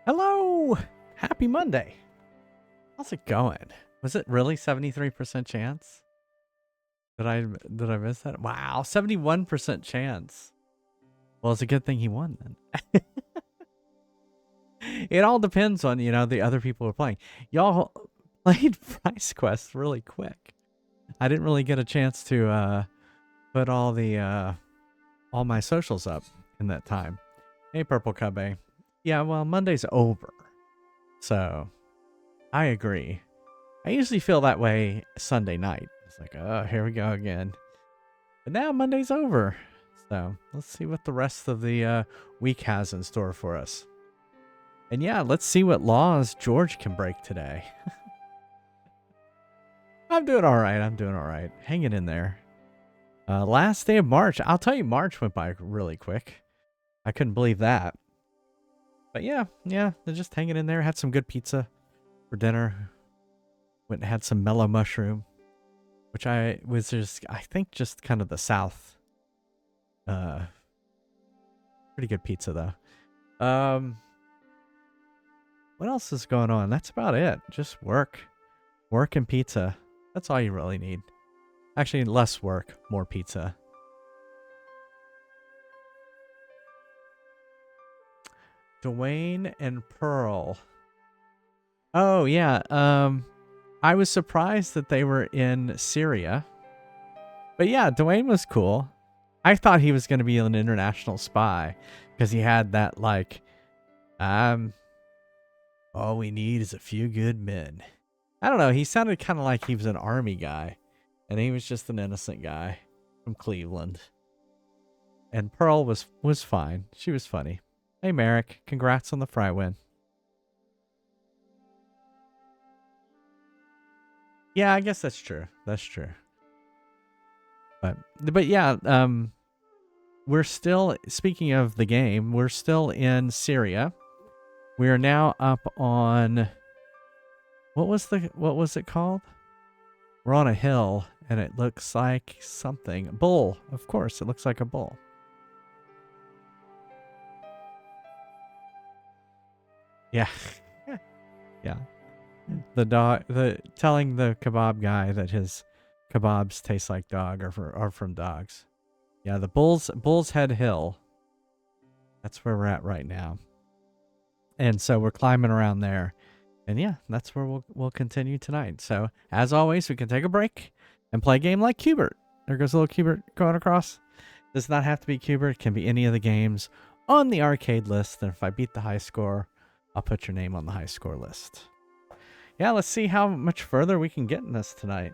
Hello! Happy Monday. How's it going? Was it really 73% chance? Did I miss that? Wow, 71% chance. Well, it's a good thing he won then. It all depends on, the other people who are playing. Y'all played Price Quest really quick. I didn't really get a chance to put all my socials up in that time. Hey, Purple Cubby. Yeah, well, Monday's over. So, I agree. I usually feel that way Sunday night. It's like, oh, here we go again. But now Monday's over. So, let's see what the rest of the week has in store for us. And yeah, let's see what laws George can break today. I'm doing all right. Hanging in there. Last day of March. I'll tell you, March went by really quick. I couldn't believe that. But yeah, they're just hanging in there. Had some good pizza for dinner. Went and had some mellow mushroom, which I think just kind of the South. Pretty good pizza though. What else is going on? That's about it. Just work and pizza. That's all you really need. Actually, less work, more pizza. Dwayne and Pearl. Oh, yeah. I was surprised that they were in Syria. But yeah, Dwayne was cool. I thought he was going to be an international spy because he had that all we need is a few good men. I don't know. He sounded kind of like he was an army guy, and he was just an innocent guy from Cleveland. And Pearl was fine. She was funny. Hey, Merrick. Congrats on the fry win. Yeah, I guess that's true. But yeah, we're still, speaking of the game, we're still in Syria. We are now up on, what was it called? We're on a hill, and it looks like something. A bull. Of course, it looks like a bull. Yeah. Yeah. Telling the kebab guy that his kebabs taste like dog are from dogs. Yeah, the Bull's Head Hill. That's where we're at right now. And so we're climbing around there. And yeah, that's where we'll continue tonight. So as always, we can take a break and play a game like Cubert. There goes a little Cubert going across. Does not have to be Cubert. It can be any of the games on the arcade list. And if I beat the high score, I'll put your name on the high score list. Yeah, let's see how much further we can get in this tonight.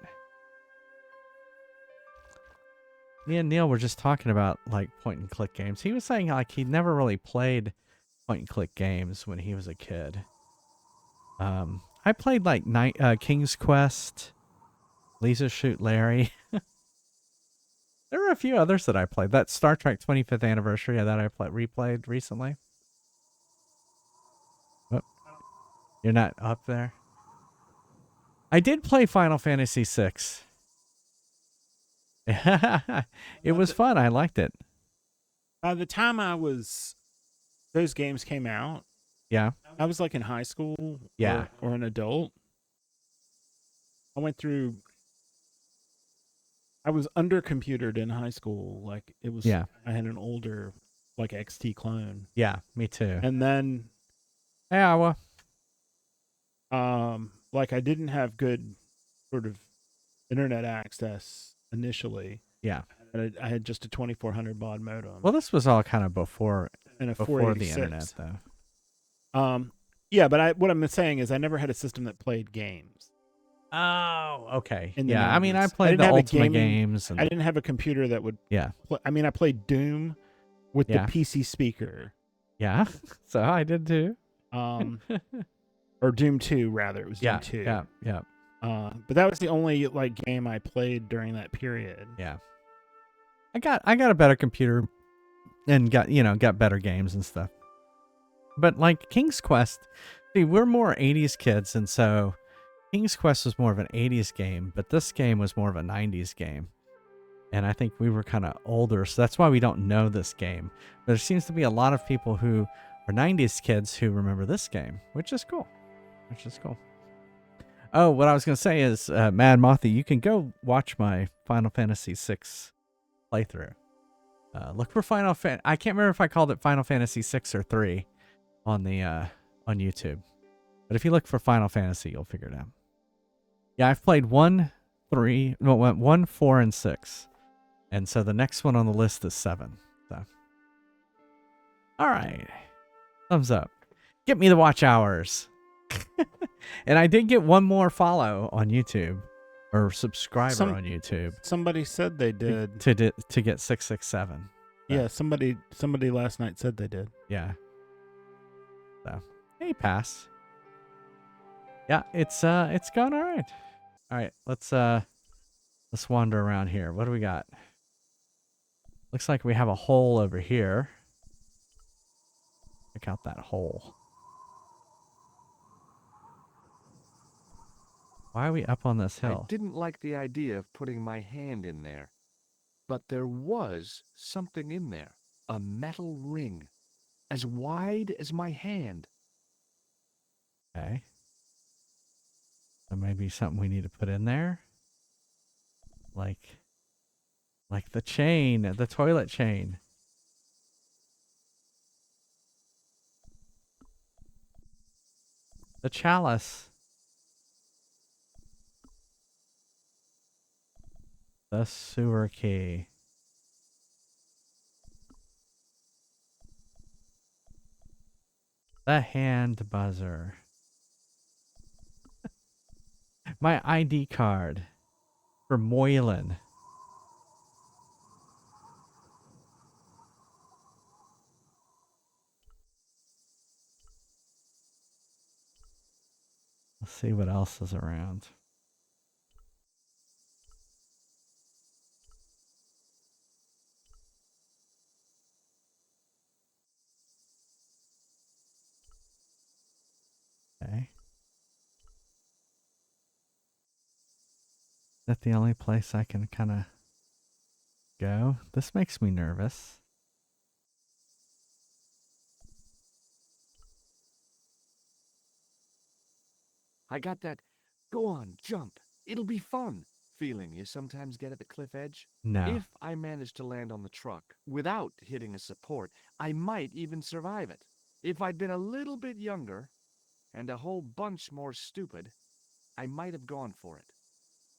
Me and Neil were just talking about like point and click games. He was saying like he never really played point and click games when he was a kid. I played like King's Quest, Lisa Shoot Larry. There were a few others that I played. That Star Trek 25th anniversary that I replayed recently. Oh, you're not up there. I did play Final Fantasy VI. It was fun. I liked it. By the time those games came out, yeah, I was like in high school, yeah, or an adult. I was undercomputered in high school. Like it was, yeah. I had an older, like XT clone. Yeah, me too. And then, yeah, well, like I didn't have good sort of internet access initially. Yeah. And I had just a 2400 baud modem. Well, this was all kind of before the internet, though. Yeah, but what I'm saying is I never had a system that played games. Oh, okay. Yeah, I mean, I played the Ultimate games. I didn't have a computer that would. Yeah. I played Doom with the PC speaker. Yeah, so I did too. Or Doom 2 rather. It was Doom 2. Yeah. But that was the only like game I played during that period. Yeah. I got a better computer and got better games and stuff. But like King's Quest, see, we're more 80s kids, and so King's Quest was more of an 80s game, but this game was more of a 90s game. And I think we were kind of older, so that's why we don't know this game. But there seems to be a lot of people who or 90s kids who remember this game, which is cool. Oh, what I was going to say is, Mad Mothy, you can go watch my Final Fantasy VI playthrough. Look for I can't remember if I called it Final Fantasy 6 or 3 on the on YouTube. But if you look for Final Fantasy, you'll figure it out. Yeah, I've played 1, 3, no, 1, 4, and 6. And so the next one on the list is 7. So, all right. Thumbs up. Get me the watch hours. And I did get one more follow on YouTube, or subscriber on YouTube. Somebody said they did. To get 667. So. Yeah, somebody last night said they did. Yeah. So, hey, pass. Yeah, it's going all right. All right, let's wander around here. What do we got? Looks like we have a hole over here. Check out that hole. Why are we up on this hill? I didn't like the idea of putting my hand in there, but there was something in there. A metal ring, as wide as my hand. Okay. So maybe something we need to put in there? Like the chain, the toilet chain. The chalice. The sewer key. The hand buzzer. My ID card for Moylan. Let's see what else is around. Okay. Is that the only place I can kind of go? This makes me nervous. I got that, go on, jump, it'll be fun feeling you sometimes get at the cliff edge. No. If I managed to land on the truck without hitting a support, I might even survive it. If I'd been a little bit younger and a whole bunch more stupid, I might have gone for it.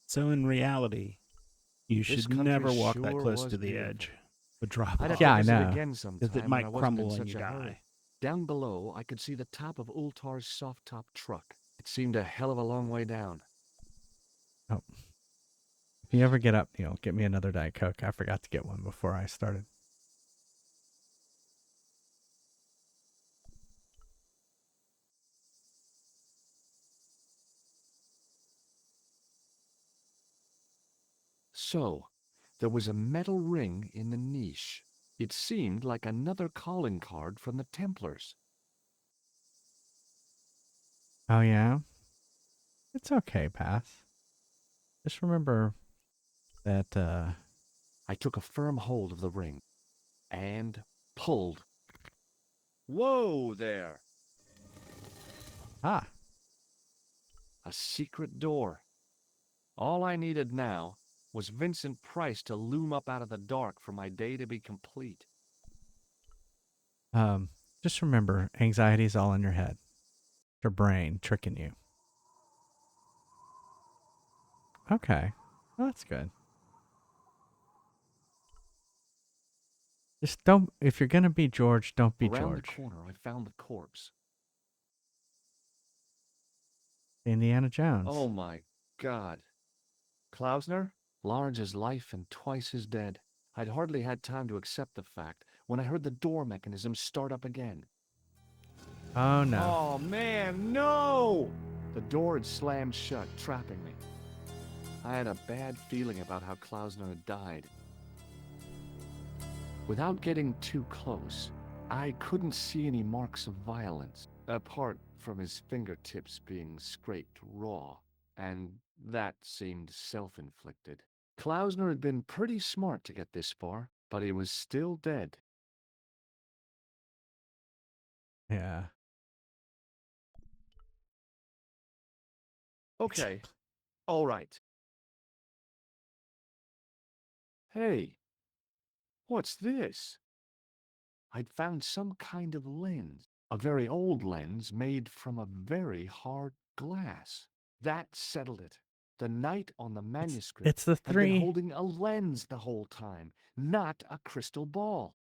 So in reality, you should never walk that close to the edge. But drop I'd off. have to visit again sometime Because it when might I wasn't crumble in and such you a hurry. die. Down below, I could see the top of Ultar's soft-top truck. It seemed a hell of a long way down. Oh. If you ever get up, Neil, get me another Diet Coke. I forgot to get one before I started. So, there was a metal ring in the niche. It seemed like another calling card from the Templars. Oh, yeah? It's okay, Pass. Just remember that, I took a firm hold of the ring and pulled. Whoa there! Ah. A secret door. All I needed now was Vincent Price to loom up out of the dark for my day to be complete. Just remember, anxiety's all in your head. Your brain tricking you. Okay. Well, that's good. Just don't, if you're gonna be George, don't be Around George. the corner, I found the corpse. Indiana Jones. Oh my God. Klausner? Large as life and twice as dead. I'd hardly had time to accept the fact when I heard the door mechanism start up again. Oh, no. Oh man, no! The door had slammed shut, trapping me. I had a bad feeling about how Klausner had died. Without getting too close, I couldn't see any marks of violence, apart from his fingertips being scraped raw, and that seemed self-inflicted. Klausner had been pretty smart to get this far, but he was still dead. Yeah. Okay, all right. Hey, what's this? I'd found some kind of lens, a very old lens made from a very hard glass. That settled it. The knight on the manuscript It's the had been three, holding a lens the whole time, not a crystal ball.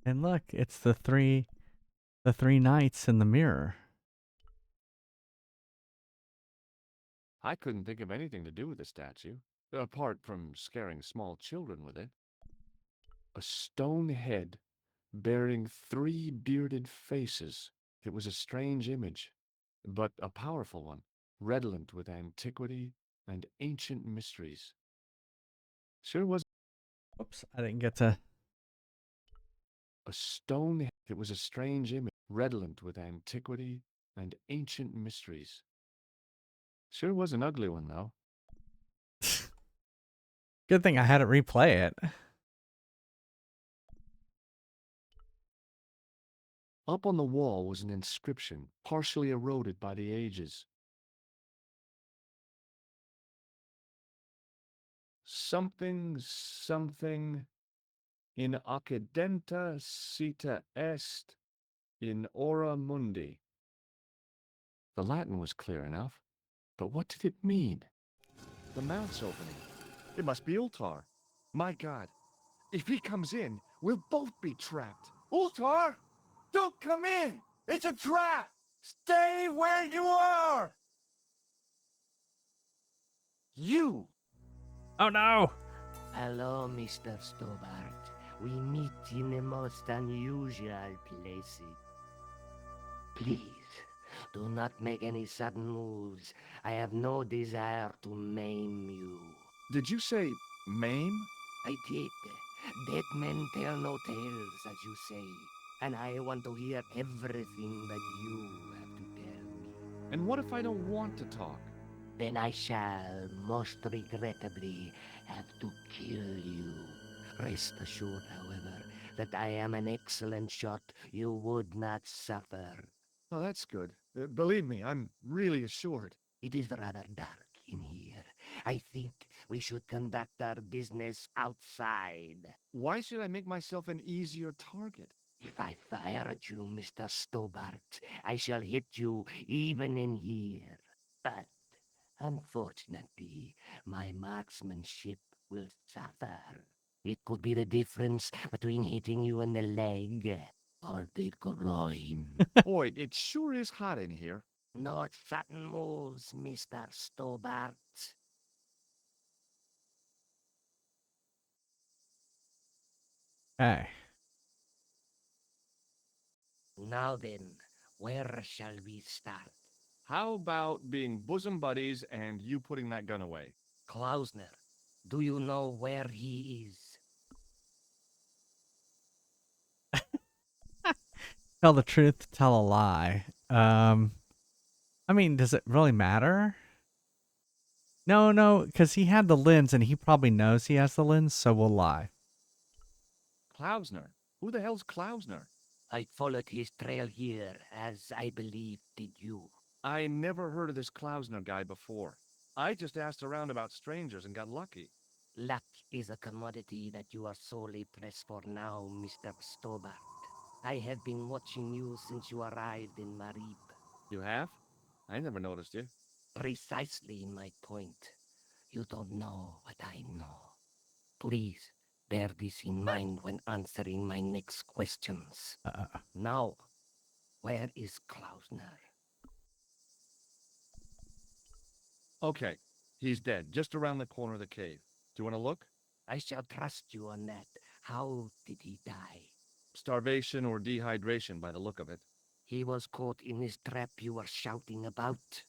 and look, it's the three knights in the mirror. I couldn't think of anything to do with the statue, apart from scaring small children with it. A stone head bearing three bearded faces. It was a strange image, but a powerful one, redolent with antiquity and ancient mysteries. Sure was Oops, I didn't get to. a stone. It was a strange image, redolent with antiquity and ancient mysteries. Sure was an ugly one, though. Good thing I had to replay it. Up on the wall was an inscription, partially eroded by the ages. Something, in occidenta cita est, in ora mundi. The Latin was clear enough, but what did it mean? The mouth's opening. It must be Ultar. My God, if he comes in, we'll both be trapped. Ultar! Don't come in! It's a trap! Stay where you are! You! Oh no! Hello, Mr. Stobart. We meet in the most unusual places. Please, do not make any sudden moves. I have no desire to maim you. Did you say maim? I did. Dead men tell no tales, as you say. And I want to hear everything that you have to tell me. And what if I don't want to talk? Then I shall, most regrettably, have to kill you. Rest assured, however, that I am an excellent shot. You would not suffer. Oh, that's good. Believe me, I'm really assured. It is rather dark in here. I think we should conduct our business outside. Why should I make myself an easier target? If I fire at you, Mr. Stobart, I shall hit you even in here. But unfortunately, my marksmanship will suffer. It could be the difference between hitting you in the leg or the groin. Boy, it sure is hot in here. No sudden moves, Mr. Stobart. Hey. Now then, where shall we start? How about being bosom buddies and you putting that gun away? Klausner, do you know where he is? Tell the truth, tell a lie. I mean, does it really matter? No, because he had the lens and he probably knows he has the lens, so we'll lie. Klausner? Who the hell's Klausner? I followed his trail here, as I believe did you. I never heard of this Klausner guy before. I just asked around about strangers and got lucky. Luck is a commodity that you are sorely pressed for now, Mr. Stobart. I have been watching you since you arrived in Marib. You have? I never noticed you. Precisely my point. You don't know what I know. Please, bear this in mind when answering my next questions. Now, where is Klausner? Okay, he's dead, just around the corner of the cave. Do you want to look? I shall trust you on that. How did he die? Starvation or dehydration by the look of it. He was caught in this trap you were shouting about?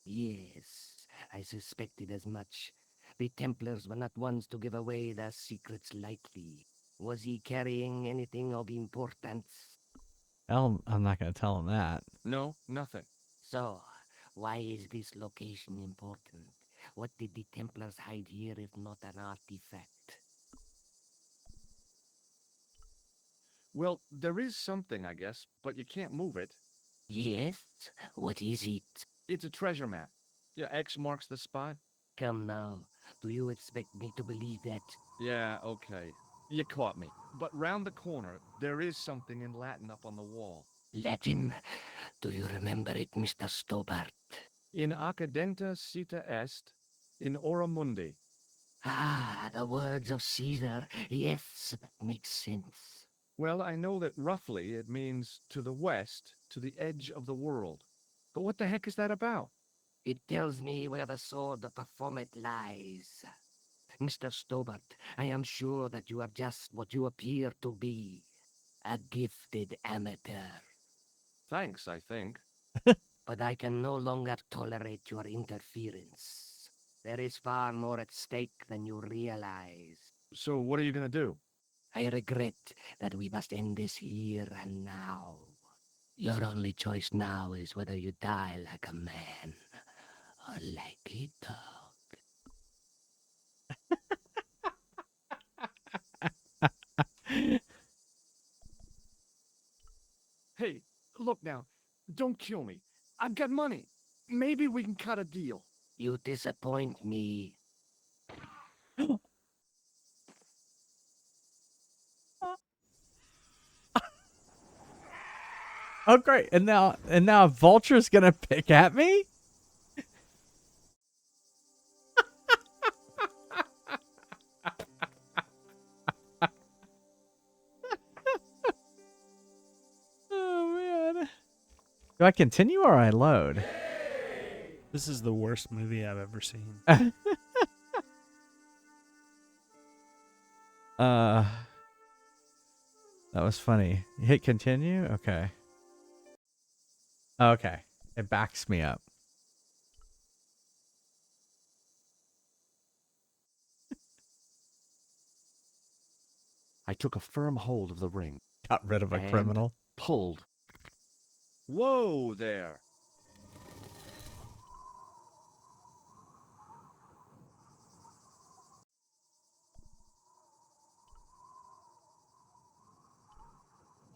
Yes, I suspected as much. The Templars were not ones to give away their secrets lightly. Was he carrying anything of importance? Well, I'm not going to tell him that. No, nothing. So, why is this location important? What did the Templars hide here if not an artifact? Well, there is something, I guess, but you can't move it. Yes? What is it? It's a treasure map. Yeah, X marks the spot. Come now. Do you expect me to believe that? Yeah, okay. You caught me. But round the corner, there is something in Latin up on the wall. Latin? Do you remember it, Mr. Stobart? In accidenta cita est, in ora mundi. Ah, the words of Caesar. Yes, that makes sense. Well, I know that roughly it means to the west, to the edge of the world. But what the heck is that about? It tells me where the sword of Baphomet lies. Mr. Stobart, I am sure that you are just what you appear to be. A gifted amateur. Thanks, I think. But I can no longer tolerate your interference. There is far more at stake than you realize. So what are you gonna do? I regret that we must end this here and now. Your only choice now is whether you die like a man or like a dog. Hey, look now. Don't kill me. I've got money. Maybe we can cut a deal. You disappoint me. Oh great. And now Vulture's gonna pick at me? Oh man. Do I continue or I load? This is the worst movie I've ever seen. That was funny. You hit continue? Okay. Okay. It backs me up. I took a firm hold of the ring Got rid of a and criminal. pulled. Whoa there.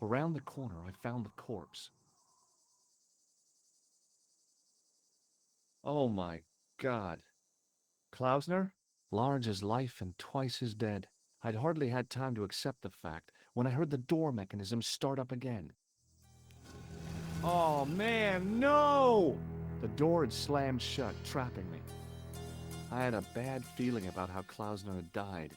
Around the corner, I found the corpse. Oh my God. Klausner? Large as life and twice as dead. I'd hardly had time to accept the fact when I heard the door mechanism start up again. Oh man, no! The door had slammed shut, trapping me. I had a bad feeling about how Klausner had died.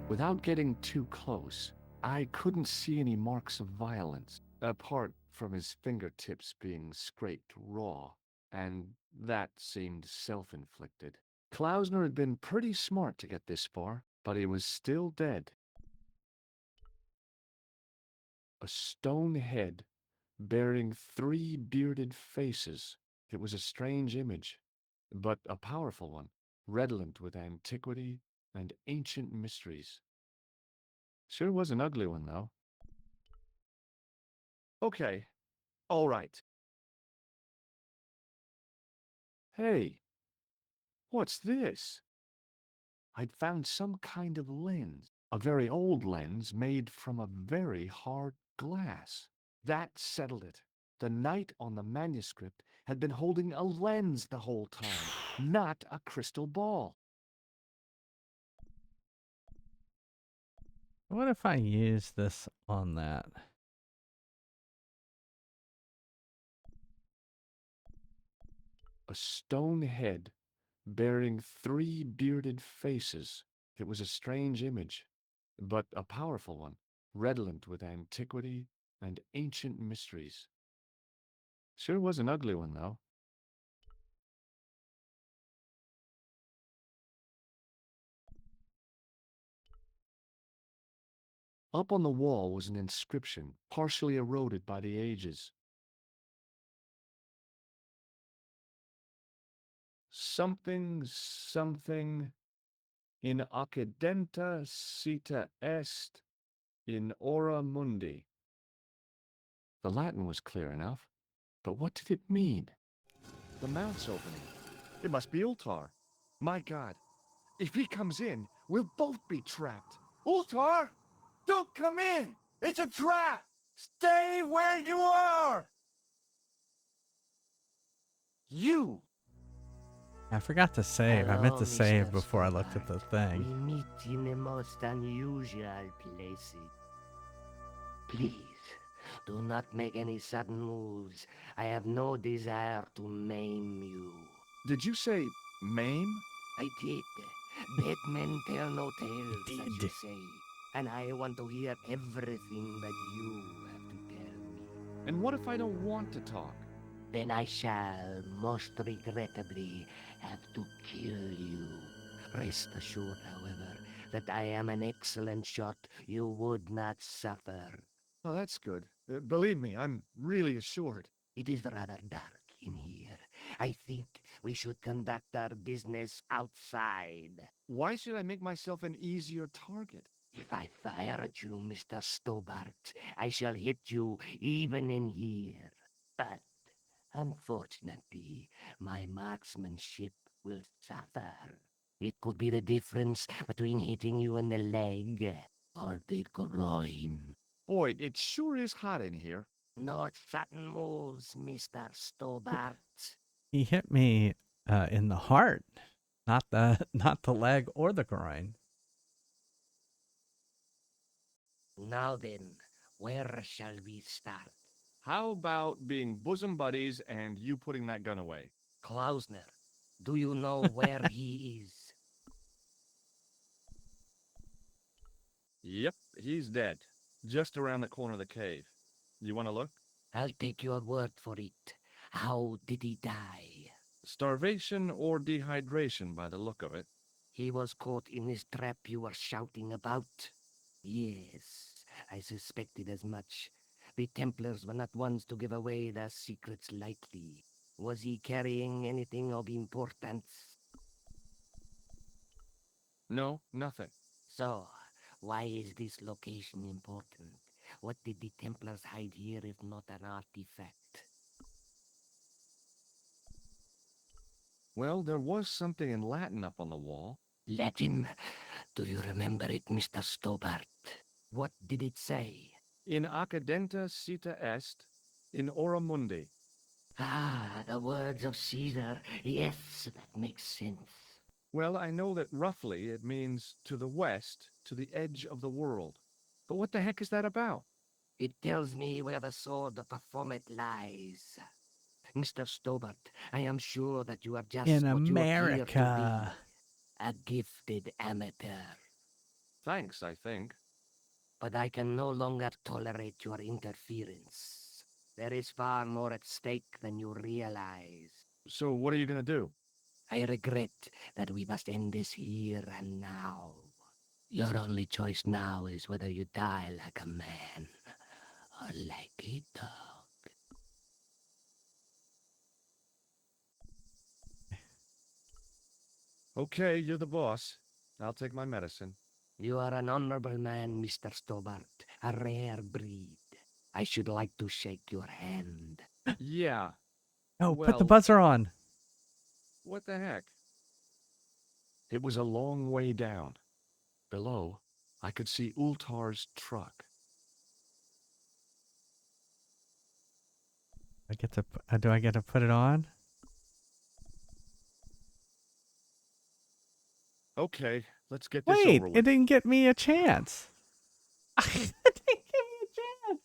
Without getting too close, I couldn't see any marks of violence, apart from his fingertips being scraped raw, and that seemed self-inflicted. Klausner had been pretty smart to get this far, but he was still dead. A stone head bearing 3 bearded faces. It was a strange image, but a powerful one, redolent with antiquity and ancient mysteries. Sure was an ugly one, though. Okay, all right. Hey, what's this? I'd found some kind of lens, a very old lens made from a very hard glass. That settled it. The knight on the manuscript had been holding a lens the whole time, not a crystal ball. What if I use this on that? A stone head bearing 3 bearded faces. It was a strange image, but a powerful one, redolent with antiquity and ancient mysteries. Sure was an ugly one, though. Up on the wall was an inscription, partially eroded by the ages. Something, something, in accidenta cita est, in ora mundi. The Latin was clear enough, but what did it mean? The mouth's opening. It must be Ultar. My God, if he comes in, We'll both be trapped. Ultar! Don't come in! It's a trap! Stay where you are! You! I forgot to save. I meant Hello, to save Mr. before I looked at the Stobart. We thing. meet in the most unusual places. Please, do not make any sudden moves. I have no desire to maim you. Did you say maim? I did. Dead men tell no tales, as you Did. say. And I want to hear everything that you have to tell me. And what if I don't want to talk? Then I shall, most regrettably, have to kill you. Rest assured, however, that I am an excellent shot you would not suffer. Oh, that's good. Believe me, I'm really assured. It is rather dark in here. I think we should conduct our business outside. Why should I make myself an easier target? If I fire at you, Mr. Stobart, I shall hit you even in here. But unfortunately, my marksmanship will suffer. It could be the difference between hitting you in the leg or the groin. Boy, it sure is hot in here. No sudden moves, Mr. Stobart. He hit me in the heart, not the leg or the groin. Now then, where shall we start? How about being bosom buddies and you putting that gun away? Klausner, do you know where he is? Yep, he's dead. Just around the corner of the cave. You want to look? I'll take your word for it. How did he die? Starvation or dehydration by the look of it. He was caught in this trap you were shouting about? Yes, I suspected as much. The Templars were not ones to give away their secrets lightly. Was he carrying anything of importance? No, nothing. So, why is this location important? What did the Templars hide here if not an artifact? Well, there was something in Latin up on the wall. Latin? Do you remember it, Mr. Stobart? What did it say? In accidenta cita est, in ora mundi. Ah, the words of Caesar. Yes, that makes sense. Well, I know that roughly it means to the west, to the edge of the world. But what the heck is that about? It tells me where the sword of Baphomet lies. Mr. Stobart, I am sure that you are just In what you appear to America. be. A gifted amateur. Thanks, I think. But I can no longer tolerate your interference. There is far more at stake than you realize. So what are you gonna do? I regret that we must end this here and now. Your only choice now is whether you die like a man or like a dog. Okay, you're the boss. I'll take my medicine. You are an honorable man, Mr. Stobart, a rare breed. I should like to shake your hand. Yeah, Oh, put the well, buzzer on. what the heck? It was a long way down. Below, I could see Ultar's truck. I get to. Do I get to put it on? Okay, let's get this Wait, over it with. didn't get me a chance. It didn't give me a chance.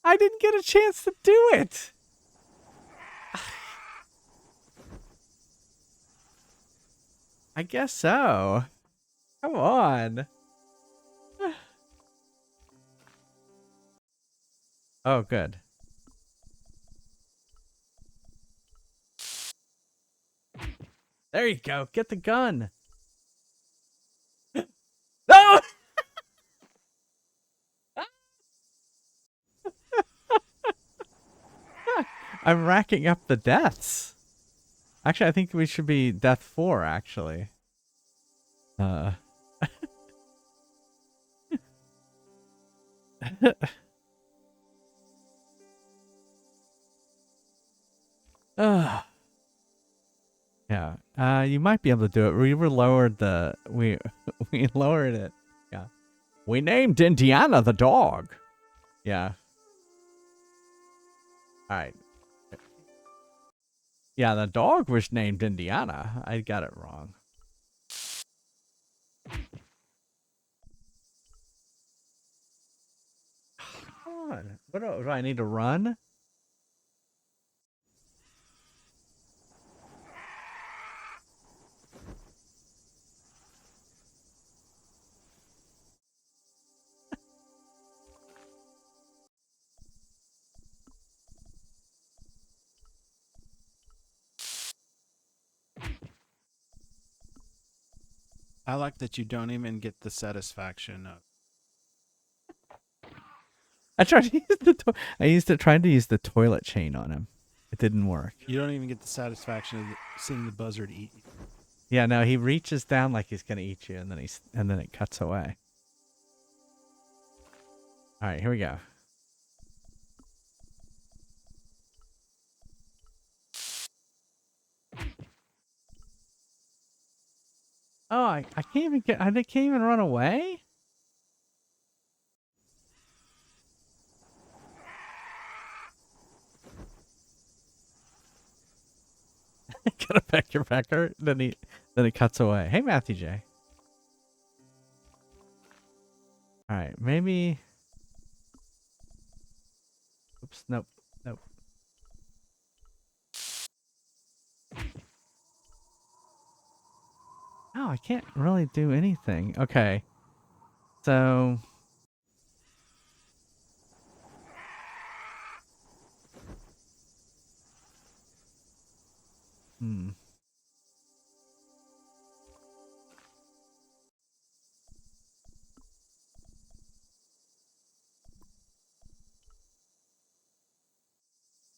I didn't get a chance to do it. I guess so. Come on. Oh, good. There you go. Get the gun. No! I'm racking up the deaths. Actually, I think we should be death 4, actually. Yeah. You might be able to do it. We were lowered the we we lowered it. Yeah. We named Indiana the dog. Yeah. All right. Yeah, the dog was named Indiana. I got it wrong. Come on. What do I need to run? I like that you don't even get the satisfaction of. I tried to use the tried to use the toilet chain on him. It didn't work. You don't even get the satisfaction of seeing the buzzard eat you. Yeah, no, he reaches down like he's gonna eat you, and then it cuts away. All right, here we go. Oh, I can't even get. I can't even run away. Get a pecker pecker. Then he cuts away. Hey, Matthew J. All right, maybe. Oops, nope, nope. Oh, I can't really do anything. Okay, so. Hmm.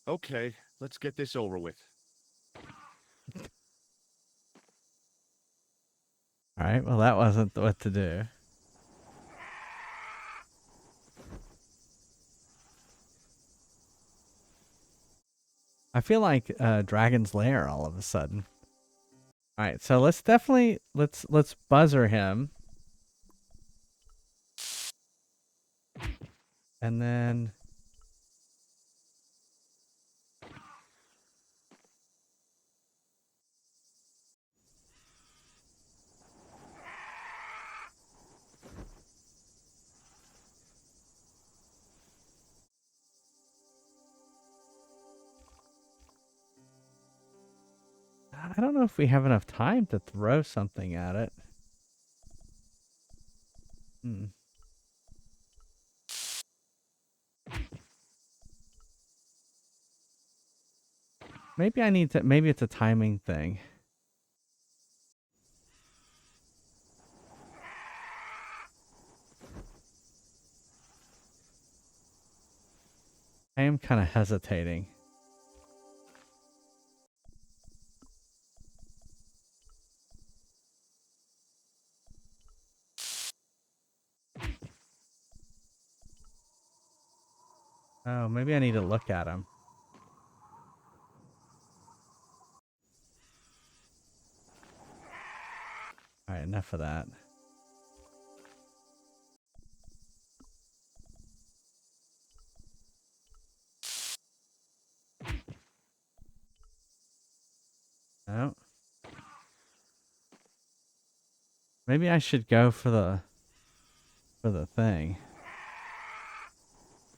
Okay, let's get this over with. All right, well, that wasn't what to do. I feel like Dragon's Lair all of a sudden. All right, so let's buzzer him, and then I don't know if we have enough time to throw something at it. Hmm. Maybe I need to. Maybe it's a timing thing. I am kind of hesitating. Oh, maybe I need to look at him. All right, enough of that. No. Maybe I should go for the thing.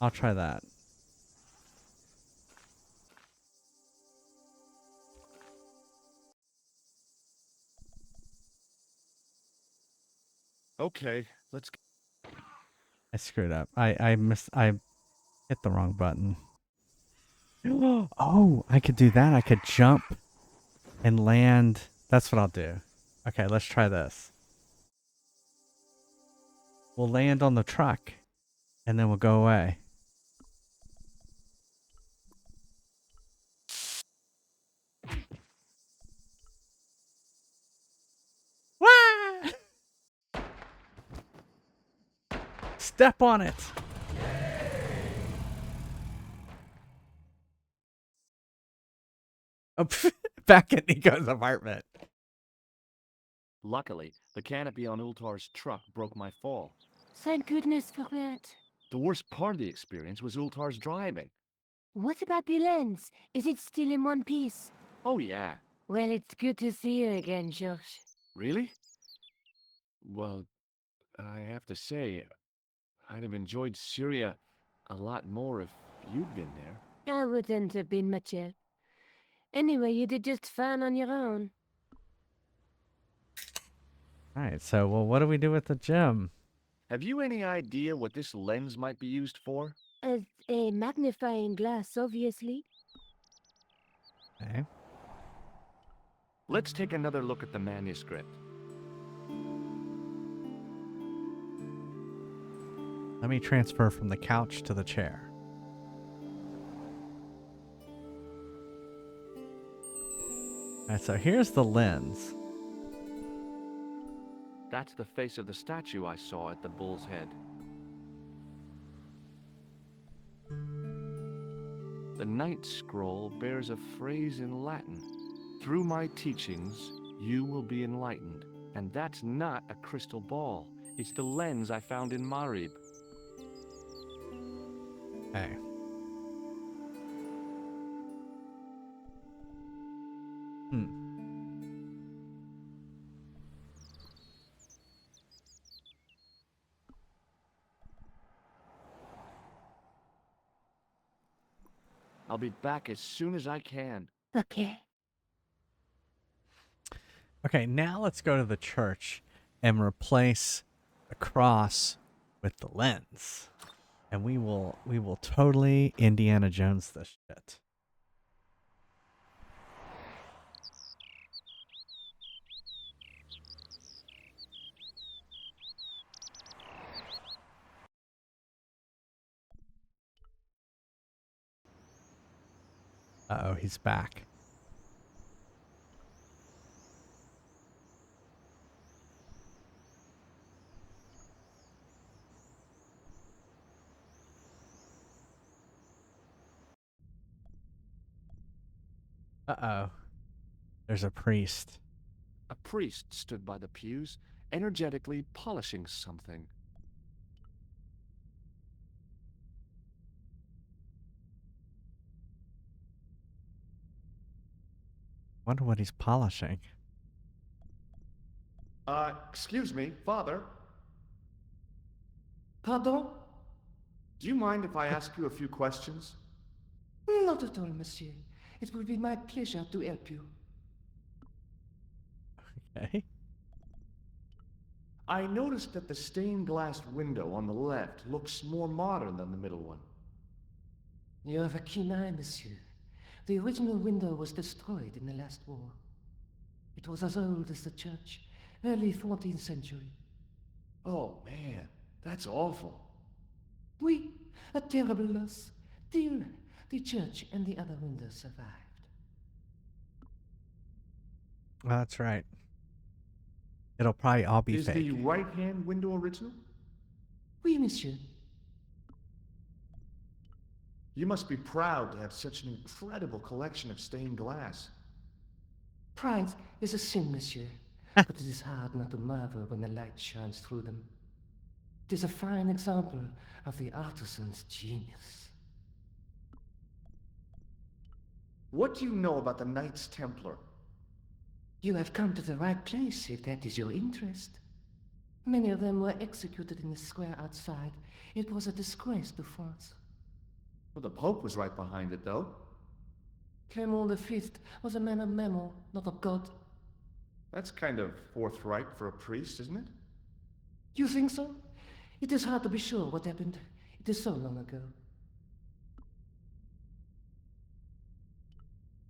I'll try that. Okay, let's. I screwed up. I hit the wrong button. Oh, I could do that. I could jump and land. That's what I'll do. Okay, let's try this. We'll land on the truck, and then we'll go away. Wah! Step on it. Oh, back at Nico's apartment. Luckily, the canopy on Ultar's truck broke my fall. Thank goodness for that. The worst part of the experience was Ultar's driving. What about the lens? Is it still in one piece? Oh yeah. Well, it's good to see you again, Josh. Really? Well, I have to say, I'd have enjoyed Syria a lot more if you'd been there. I wouldn't have been much help. Anyway, you did just fine on your own. All right, so, well, what do we do with the gem? Have you any idea what this lens might be used for? As a magnifying glass, obviously. Okay. Let's take another look at the manuscript. Let me transfer from the couch to the chair. All right, so here's the lens. That's the face of the statue I saw at the bull's head. The Night Scroll bears a phrase in Latin. Through my teachings, you will be enlightened. And that's not a crystal ball. It's the lens I found in Marib. Okay. I'll be back as soon as I can. Okay. Okay, now let's go to the church and replace the cross with the lens. And we will totally Indiana Jones this shit. Uh-oh, he's back. Uh-oh. There's a priest. A priest stood by the pews, energetically polishing something. Wonder what he's polishing. Excuse me, Father. Pardon? Do you mind if I ask you a few questions? Not at all, monsieur. It will be my pleasure to help you. Okay. I noticed that the stained glass window on the left looks more modern than the middle one. You have a keen eye, monsieur. The original window was destroyed in the last war. It was as old as the church, early 14th century. Oh man, that's awful. Oui, a terrible loss. Still, the church and the other windows survived. Well, that's right. It'll probably all be Is fake. the right-hand window original? Oui, monsieur. You must be proud to have such an incredible collection of stained glass. Pride is a sin, monsieur, but it is hard not to marvel when the light shines through them. It is a fine example of the artisan's genius. What do you know about the Knights Templar? You have come to the right place if that is your interest. Many of them were executed in the square outside. It was a disgrace to France. Well, the Pope was right behind it, though. Clement V was a man of memo, not of God. That's kind of forthright for a priest, isn't it? You think so? It is hard to be sure what happened. It is so long ago.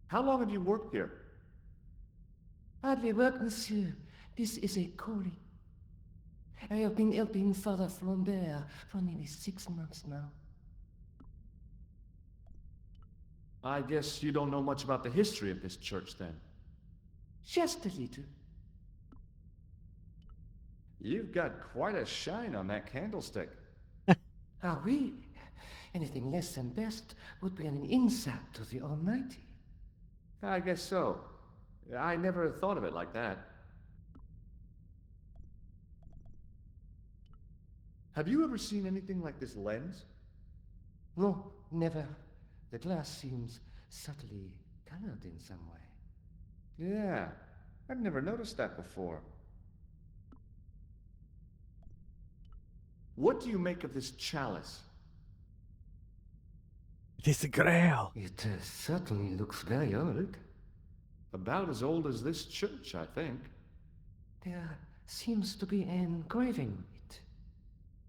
How long have you worked here? Hardly work, monsieur. This is a calling. I have been helping Father Flambert for nearly 6 months now. I guess you don't know much about the history of this church, then. Just a little. You've got quite a shine on that candlestick. Ah oui? Anything less than best would be an insult to the Almighty. I guess so. I never thought of it like that. Have you ever seen anything like this lens? No, never. The glass seems subtly colored in some way. Yeah, I've never noticed that before. What do you make of this chalice? It is a grail. It certainly looks very old. About as old as this church, I think. There seems to be an engraving on it.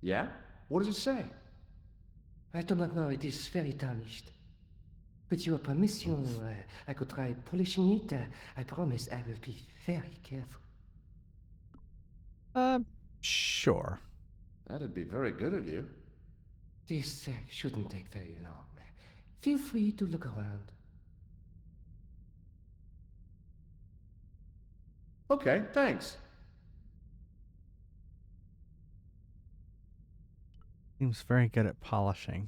Yeah? What does it say? I do not know, it is very tarnished. With your permission, I could try polishing it. I promise I will be very careful. Sure. That'd be very good of you. This shouldn't take very long. Feel free to look around. Okay, thanks. Seems very good at polishing.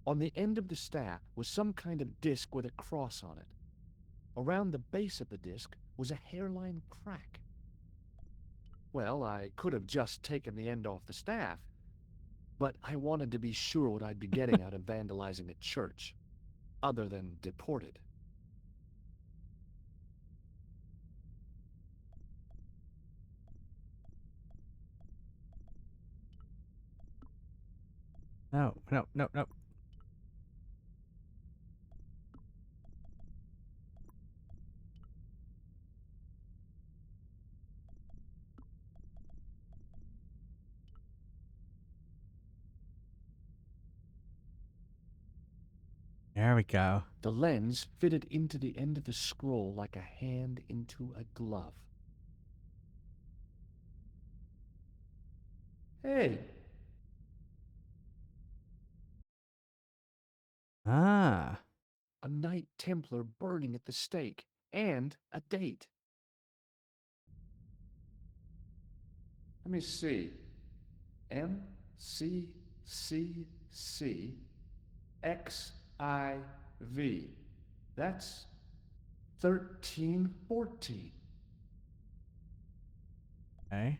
On the end of the staff was some kind of disc with a cross on it. Around the base of the disc was a hairline crack. Well, I could have just taken the end off the staff, but I wanted to be sure what I'd be getting out of vandalizing a church, other than deported. No, no, no, no. There we go. The lens fitted into the end of the scroll like a hand into a glove. Hey, Ah. a Knight Templar burning at the stake, and a date. Let me see. MCCCXIV. That's 1314. Okay.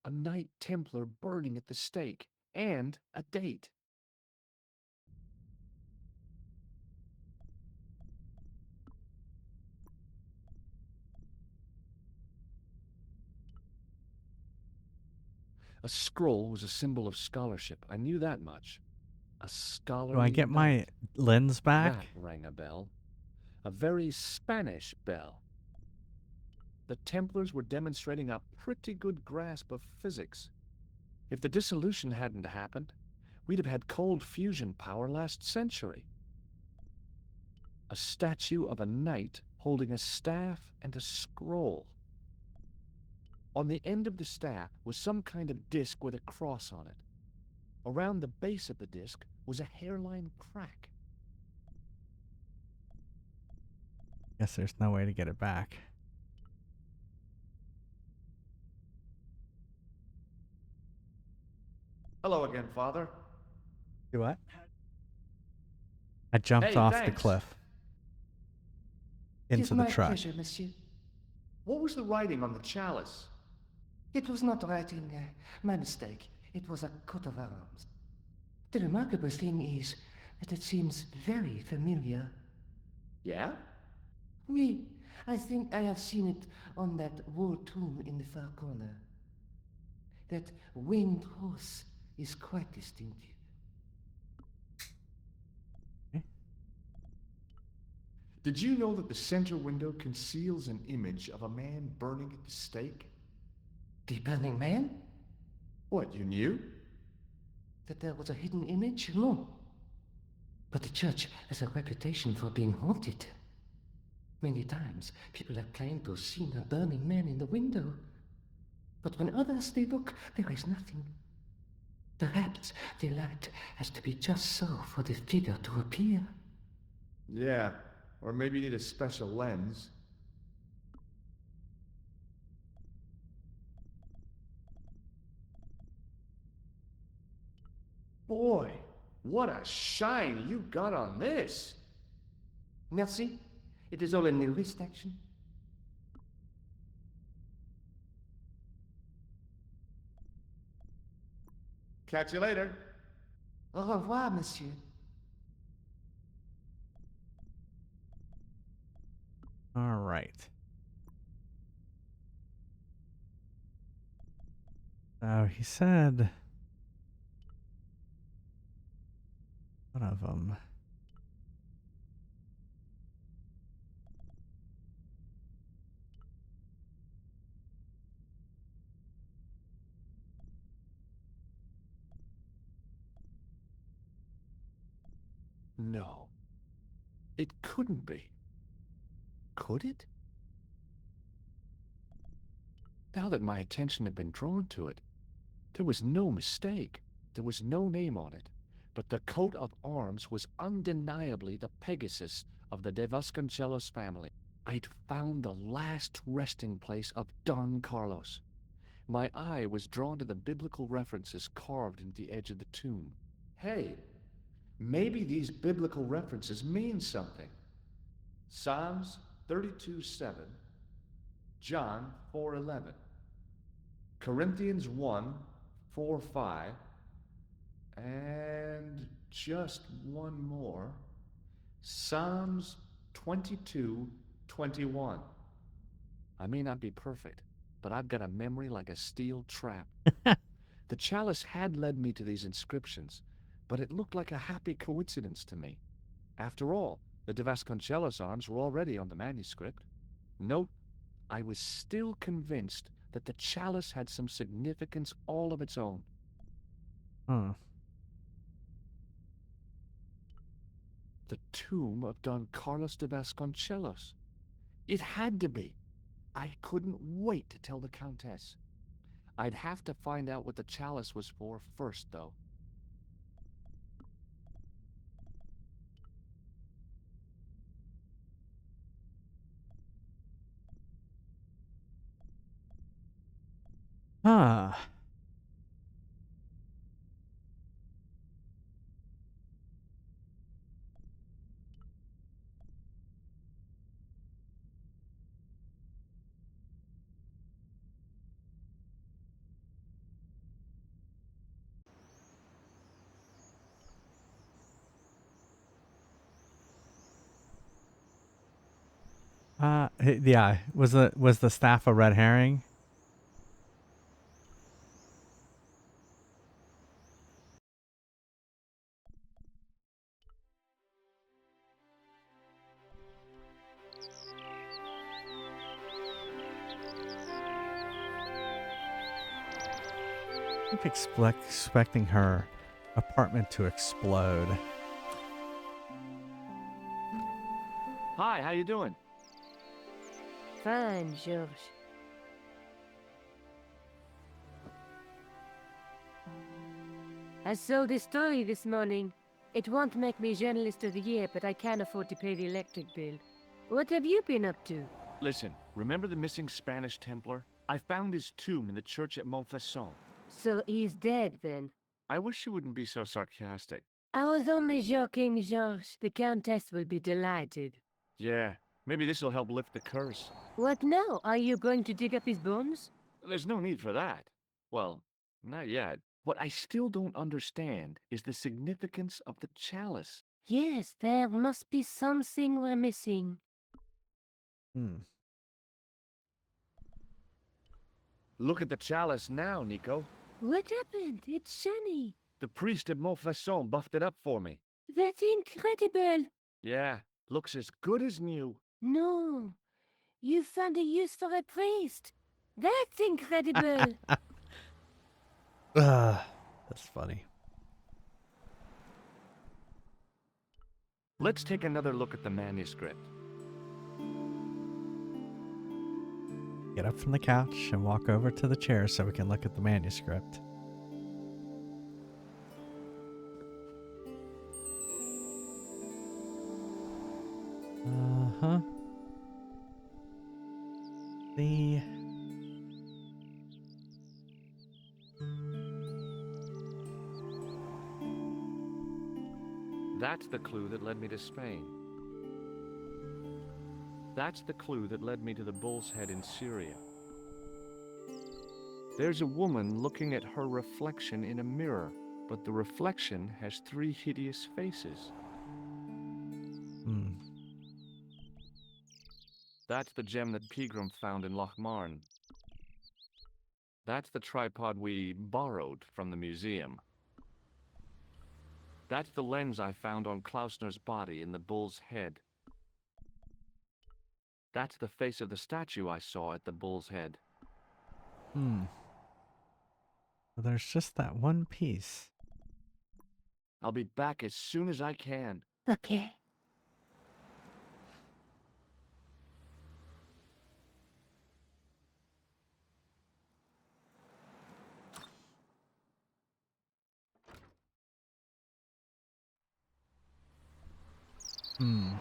A Knight Templar burning at the stake, and a date. A scroll was a symbol of scholarship. I knew that much. A scholarly Do I get my knight. lens back? That rang a bell. A very Spanish bell. The Templars were demonstrating a pretty good grasp of physics. If the dissolution hadn't happened, we'd have had cold fusion power last century. A statue of a knight holding a staff and a scroll. On the end of the staff was some kind of disc with a cross on it. Around the base of the disc was a hairline crack. Guess there's no way to get it back. Hello again, Father. Do what? I jumped Hey, off thanks. the cliff It is into the my truck. pleasure, monsieur. What was the writing on the chalice? It was not writing, my mistake. It was a coat of arms. The remarkable thing is that it seems very familiar. Yeah? Oui, I think I have seen it on that wall tomb in the far corner. That winged horse is quite distinctive. Did you know that the center window conceals an image of a man burning at the stake? The burning man? What, you knew? That there was a hidden image? No. But the church has a reputation for being haunted. Many times, people have claimed to have seen a burning man in the window. But when others they look, there is nothing. Perhaps the light has to be just so for the figure to appear. Yeah, or maybe you need a special lens. Boy, what a shine you got on this. Merci. It is all in the wrist action. Catch you later. Au revoir, monsieur. All right. So he said one of them. No. It couldn't be. Could it? Now that my attention had been drawn to it, there was no mistake. There was no name on it. But the coat of arms was undeniably the Pegasus of the De Vasconcelos family. I'd found the last resting place of Don Carlos. My eye was drawn to the biblical references carved into the edge of the tomb. Hey, maybe these biblical references mean something. Psalms 32:7, John 4:11, Corinthians 1:4-5, and just one more, Psalms 22:21. I may not be perfect, but I've got a memory like a steel trap. The chalice had led me to these inscriptions, but it looked like a happy coincidence to me. After all, the De Vasconcelos arms were already on the manuscript. Note, I was still convinced that the chalice had some significance all of its own. Huh. The tomb of Don Carlos de Vasconcelos. It had to be. I couldn't wait to tell the Countess. I'd have to find out what the chalice was for first, though. Huh. Yeah. Was the staff a red herring? I keep expecting her apartment to explode. Hi, how you doing? Fine, George. I saw this story this morning. It won't make me journalist of the year, but I can't afford to pay the electric bill. What have you been up to? Listen, remember the missing Spanish Templar? I found his tomb in the church at Montfaucon. So he's dead, then? I wish you wouldn't be so sarcastic. I was only joking, George. The Countess will be delighted. Yeah, maybe this'll help lift the curse. What now? Are you going to dig up his bones? There's no need for that. Well, not yet. What I still don't understand is the significance of the chalice. Yes, there must be something we're missing. Hmm. Look at the chalice now, Nico. What happened? It's shiny. The priest at Montfaucon buffed it up for me. That's incredible. Yeah, looks as good as new. No, you found a use for a priest. That's incredible. That's funny. Let's take another look at the manuscript. Get up from the couch and walk over to the chair so we can look at the manuscript. Uh-huh. The... That's the clue that led me to Spain. That's the clue that led me to the Bull's Head in Syria. There's a woman looking at her reflection in a mirror, but the reflection has 3 hideous faces. Hmm. That's the gem that Pegram found in Loch Marn. That's the tripod we borrowed from the museum. That's the lens I found on Klausner's body in the Bull's Head. That's the face of the statue I saw at the Bull's Head. Hmm. Well, there's just that one piece. I'll be back as soon as I can. Okay. Hmm.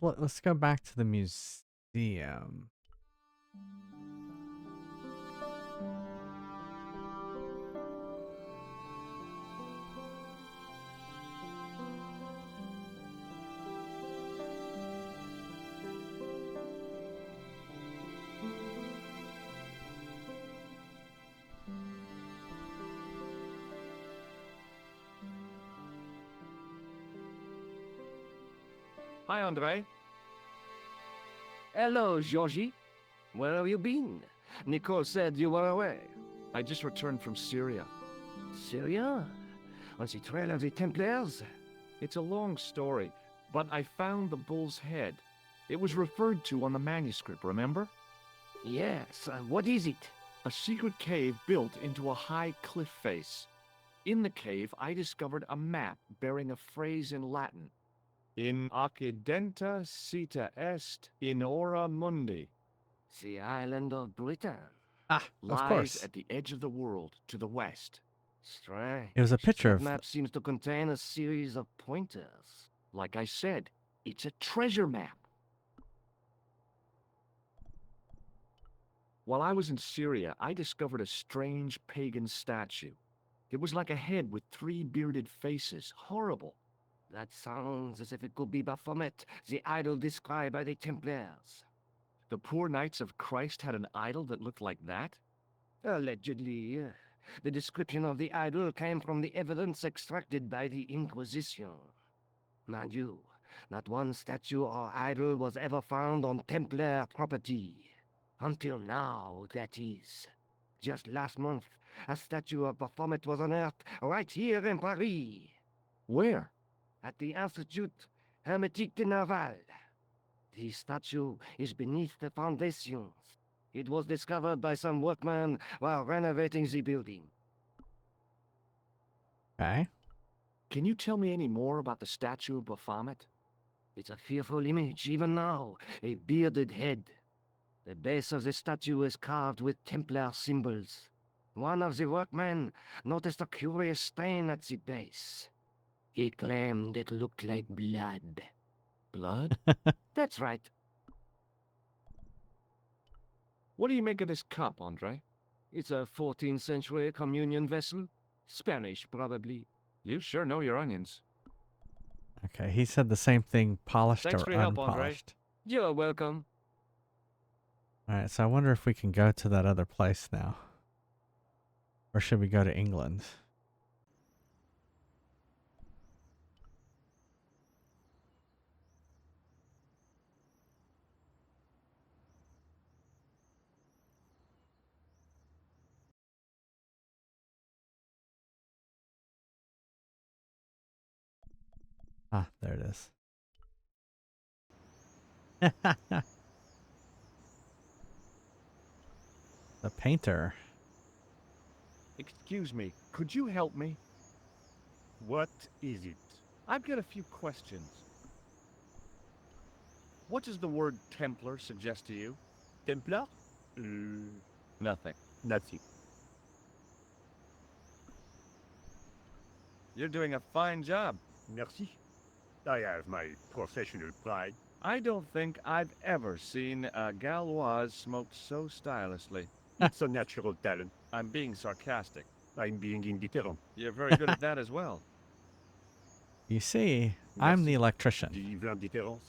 Let's go back to the museum. Hi, Andre. Hello, Georgie. Where have you been? Nicole said you were away. I just returned from Syria. Syria? On the trail of the Templars? It's a long story, but I found the Bull's Head. It was referred to on the manuscript, remember? Yes. What is it? A secret cave built into a high cliff face. In the cave, I discovered a map bearing a phrase in Latin. In accidenta cita est in ora mundi. The island of Britain. Ah, of Lies course. at the edge of the world to the west. Strange. It was a picture That of. map seems to contain a series of pointers. Like I said, it's a treasure map. While I was in Syria, I discovered a strange pagan statue. It was like a head with 3 bearded faces. Horrible. That sounds as if it could be Baphomet, the idol described by the Templars. The poor Knights of Christ had an idol that looked like that? Allegedly. The description of the idol came from the evidence extracted by the Inquisition. Mind you, not one statue or idol was ever found on Templar property. Until now, that is. Just last month, a statue of Baphomet was unearthed right here in Paris. Where? At the Institut Hermétique de Naval. The statue is beneath the foundations. It was discovered by some workmen while renovating the building. Okay. Can you tell me any more about the statue of Baphomet? It's a fearful image, even now, a bearded head. The base of the statue is carved with Templar symbols. One of the workmen noticed a curious stain at the base. He claimed it looked like blood. Blood? That's right. What do you make of this cup, Andre? It's a 14th century communion vessel. Spanish, probably. You sure know your onions. Okay, he said the same thing, polished Thanks or for your help, Andre. unpolished. You're welcome. Alright, so I wonder if we can go to that other place now. Or should we go to England? Ah, there it is. The painter. Excuse me, could you help me? What is it? I've got a few questions. What does the word Templar suggest to you? Templar? Nothing. Nothing. You're doing a fine job. Merci. I have my professional pride. I don't think I've ever seen a Gauloise smoked so stylishly. It's a natural talent. I'm being sarcastic. I'm being indifferent. You're very good at that as well. You see, I'm the Merci. electrician. Vive l'indifférence.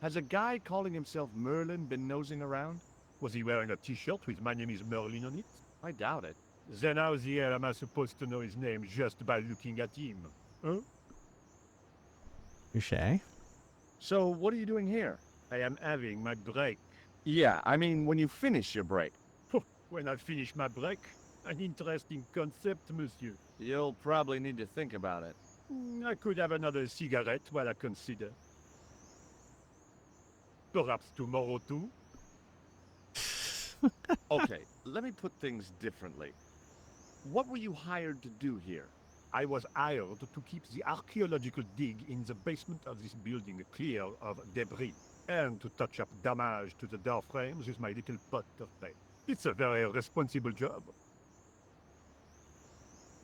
Has a guy calling himself Merlin been nosing around? Was he wearing a t-shirt with "My name is Merlin" on it? I doubt it. Then how the hell am I supposed to know his name just by looking at him? Huh? Touche. So, what are you doing here? I am having my break. Yeah, I mean, when you finish your break. When I finish my break, an interesting concept, monsieur. You'll probably need to think about it. I could have another cigarette while I consider. Perhaps tomorrow too? Okay, let me put things differently. What were you hired to do here? I was hired to keep the archaeological dig in the basement of this building clear of debris, and to touch up damage to the door frames with my little pot of paint. It's a very responsible job.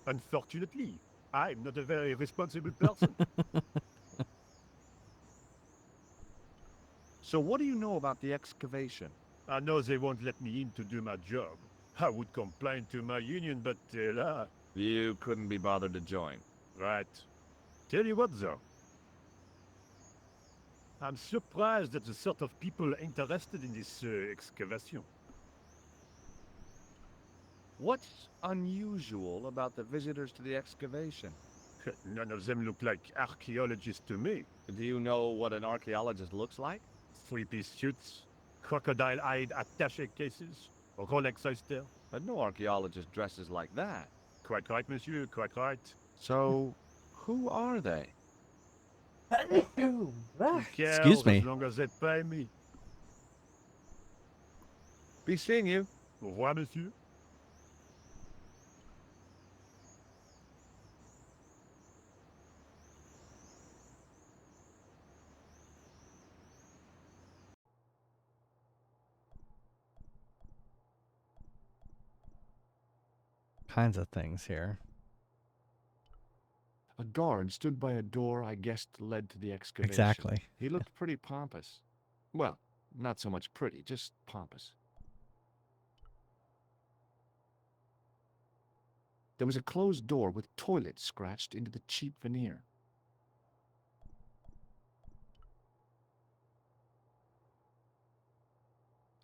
Unfortunately, I'm not a very responsible person. So, what do you know about the excavation? I know they won't let me in to do my job. I would complain to my union, but You couldn't be bothered to join. right. Tell you what, though. I'm surprised at the sort of people interested in this excavation. What's unusual about the visitors to the excavation? None of them look like archaeologists to me. Do you know what an archaeologist looks like? Three-piece suits, crocodile-eyed attaché cases, Rolex oyster. But no archaeologist dresses like that. Quite right, monsieur, quite right. So, who are they? Who cares Excuse me. as long as they pay me. Be seeing you. Au revoir, monsieur. Kinds of things here. A guard stood by a door I guessed led to the excavation. Exactly. He looked pretty pompous. Well, not so much pretty, just pompous. There was a closed door with toilet scratched into the cheap veneer.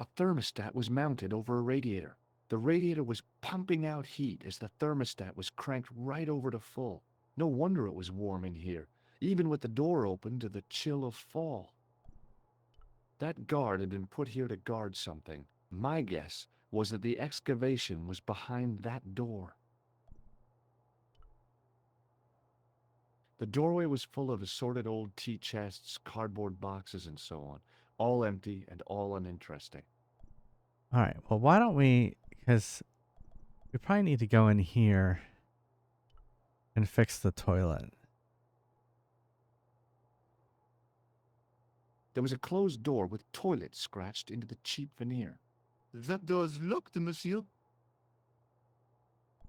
A thermostat was mounted over a radiator. The radiator was pumping out heat as the thermostat was cranked right over to full. No wonder it was warm in here, even with the door open to the chill of fall. That guard had been put here to guard something. My guess was that the excavation was behind that door. The doorway was full of assorted old tea chests, cardboard boxes, and so on, all empty and all uninteresting. All right. Well, why don't we? Because we probably need to go in here and fix the toilet. There was a closed door with toilet scratched into the cheap veneer. That door's locked, monsieur.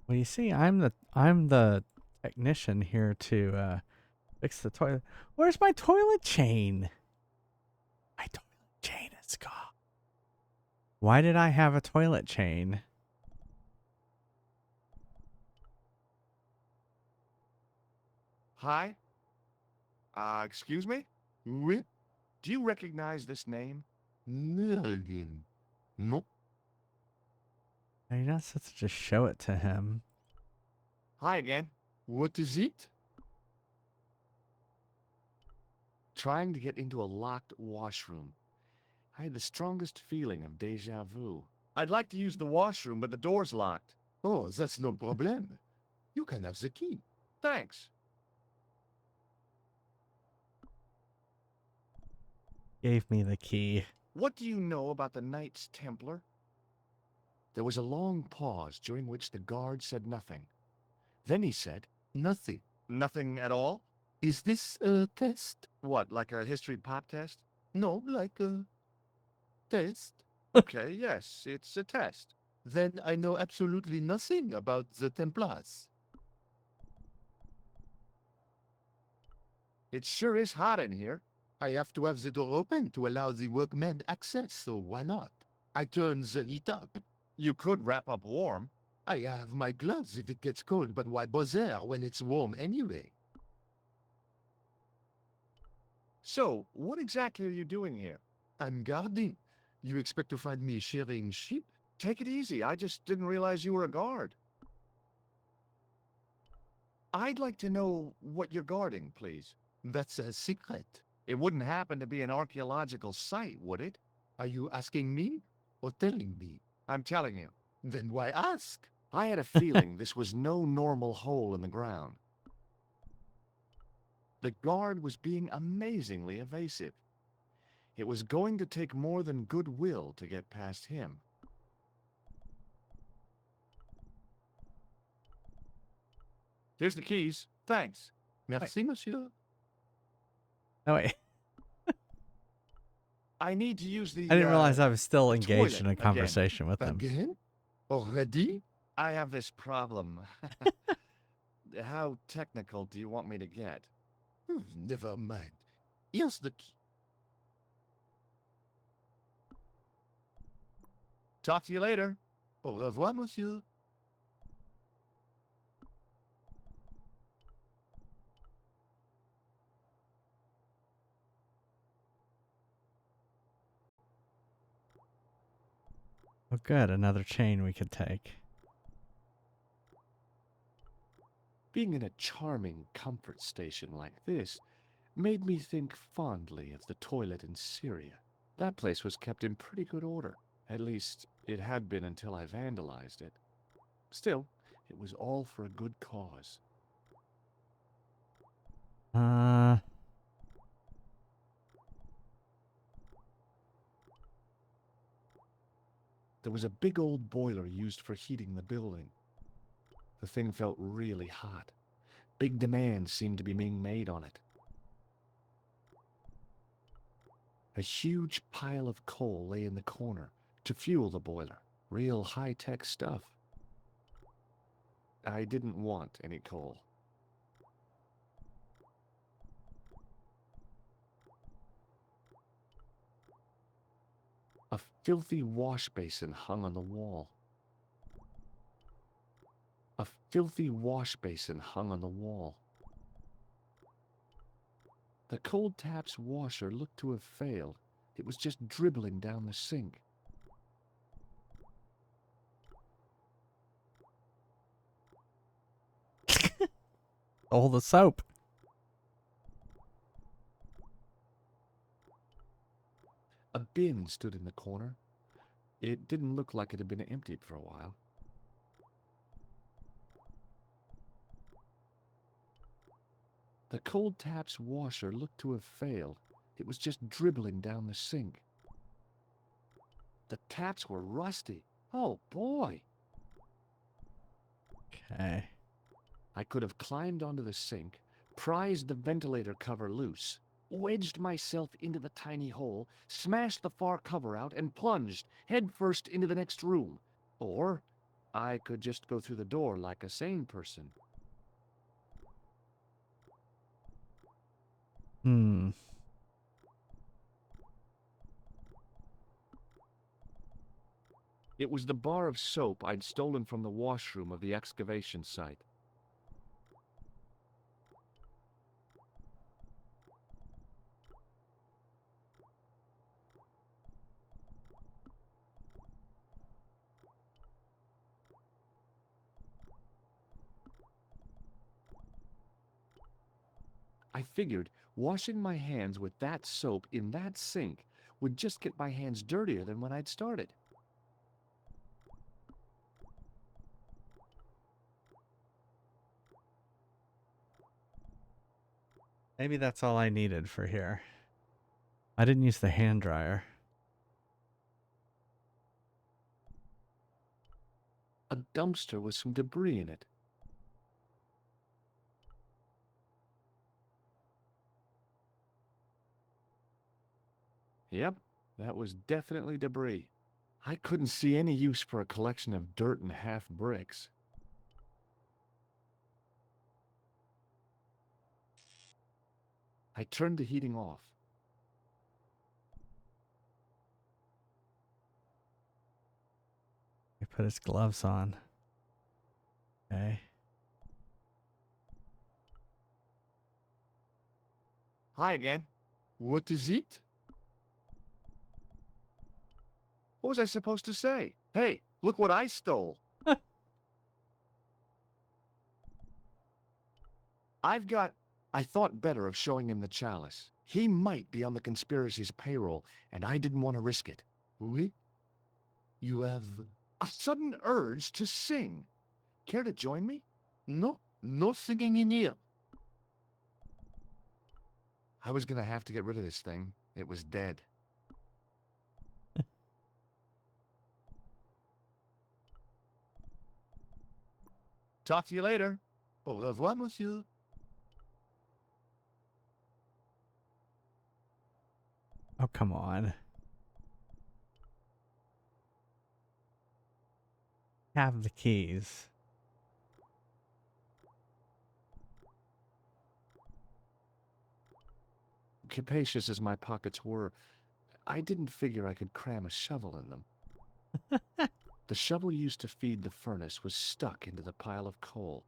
Well, you see, I'm the technician here to fix the toilet. Where's my toilet chain? My toilet chain is gone. Why did I have a toilet chain? Hi? Excuse me? Oui? Do you recognize this name? Merlin. No. You're not supposed to just show it to him. Hi again. What is it? Trying to get into a locked washroom. I had the strongest feeling of deja vu. I'd like to use the washroom, but the door's locked. Oh, that's no problem. You can have the key. Thanks. Gave me the key. What do you know about the Knights Templar? There was a long pause during which the guard said nothing. Then he said, Nothing. "Nothing at all? Is this a test? What, like a history pop test?" No, like a test. Okay, yes, it's a test. Then I know absolutely nothing about the Templars. It sure is hot in here. I have to have the door open to allow the workmen access, so why not? I turn the heat up. You could wrap up warm. I have my gloves if it gets cold, but why bother when it's warm anyway? So, what exactly are you doing here? I'm guarding. You expect to find me shearing sheep? Take it easy. I just didn't realize you were a guard. I'd like to know what you're guarding, please. That's a secret. It wouldn't happen to be an archaeological site, would it? Are you asking me or telling me? I'm telling you. Then why ask? I had a feeling this was no normal hole in the ground. The guard was being amazingly evasive. It was going to take more than goodwill to get past him. Here's the keys. Thanks. Merci, monsieur. No, wait. I need to use the. I didn't realize I was still the engaged in a toilet again. conversation with them. Again? Already? I have this problem. How technical do you want me to get? Never mind. Here's the key. Talk to you later. Au revoir, monsieur. Oh, good. Another chain we could take. Being in a charming comfort station like this made me think fondly of the toilet in Syria. That place was kept in pretty good order. At least, it had been until I vandalized it. Still, it was all for a good cause. There was a big old boiler used for heating the building. The thing felt really hot. Big demands seemed to be being made on it. A huge pile of coal lay in the corner to fuel the boiler. Real high-tech stuff. I didn't want any coal. A filthy wash basin hung on the wall. A filthy wash basin hung on the wall. The cold tap's washer looked to have failed. It was just dribbling down the sink. All the soap. A bin stood in the corner. It didn't look like it had been emptied for a while. The cold tap's washer looked to have failed. It was just dribbling down the sink. The taps were rusty. Oh boy! Okay. I could have climbed onto the sink, prized the ventilator cover loose, wedged myself into the tiny hole, smashed the far cover out, and plunged headfirst into the next room. Or I could just go through the door like a sane person. It was the bar of soap I'd stolen from the washroom of the excavation site. I figured washing my hands with that soap in that sink would just get my hands dirtier than when I'd started. Maybe that's all I needed for here. I didn't use the hand dryer. A dumpster with some debris in it. Yep, that was definitely debris. I couldn't see any use for a collection of dirt and half bricks. I turned the heating off. He put his gloves on. Okay. Hi again. What is it? What was I supposed to say? Hey, look what I stole. I thought better of showing him the chalice. He might be on the conspiracy's payroll, and I didn't want to risk it. Oui? You have... A sudden urge to sing. Care to join me? No, no singing in here. I was gonna have to get rid of this thing. It was dead. Talk to you later. Au revoir, monsieur. Oh, come on. Have the keys. Capacious as my pockets were, I didn't figure I could cram a shovel in them. The shovel used to feed the furnace was stuck into the pile of coal.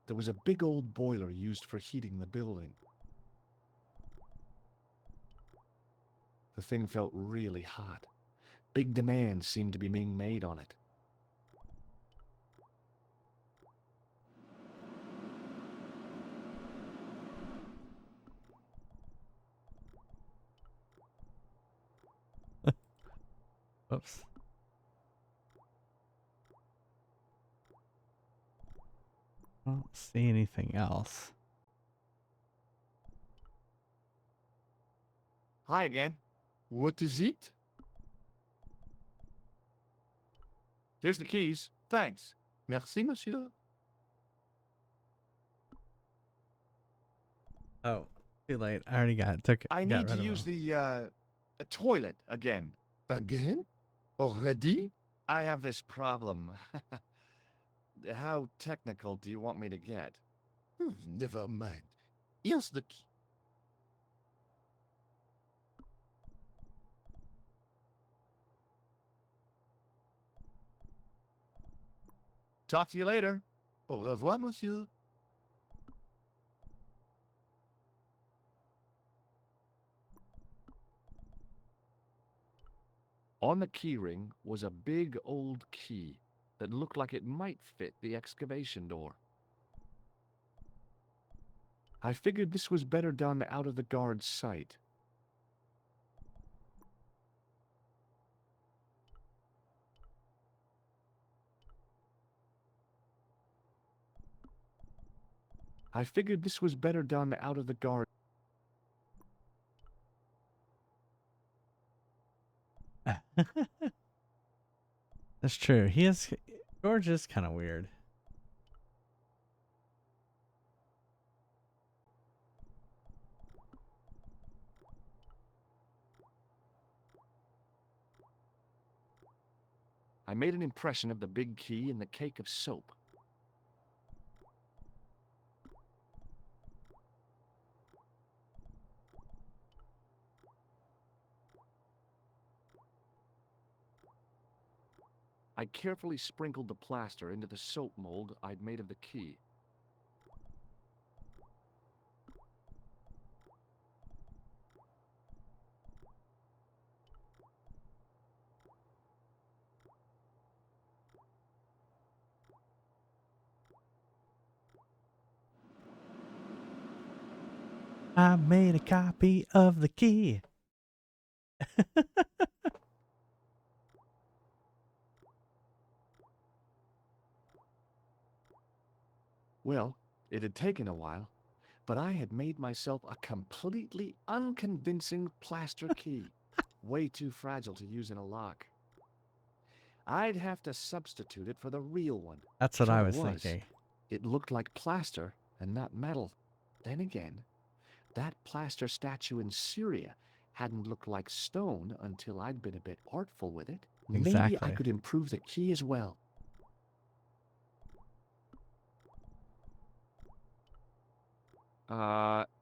There was a big old boiler used for heating the building. The thing felt really hot. Big demands seemed to be being made on it. Oops. I don't see anything else. Hi again. What is it? Here's the keys. Thanks. Merci, monsieur. Oh, too late. I already got it. Took it. I got need to rid of use them. the toilet again. Again? Already? I have this problem. How technical do you want me to get? Never mind. Here's the key. Talk to you later. Au revoir, monsieur. On the keyring was a big old key that looked like it might fit the excavation door. I figured this was better done out of the guard's sight. I figured this was better done out of the guard. That's true. George is kind of weird. I made an impression of the big key in the cake of soap. I carefully sprinkled the plaster into the soap mold I'd made of the key. I made a copy of the key. Well, it had taken a while, but I had made myself a completely unconvincing plaster key. Way too fragile to use in a lock. I'd have to substitute it for the real one. That's what I Trouble was was, thinking. It looked like plaster and not metal. Then again, that plaster statue in Syria hadn't looked like stone until I'd been a bit artful with it. Maybe I Exactly. could improve the key as well.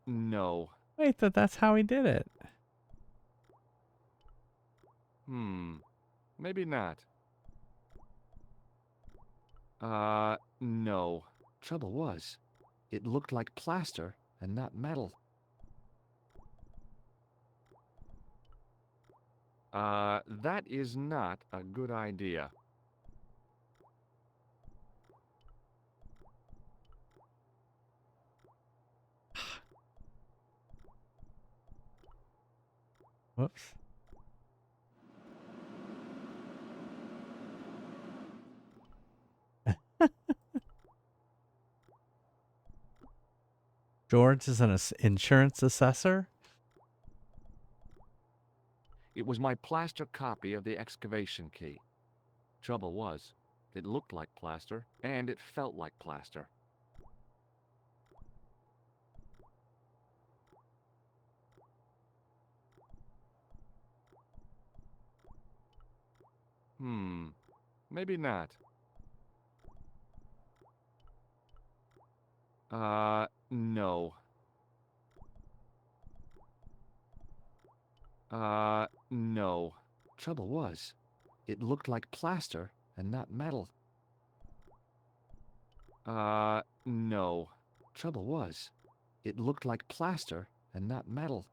No. Wait, that's how he did it. Maybe not. No. Trouble was, it looked like plaster and not metal. That is not a good idea. Whoops. George is an insurance assessor. It was my plaster copy of the excavation key. Trouble was, it looked like plaster, and it felt like plaster. Maybe not. No. No. Trouble was, it looked like plaster and not metal. No. Trouble was, it looked like plaster and not metal.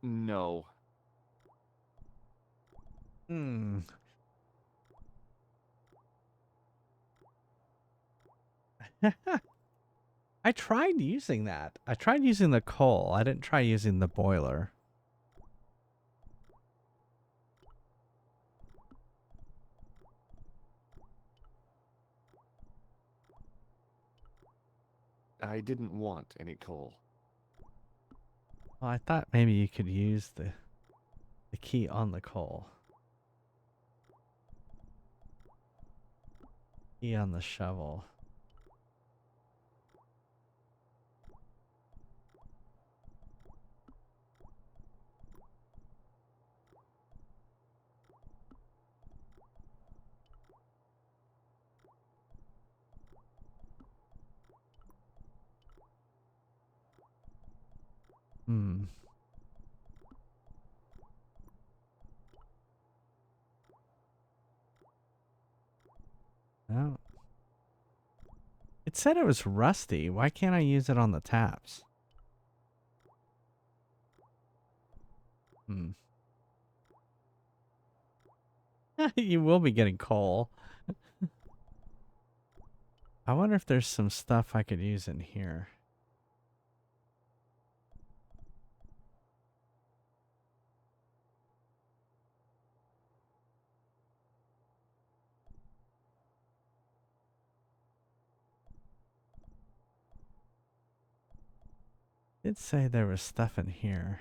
No. I tried using that. I tried using the coal. I didn't try using the boiler. I didn't want any coal. Well, I thought maybe you could use the key on the coal. Key on the shovel. Oh. It said it was rusty. Why can't I use it on the taps? You will be getting coal. I wonder if there's some stuff I could use in here. It did say there was stuff in here.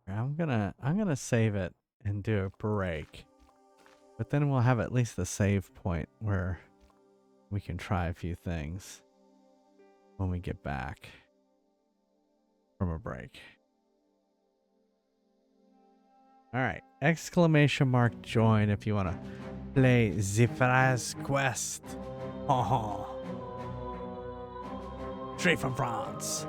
I'm gonna save it and do a break. But then we'll have at least the save point where we can try a few things when we get back from a break. Alright, exclamation mark join if you want to play JFries quest. Straight from France.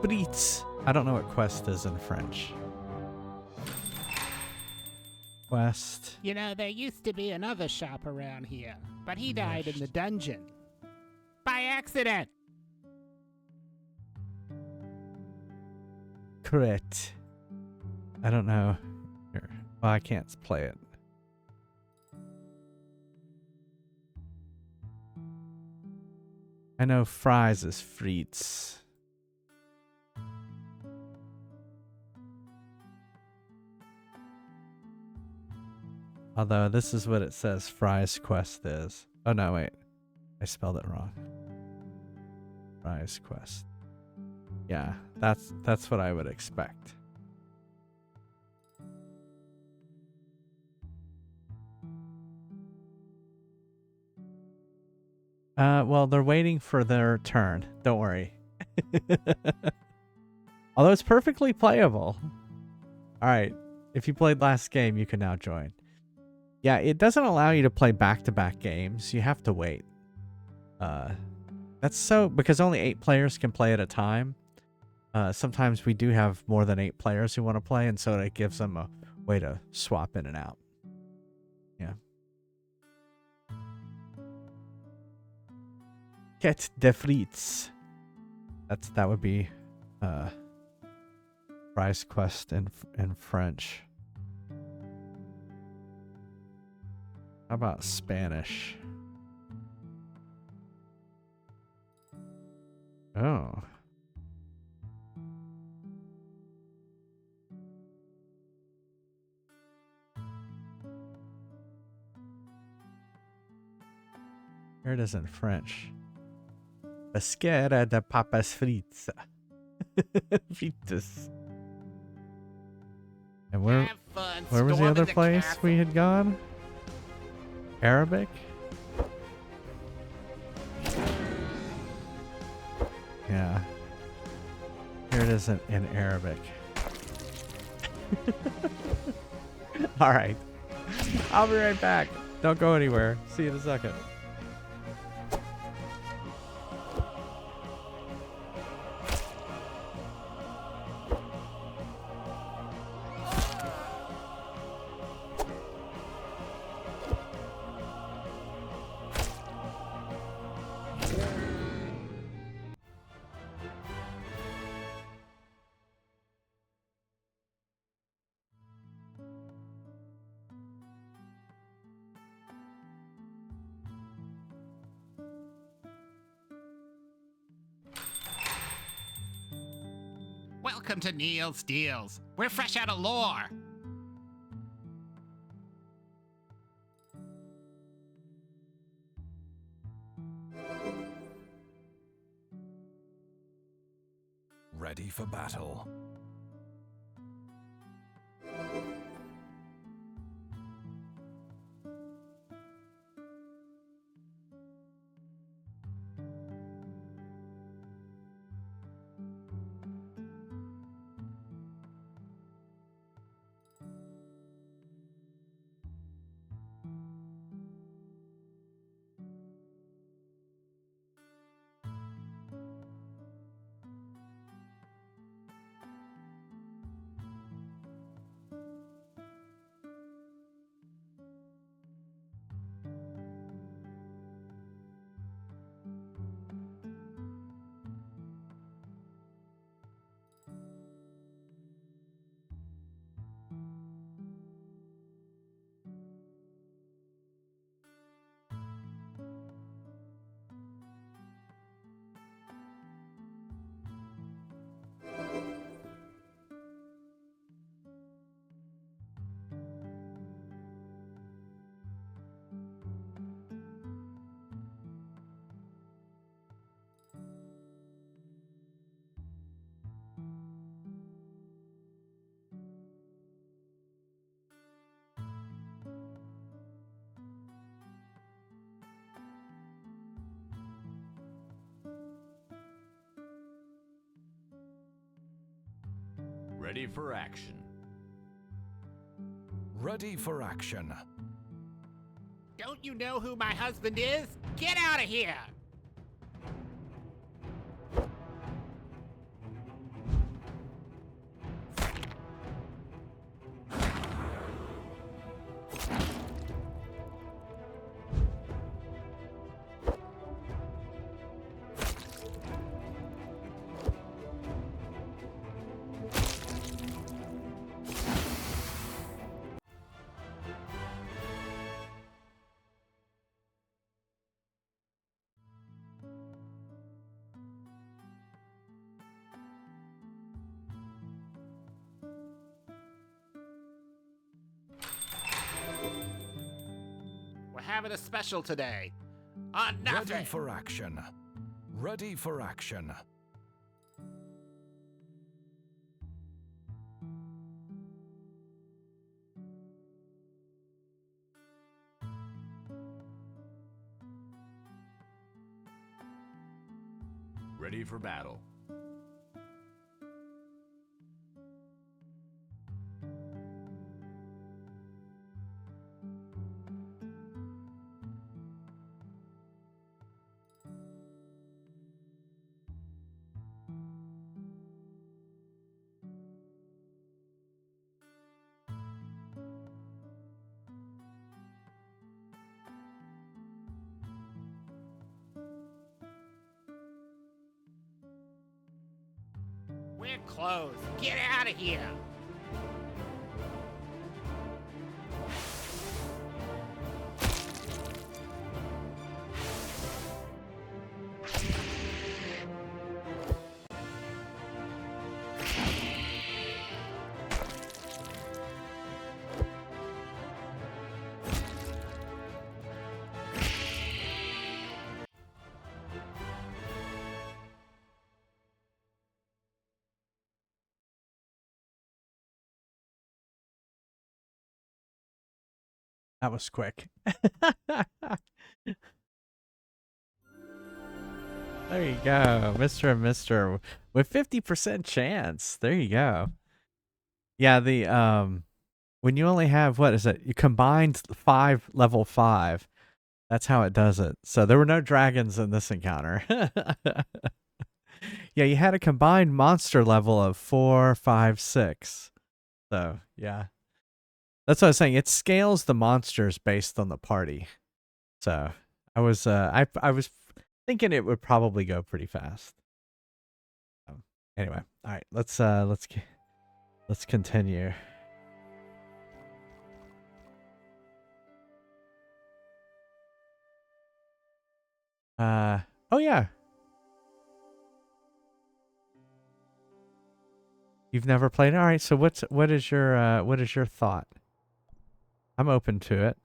Brits. I don't know what quest is in French. Quest. You know, there used to be another shop around here, but he died in the dungeon. By accident! Correct. I don't know. Here. Well, I can't play it. I know fries is frites. Although this is what it says Fry's quest is. Oh no, wait. I spelled it wrong. Fry's quest. Yeah, that's what I would expect. Well, they're waiting for their turn. Don't worry. Although it's perfectly playable. Alright, if you played last game, you can now join. Yeah, it doesn't allow you to play back-to-back games. You have to wait. That's so... because only 8 players can play at a time. Sometimes we do have more than 8 players who want to play, and so it gives them a way to swap in and out. Yeah. Quête de frites. That would be Fry's quest in French. How about Spanish? Oh. Here it is in French. Pesquera de papas fritas. Fritas. And where was the other place we had gone? Arabic? Yeah. Here it is in Arabic. Alright. I'll be right back. Don't go anywhere. See you in a second. Welcome to Neil's Deals. We're fresh out of lore. Ready for battle. Ready for action. Ready for action. Don't you know who my husband is? Get out of here! having a special today. On nothing. Ready for action. Ready for action. Ready for battle. We're closed. Get out of here. That was quick. There you go, Mr. and Mr. with 50% chance. There you go. Yeah, the when you only have, what is it? You combined level 5. That's how it does it. So there were no dragons in this encounter. Yeah, you had a combined monster level of 4, 5, 6. So, yeah. That's what I was saying. It scales the monsters based on the party. So, I was thinking it would probably go pretty fast. Anyway, all right, let's continue. Oh yeah. You've never played? All right, so what is your thought? I'm open to it.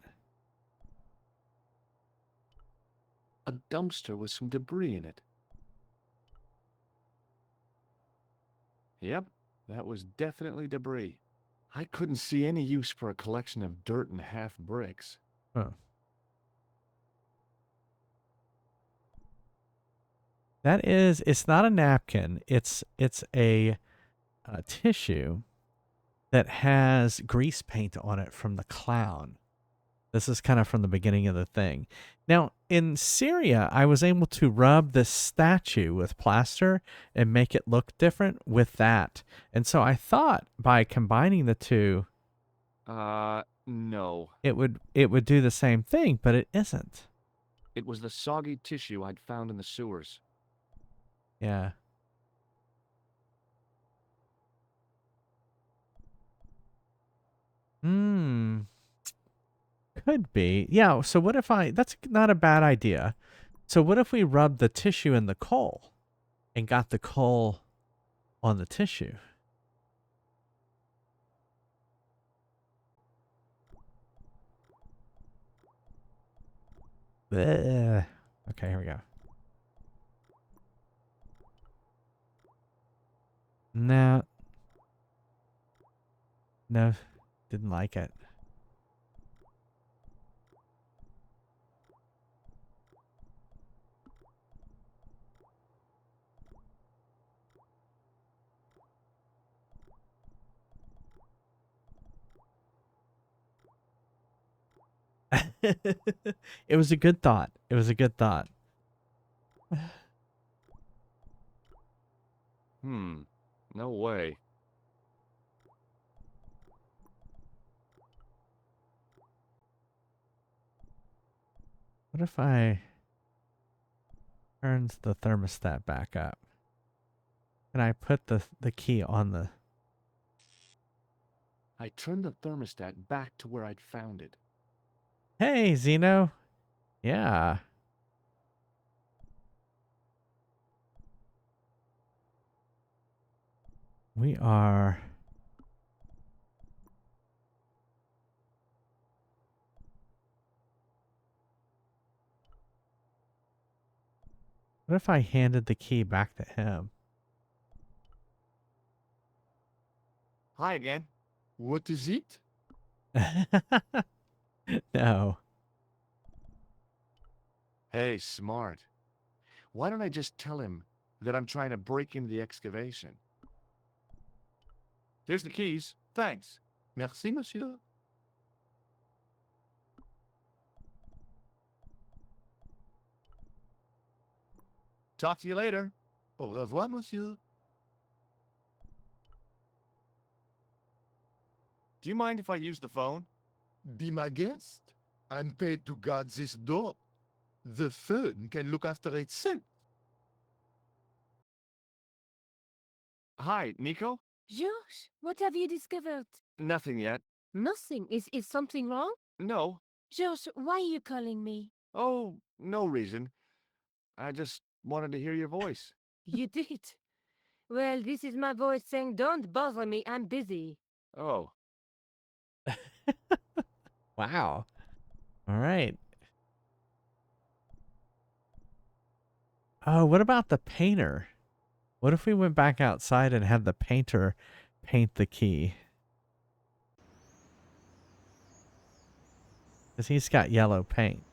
A dumpster with some debris in it. Yep, that was definitely debris. I couldn't see any use for a collection of dirt and half bricks. Huh. It's not a napkin. It's a tissue that has grease paint on it from the clown. This is kind of from the beginning of the thing. Now, in Syria, I was able to rub this statue with plaster and make it look different with that. And so I thought by combining the two, no. it would do the same thing, but it isn't. It was the soggy tissue I'd found in the sewers. Yeah. Could be. Yeah, so what if that's not a bad idea. So what if we rub the tissue in the coal and got the coal on the tissue? Blech. Okay, here we go. No. No, didn't like it. It was a good thought. It was a good thought. No way. What if I turns the thermostat back up? Can I put the key on the... I turned the thermostat back to where I'd found it. Hey, Zeno. Yeah. We are... What if I handed the key back to him? Hi again. What is it? No. Hey, smart. Why don't I just tell him that I'm trying to break into the excavation? Here's the keys. Thanks. Merci, monsieur. Talk to you later. Au revoir, monsieur. Do you mind if I use the phone? Be my guest. I'm paid to guard this door. The phone can look after itself. Hi, Nico? George, what have you discovered? Nothing yet. Nothing. Is something wrong? No. George, why are you calling me? Oh, no reason. I just wanted to hear your voice. You did. Well, this is my voice saying, don't bother me, I'm busy. Oh. Wow. All right. Oh, what about the painter? What if we went back outside and had the painter paint the key? Because he's got yellow paint.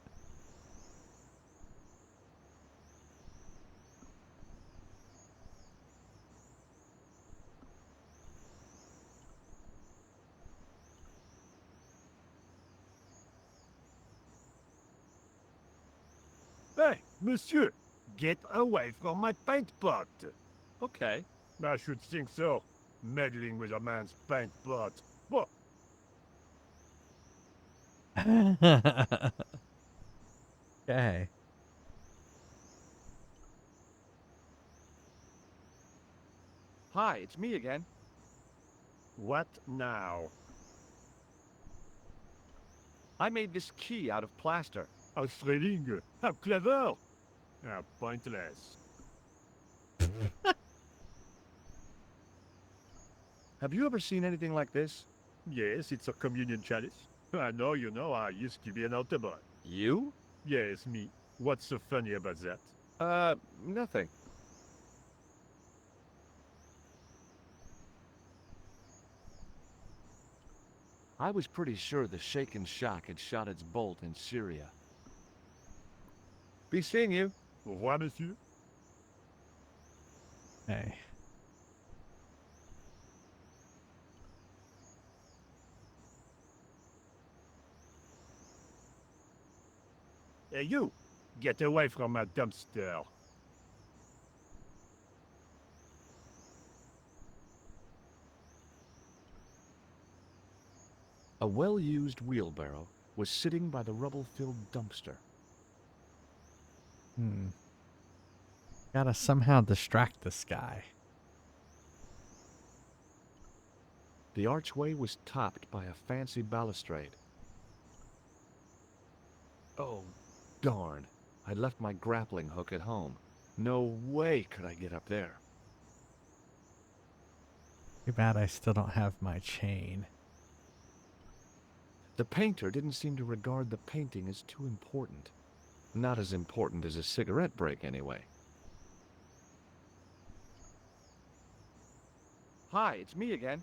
Hey, monsieur, get away from my paint pot. Okay. I should think so. Meddling with a man's paint pot. What? Okay. Hi, it's me again. What now? I made this key out of plaster. A thrilling. How clever. How pointless. Have you ever seen anything like this? Yes, it's a communion chalice. I know, you know, I used to be an altar boy. You? Yes, me. What's so funny about that? Nothing. I was pretty sure the shaken shock had shot its bolt in Syria. Be seeing you. Au revoir, monsieur. Hey. Hey, you! Get away from my dumpster. A well-used wheelbarrow was sitting by the rubble-filled dumpster. Gotta somehow distract this guy. The archway was topped by a fancy balustrade. Oh, darn. I'd left my grappling hook at home. No way could I get up there. Too bad I still don't have my chain. The painter didn't seem to regard the painting as too important. Not as important as a cigarette break, anyway. Hi, it's me again.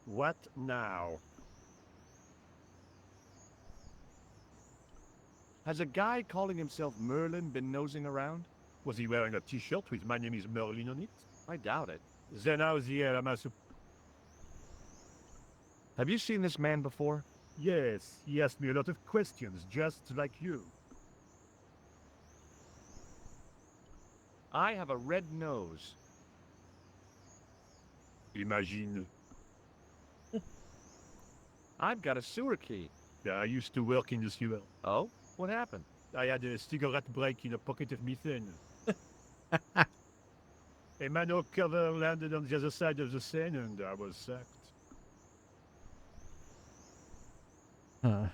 What now? Has a guy calling himself Merlin been nosing around? Was he wearing a t-shirt with "My name is Merlin" on it? I doubt it. Then how the hell am I Have you seen this man before? Yes, he asked me a lot of questions, just like you. I have a red nose. Imagine. I've got a sewer key. I used to work in the sewer. Oh? What happened? I had a cigarette break in a pocket of methane. A manhole cover landed on the other side of the Seine and I was sacked. Huh.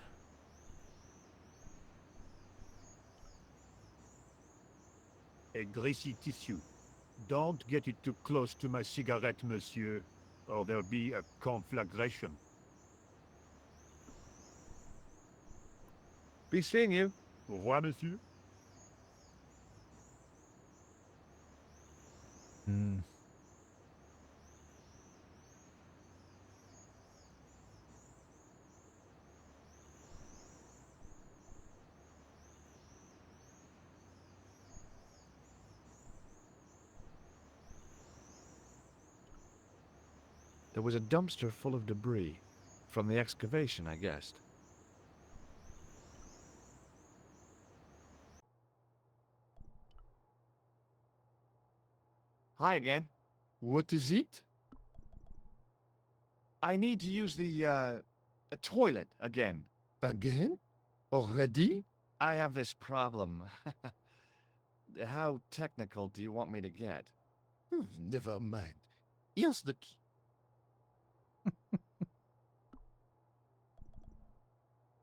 A greasy tissue. Don't get it too close to my cigarette, monsieur, or there'll be a conflagration. Be seeing you. Au revoir, monsieur. Hmm. There was a dumpster full of debris. From the excavation, I guessed. Hi again. What is it? I need to use the toilet again. Again? Already? I have this problem. How technical do you want me to get? Never mind. Here's the key.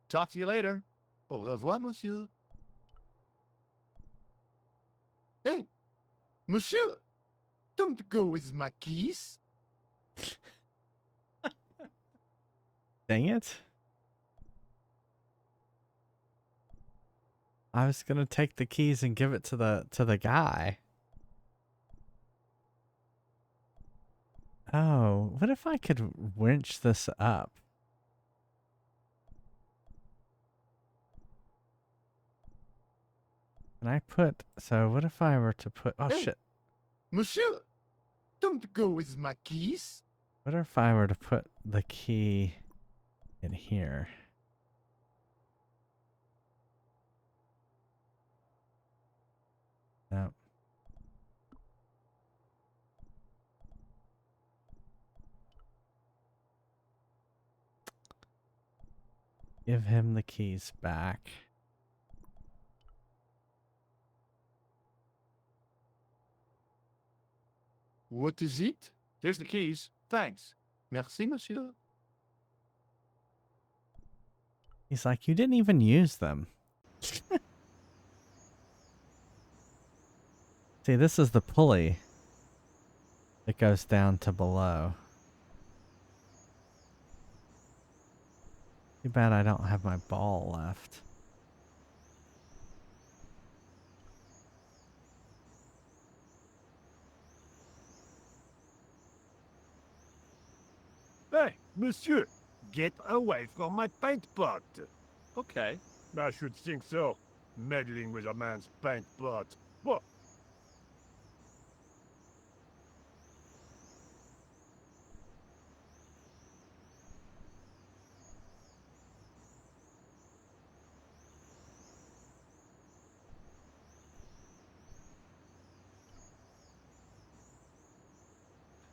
Talk to you later. Au revoir, monsieur. Hey, monsieur, don't go with my keys. Dang it. I was gonna take the keys and give it to the guy. Oh, what if I could winch this up? Can I put, so what if I were to put, oh Hey. shit. Monsieur, don't go with my keys. What if I were to put the key in here? No. Give him the keys back. What is it? Here's the keys. Thanks. Merci, monsieur. He's like, you didn't even use them. See, this is the pulley that goes down to below. Too bad I don't have my ball left. Hey, monsieur, get away from my paint pot. Okay. I should think so. Meddling with a man's paint pot. What?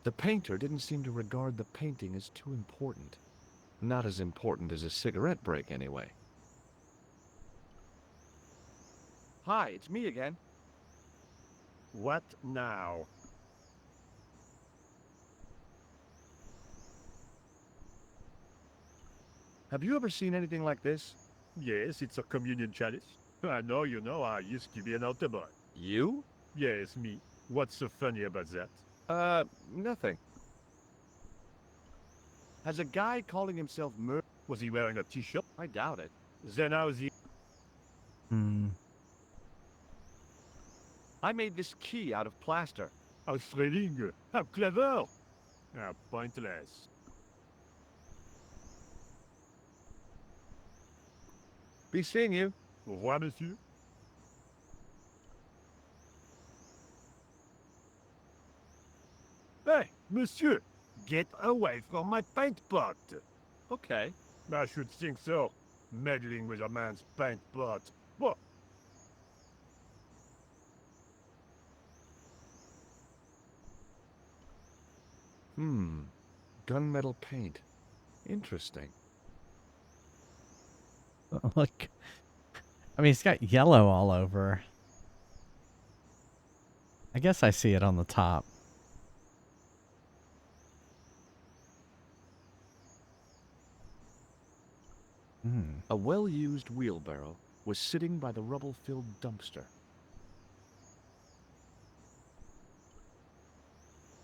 The painter didn't seem to regard the painting as too important. Not as important as a cigarette break, anyway. Hi, it's me again. What now? Have you ever seen anything like this? Yes, it's a communion chalice. I know, you know, I used to be an altar boy. You? Yes, me. What's so funny about that? Nothing. Has a guy calling himself Marib? Was he wearing a t-shirt? I doubt it. Then how's he? Hmm. I made this key out of plaster. How thrilling! How clever! How pointless. Be seeing you. Au revoir, monsieur. Hey, monsieur! Get away from my paint pot! Okay. I should think so. Meddling with a man's paint pot. What? Gunmetal paint. Interesting. Look. I mean, it's got yellow all over. I guess I see it on the top. Hmm. A well-used wheelbarrow was sitting by the rubble-filled dumpster.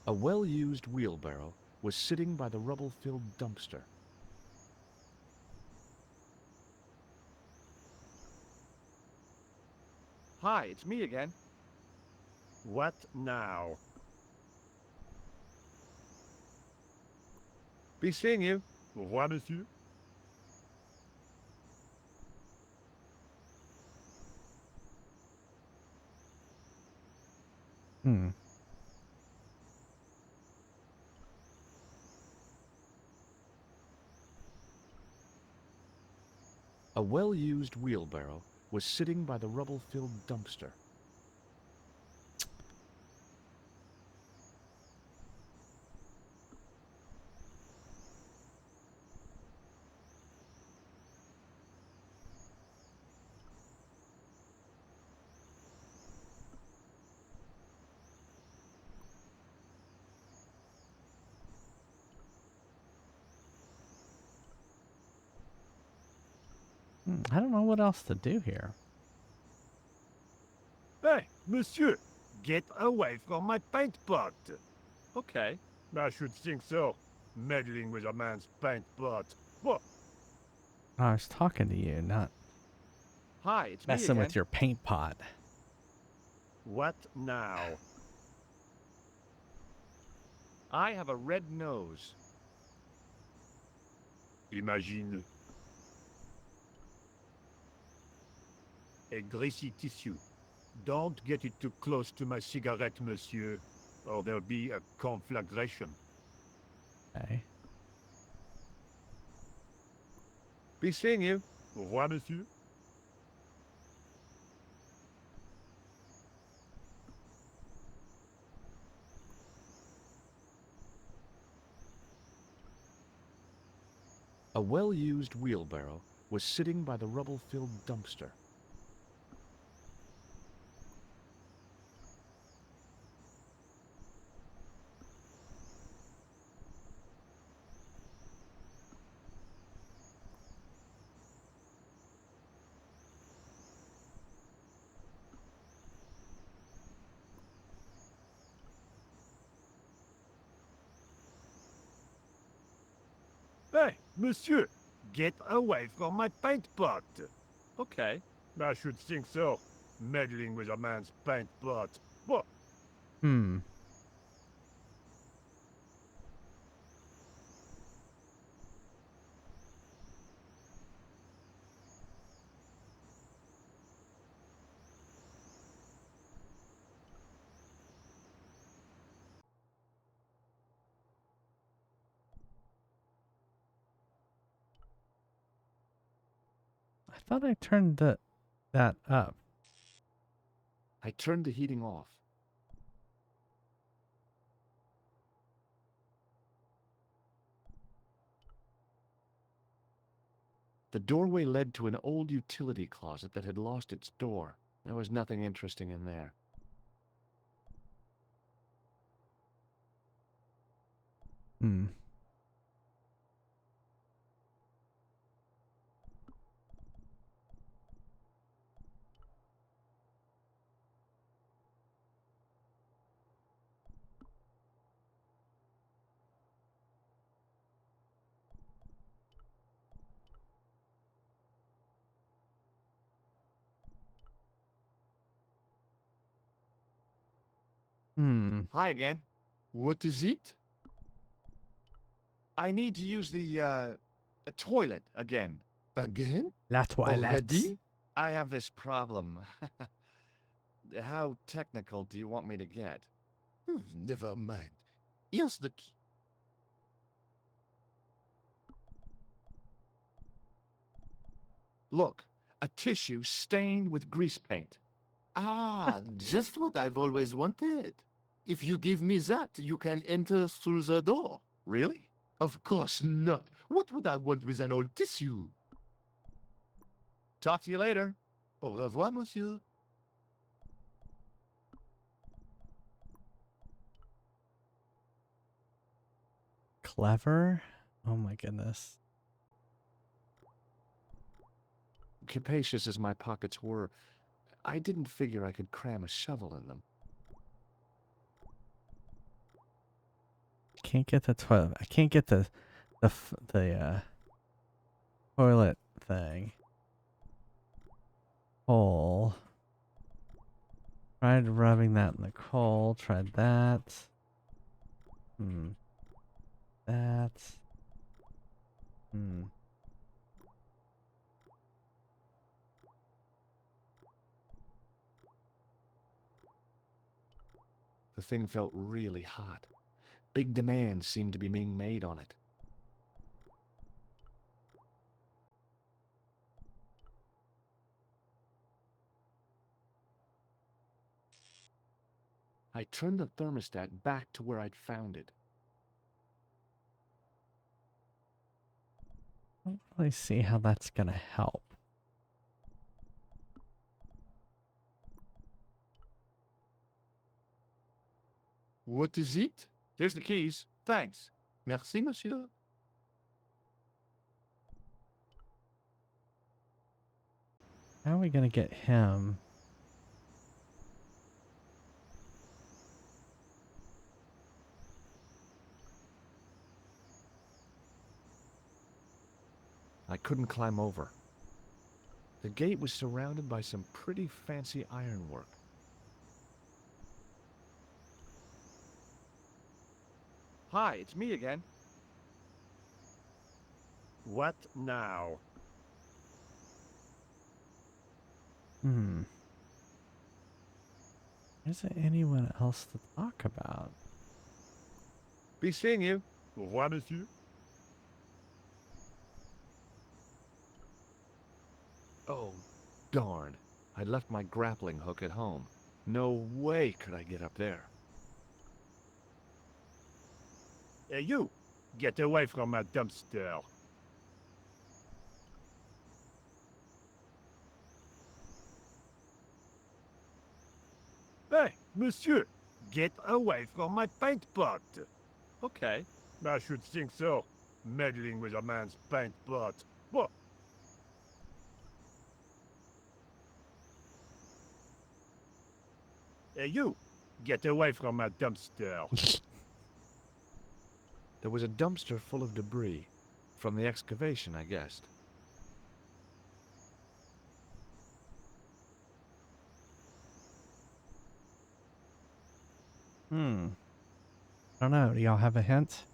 A well-used wheelbarrow was sitting by the rubble-filled dumpster. Hi, it's me again. What now? Be seeing you. Au revoir, monsieur. Hmm. A well-used wheelbarrow was sitting by the rubble-filled dumpster. I don't know what else to do here. Hey, monsieur, get away from my paint pot. Okay. I should think so. Meddling with a man's paint pot. What? I was talking to you, not Hi, it's me messing again. with your paint pot. What now? I have a red nose. Imagine. A greasy tissue. Don't get it too close to my cigarette, monsieur, or there'll be a conflagration. Okay. Be seeing you. Au revoir, monsieur. A well-used wheelbarrow was sitting by the rubble-filled dumpster. Hey, monsieur, get away from my paint pot. Okay. I should think so. Meddling with a man's paint pot. What? Hmm. I thought I turned that up. I turned the heating off. The doorway led to an old utility closet that had lost its door. There was nothing interesting in there. Hmm. Hmm. Hi again. What is it? I need to use the toilet again. Again? La toilette. Already? I have this problem. How technical do you want me to get? Never mind. Here's the key. Look, a tissue stained with grease paint. Ah, just what I've always wanted. If you give me that, you can enter through the door. Really? Of course not. What would I want with an old tissue? Talk to you later. Au revoir, monsieur. Clever? Oh my goodness. Capacious as my pockets were, I didn't figure I could cram a shovel in them. Can't get the toilet. I can't get the toilet thing. Coal. Tried rubbing that in the coal. Tried that. That. Hmm. The thing felt really hot. Big demands seemed to be being made on it. I turned the thermostat back to where I'd found it. I don't really see how that's gonna help. What is it? Here's the keys. Thanks. Merci, monsieur. How are we gonna get him? I couldn't climb over. The gate was surrounded by some pretty fancy ironwork. Hi, it's me again. What now? Hmm. Is there anyone else to talk about? Be seeing you. Au revoir, monsieur. Oh, darn. I'd left my grappling hook at home. No way could I get up there. Hey, you! Get away from my dumpster. Hey, monsieur! Get away from my paint pot! Okay. I should think so. Meddling with a man's paint pot. What? Hey, you! Get away from my dumpster. There was a dumpster full of debris. From the excavation, I guessed. Hmm. I don't know. Do y'all have a hint?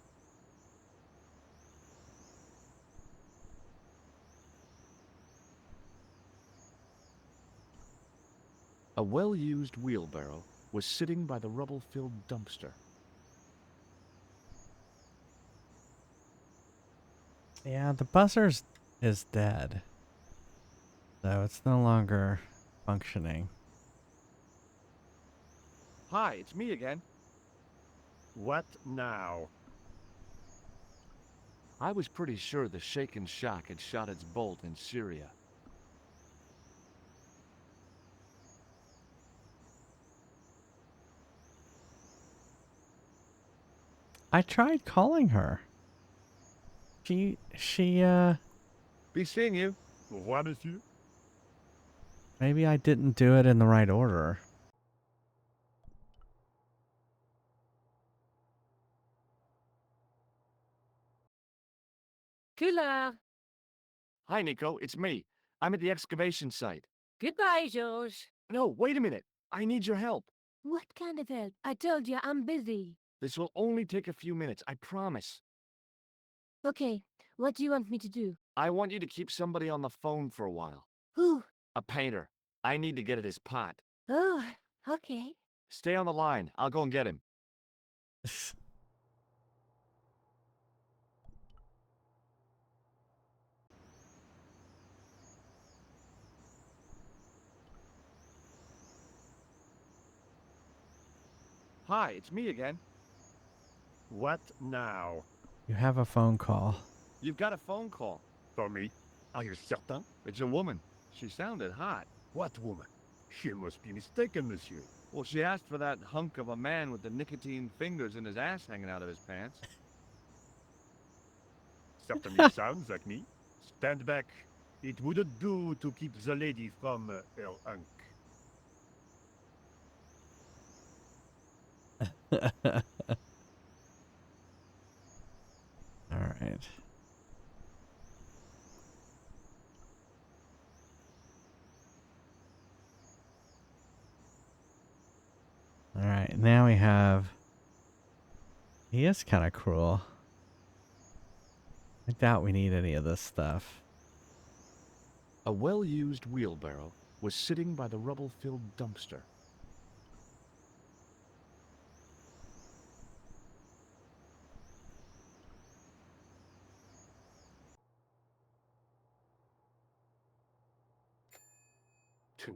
A well-used wheelbarrow was sitting by the rubble-filled dumpster. Yeah, the buzzer's is dead. So it's no longer functioning. Hi, it's me again. What now? I was pretty sure the shaken shock had shot its bolt in Syria. I tried calling her. She Be seeing you. Au revoir, monsieur. maybe I didn't do it in the right order. Couleur. Hi, Nico. It's me. I'm at the excavation site. Goodbye, Georges. No, wait a minute. I need your help. What kind of help? I told you I'm busy. This will only take a few minutes, I promise. Okay, what do you want me to do? I want you to keep somebody on the phone for a while. Who? A painter. I need to get at his pot. Oh, okay. Stay on the line. I'll go and get him. Hi, it's me again. What now? You have a phone call. You've got a phone call. For me? Are you certain? It's a woman. She sounded hot. What woman? She must be mistaken, monsieur. Well, she asked for that hunk of a man with the nicotine fingers and his ass hanging out of his pants. Certainly sounds like me. Stand back. It wouldn't do to keep the lady from her unk. All right. All right. Now we have. He is kind of cruel. I doubt we need any of this stuff. A well-used wheelbarrow was sitting by the rubble-filled dumpster.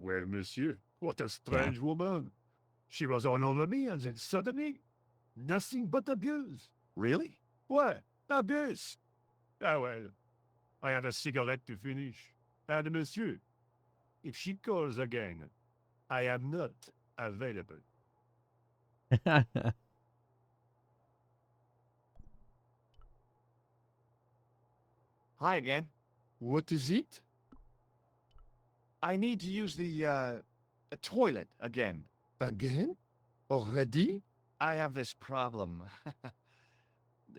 Well, monsieur, what a strange woman. She was all over me, and then suddenly, nothing but abuse. Really? What? Abuse? Ah, well, I had a cigarette to finish. And monsieur, if she calls again, I am not available. Hi again. What is it? I need to use the toilet again. Again? Already? I have this problem.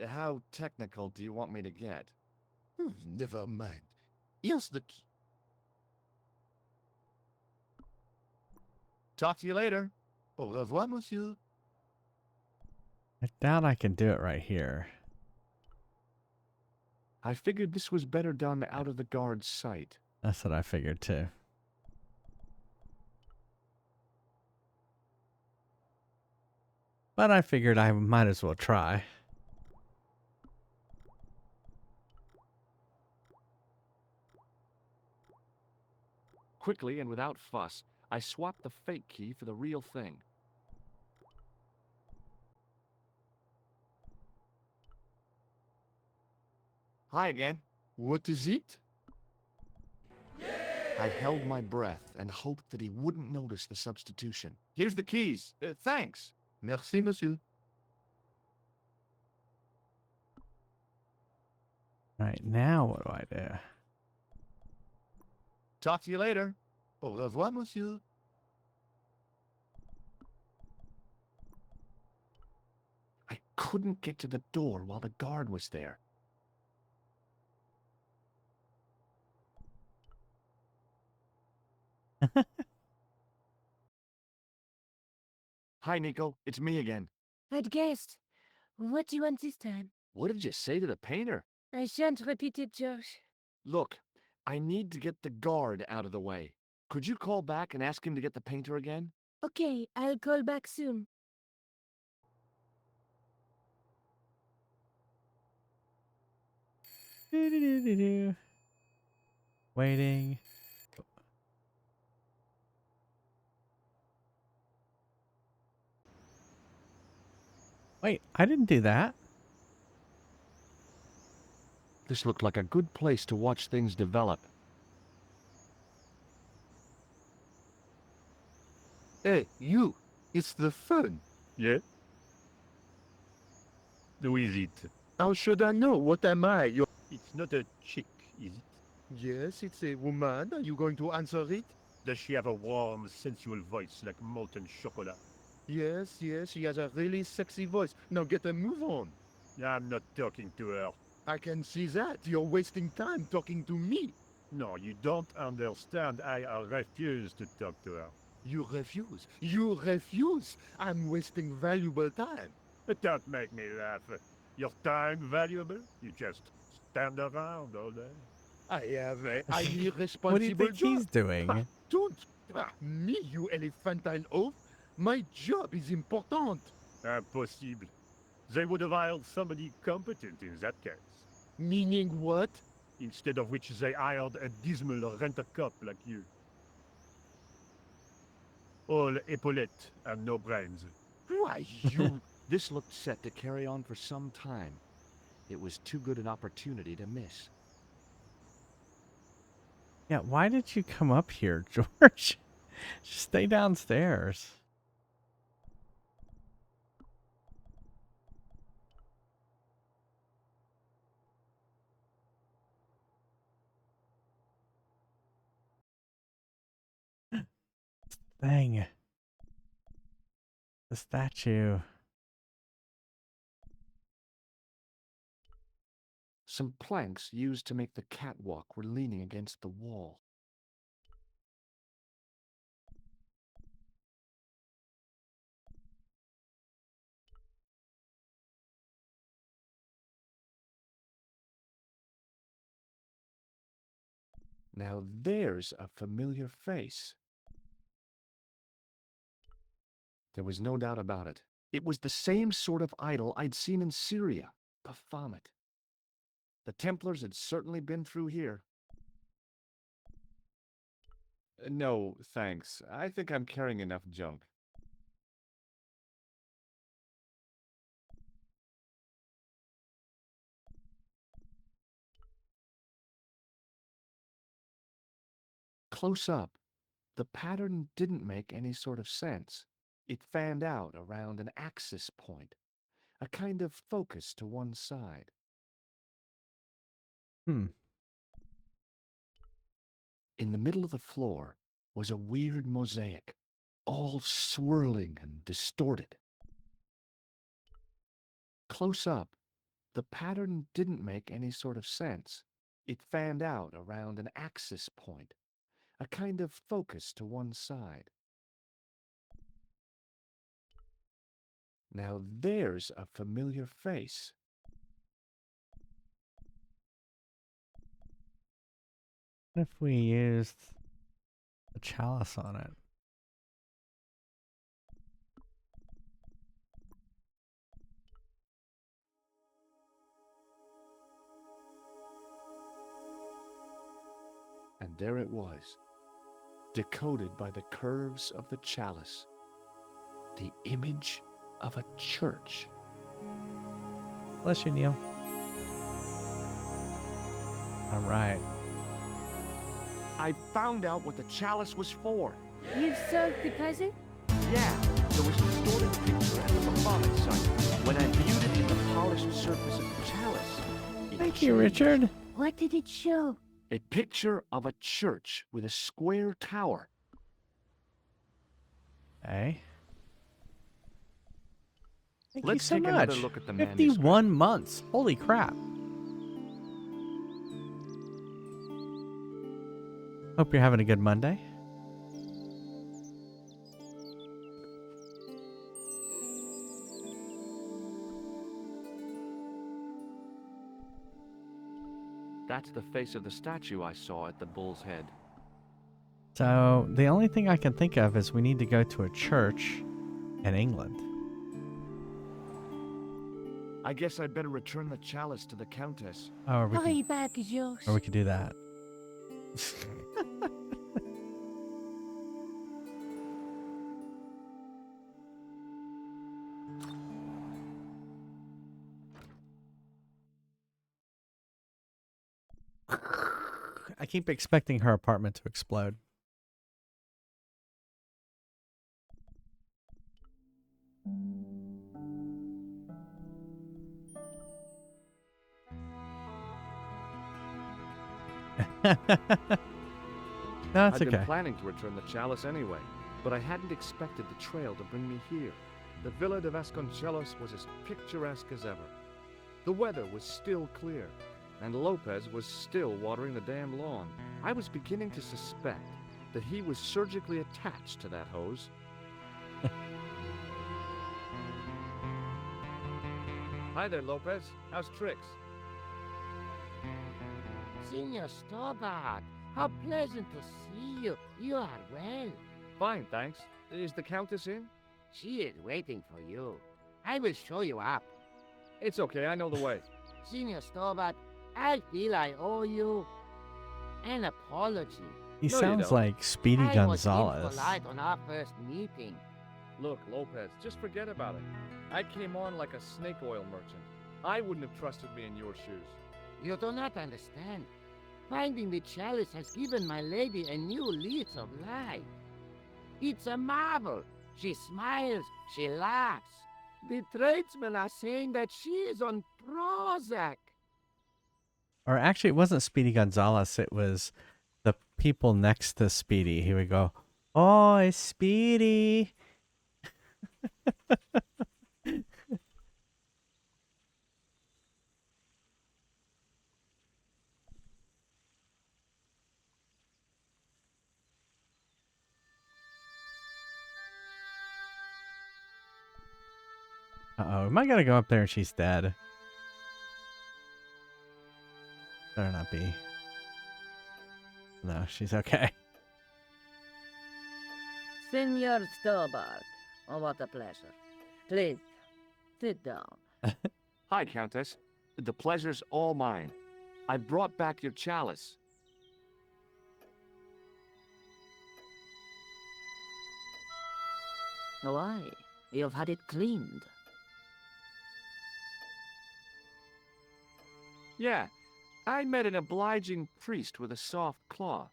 How technical do you want me to get? Never mind. Here's the key. Talk to you later. Au revoir, monsieur. I doubt I can do it right here. I figured this was better done out of the guard's sight. That's what I figured too. But I figured I might as well try. Quickly and without fuss, I swapped the fake key for the real thing. Hi again. What is it? I held my breath and hoped that he wouldn't notice the substitution. Here's the keys. Thanks. Merci, monsieur. Right, now what do I do? Talk to you later. Au revoir, monsieur. I couldn't get to the door while the guard was there. Hi, Nico. It's me again. I'd guessed. What do you want this time? What did you say to the painter? I shan't repeat it, Josh. Look, I need to get the guard out of the way. Could you call back and ask him to get the painter again? Okay, I'll call back soon. Waiting. Wait, I didn't do that. This looked like a good place to watch things develop. Hey, you. It's the fun. Yeah? Who is it? How should I know? What am I? It's not a chick, is it? Yes, it's a woman. Are you going to answer it? Does she have a warm, sensual voice like molten chocolate? Yes, yes, she has a really sexy voice. Now get a move on. I'm not talking to her. I can see that. You're wasting time talking to me. No, you don't understand. I refuse to talk to her. You refuse. You refuse. I'm wasting valuable time. Don't make me laugh. Your time valuable? You just stand around all day. I have a highly responsible What do you think job. he's doing? Don't. Me, you elephantine oaf. My job is important. Impossible. They would have hired somebody competent in that case. Meaning what? Instead of which they hired a dismal rent-a-cop like you. All epaulettes and no brains. Why, you... This looked set to carry on for some time. It was too good an opportunity to miss. Yeah, why did you come up here, George? Just stay downstairs. Dang. The statue. Some planks used to make the catwalk were leaning against the wall. Now there's a familiar face. There was no doubt about it. It was the same sort of idol I'd seen in Syria, Baphomet. The Templars had certainly been through here. No, thanks. I think I'm carrying enough junk. Close up, the pattern didn't make any sort of sense. It fanned out around an axis point, a kind of focus to one side. Hmm. In the middle of the floor was a weird mosaic, all swirling and distorted. Close up, the pattern didn't make any sort of sense. It fanned out around an axis point, a kind of focus to one side. Now there's a familiar face. What if we used a chalice on it? And there it was, decoded by the curves of the chalice, the image of a church. Bless you, Neil. All right. I found out what the chalice was for. You've solved the puzzle? Yeah, there was a distorted picture at the Baphomet site. When I viewed it in the polished surface of the chalice, it Thank you, changed. Richard. What did it show? A picture of a church with a square tower. Hey. Thank Let's you so take much. another look at the 51 months. Holy crap. Hope you're having a good Monday. That's the face of the statue I saw at the bull's head. So, the only thing I can think of is we need to go to a church in England. I guess I'd better return the chalice to the Countess. Oh, or we Hurry could, back is yours. or we could do that. I keep expecting her apartment to explode. No, it's I'd been okay. planning to return the chalice anyway, but I hadn't expected the trail to bring me here. The Villa de Vasconcelos was as picturesque as ever. The weather was still clear, and Lopez was still watering the damn lawn. I was beginning to suspect that he was surgically attached to that hose. Hi there, Lopez. How's tricks? Senor Stobart, how pleasant to see you. You are well. Fine, thanks. Is the Countess in? She is waiting for you. I will show you up. It's okay, I know the way. Senor Stobart, I feel I owe you an apology. He No, you sounds don't. like Speedy I Gonzalez. was impolite on our first meeting. Look, Lopez, just forget about it. I came on like a snake oil merchant. I wouldn't have trusted me in your shoes. You do not understand. Finding the chalice has given my lady a new lease of life. It's a marvel. She smiles, she laughs. The tradesmen are saying that she is on Prozac. Or actually, it wasn't Speedy Gonzalez. It was the people next to Speedy. He would go, "Oh, it's Speedy." Uh-oh, am I gonna go up there and she's dead? Better not be. No, she's okay. Senor Stobart. Oh, what a pleasure. Please, sit down. Hi, Countess. The pleasure's all mine. I brought back your chalice. Why? You've had it cleaned. Yeah, I met an obliging priest with a soft claw.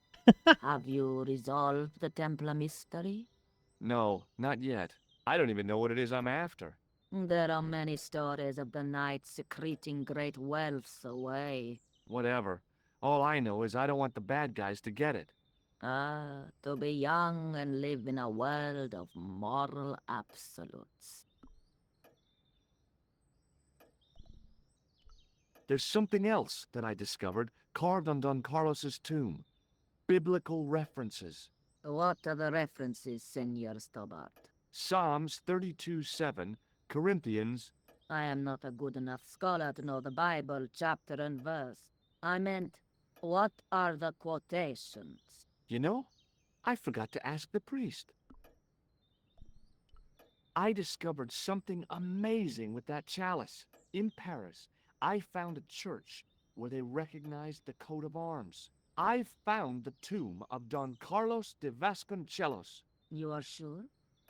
Have you resolved the Templar mystery? No, not yet. I don't even know what it is I'm after. There are many stories of the knight secreting great wealths away. Whatever. All I know is I don't want the bad guys to get it. Ah, to be young and live in a world of moral absolutes. There's something else that I discovered carved on Don Carlos's tomb. Biblical references. What are the references, Senor Stobart? Psalms 32:7, Corinthians. I am not a good enough scholar to know the Bible chapter and verse. I meant, what are the quotations? You know, I forgot to ask the priest. I discovered something amazing with that chalice. In Paris, I found a church where they recognized the coat of arms. I found the tomb of Don Carlos de Vasconcelos. You are sure?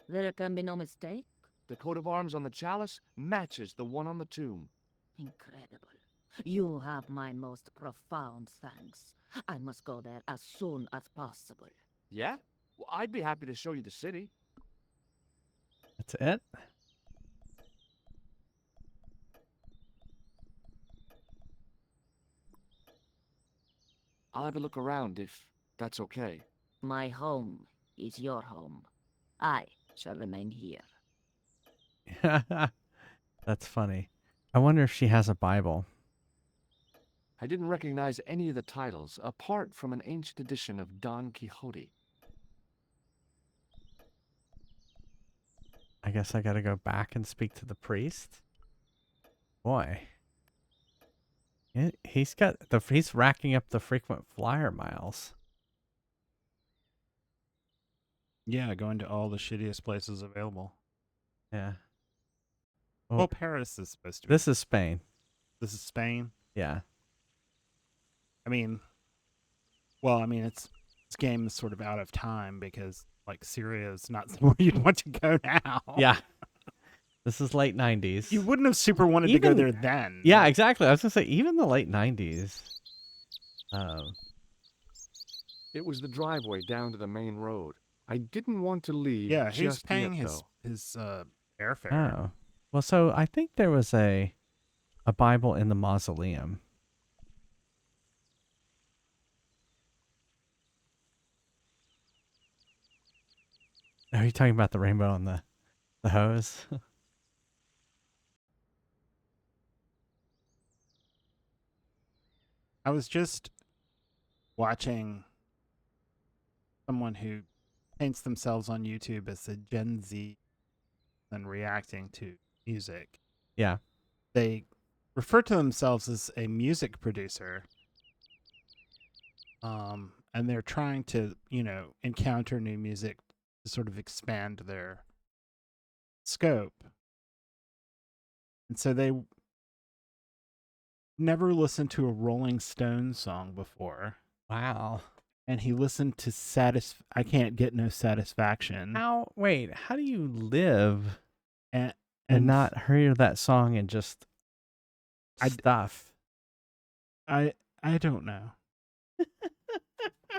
There can be no mistake? The coat of arms on the chalice matches the one on the tomb. Incredible. You have my most profound thanks. I must go there as soon as possible. Yeah? Well, I'd be happy to show you the city. That's it? I'll have a look around if that's okay. My home is your home. I shall remain here. That's funny. I wonder if she has a Bible. I didn't recognize any of the titles, apart from an ancient edition of Don Quixote. I guess I gotta go back and speak to the priest. Boy. He's racking up the frequent flyer miles. Yeah, going to all the shittiest places available. Yeah. Well, Paris is supposed to be. This is Spain. This is Spain? Yeah. I mean, this game is sort of out of time because, like, Syria is not somewhere you'd want to go now. Yeah. This is late 90s. You wouldn't have super wanted to go there then. Yeah, exactly. I was going to say, even the late 90s. It was the driveway down to the main road. I didn't want to leave. Yeah, who's just paying yet, his airfare? Oh. Well, so I think there was a Bible in the mausoleum. Are you talking about the rainbow and the hose? I was just watching someone who paints themselves on YouTube as a Gen Z and reacting to music. Yeah. They refer to themselves as a music producer. And they're trying to, encounter new music to sort of expand their scope. And so they never listened to a Rolling Stones song before. Wow. And he listened to I Can't Get No Satisfaction. How do you live and not hear that song and just stuff? I don't know.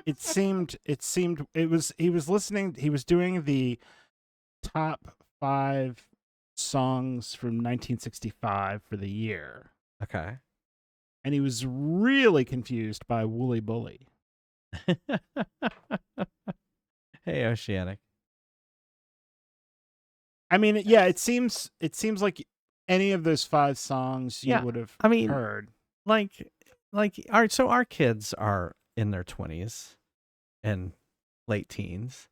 He was doing the top 5 songs from 1965 for the year. Okay. And he was really confused by Wooly Bully. Hey, Oceanic. I mean, yeah, it seems like any of those 5 songs you would have heard. Like our kids are in their 20s and late teens.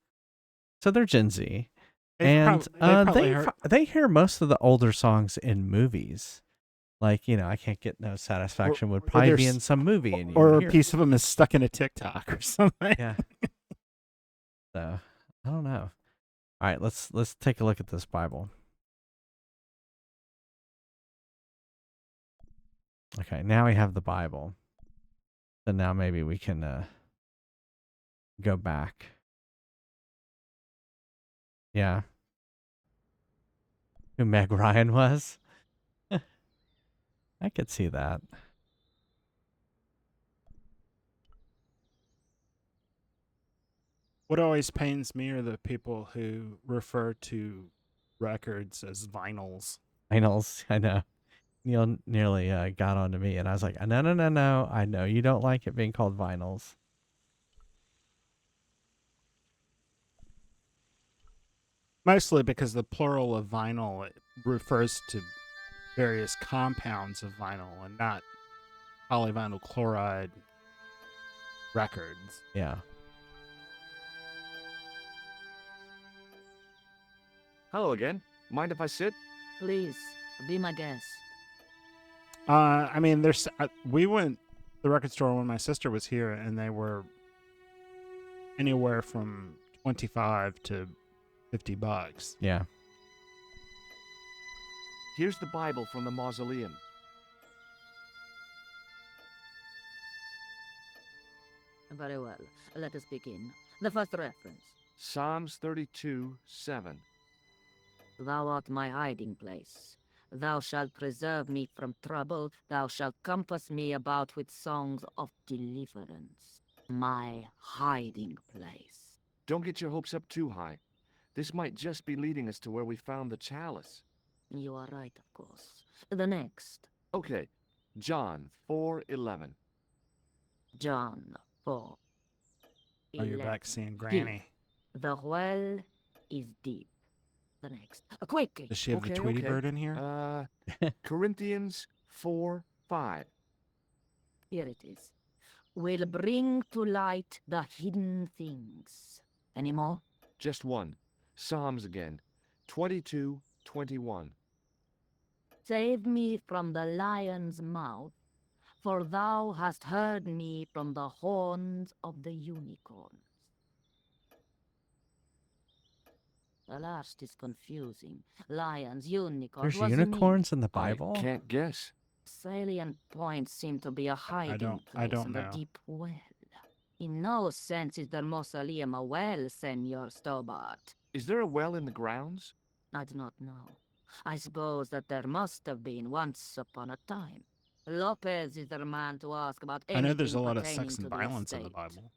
So they're Gen Z. They hear most of the older songs in movies. Like, I can't get no satisfaction would or probably be there's- in some movie and you or would a hear it. piece of them is stuck in a TikTok or something. Yeah. So, I don't know. All right, let's take a look at this Bible. Okay, now we have the Bible. So now maybe we can go back. Yeah. Who Meg Ryan was? I could see that. What always pains me are the people who refer to records as vinyls. Vinyls, I know. Neil nearly got onto me, and I was like, no. I know you don't like it being called vinyls. Mostly because the plural of vinyl it refers to various compounds of vinyl and not polyvinyl chloride records. Yeah. Hello again. Mind if I sit? Please, be my guest. I mean, there's we went to the record store when my sister was here, and they were anywhere from $25 to $50. Yeah. Here's the Bible from the mausoleum. Very well. Let us begin. The first reference. Psalms 32:7. Thou art my hiding place. Thou shalt preserve me from trouble. Thou shalt compass me about with songs of deliverance. My hiding place. Don't get your hopes up too high. This might just be leading us to where we found the chalice. You are right, of course. The next. Okay, John 4:11. John 4. Oh, you're back seeing Granny. The well is deep. The next. Quickly. Does she have the Tweety Bird in here? Corinthians 4:5. Here it is. Will bring to light the hidden things. Any more? Just one. Psalms again. 22:21. Save me from the lion's mouth, for thou hast heard me from the horns of the unicorns. The last is confusing. Lions, unicorns. There's What's it mean? unicorns in the Bible? I can't guess. Salient points seem to be a hiding I place don't and know. a deep well. In no sense is the mausoleum a well, Senor Stobart. Is there a well in the grounds? I do not know. I suppose that there must have been once upon a time. Lopez is the man to ask about I anything know there's a lot of pertaining sex and to the violence in the estate. Bible.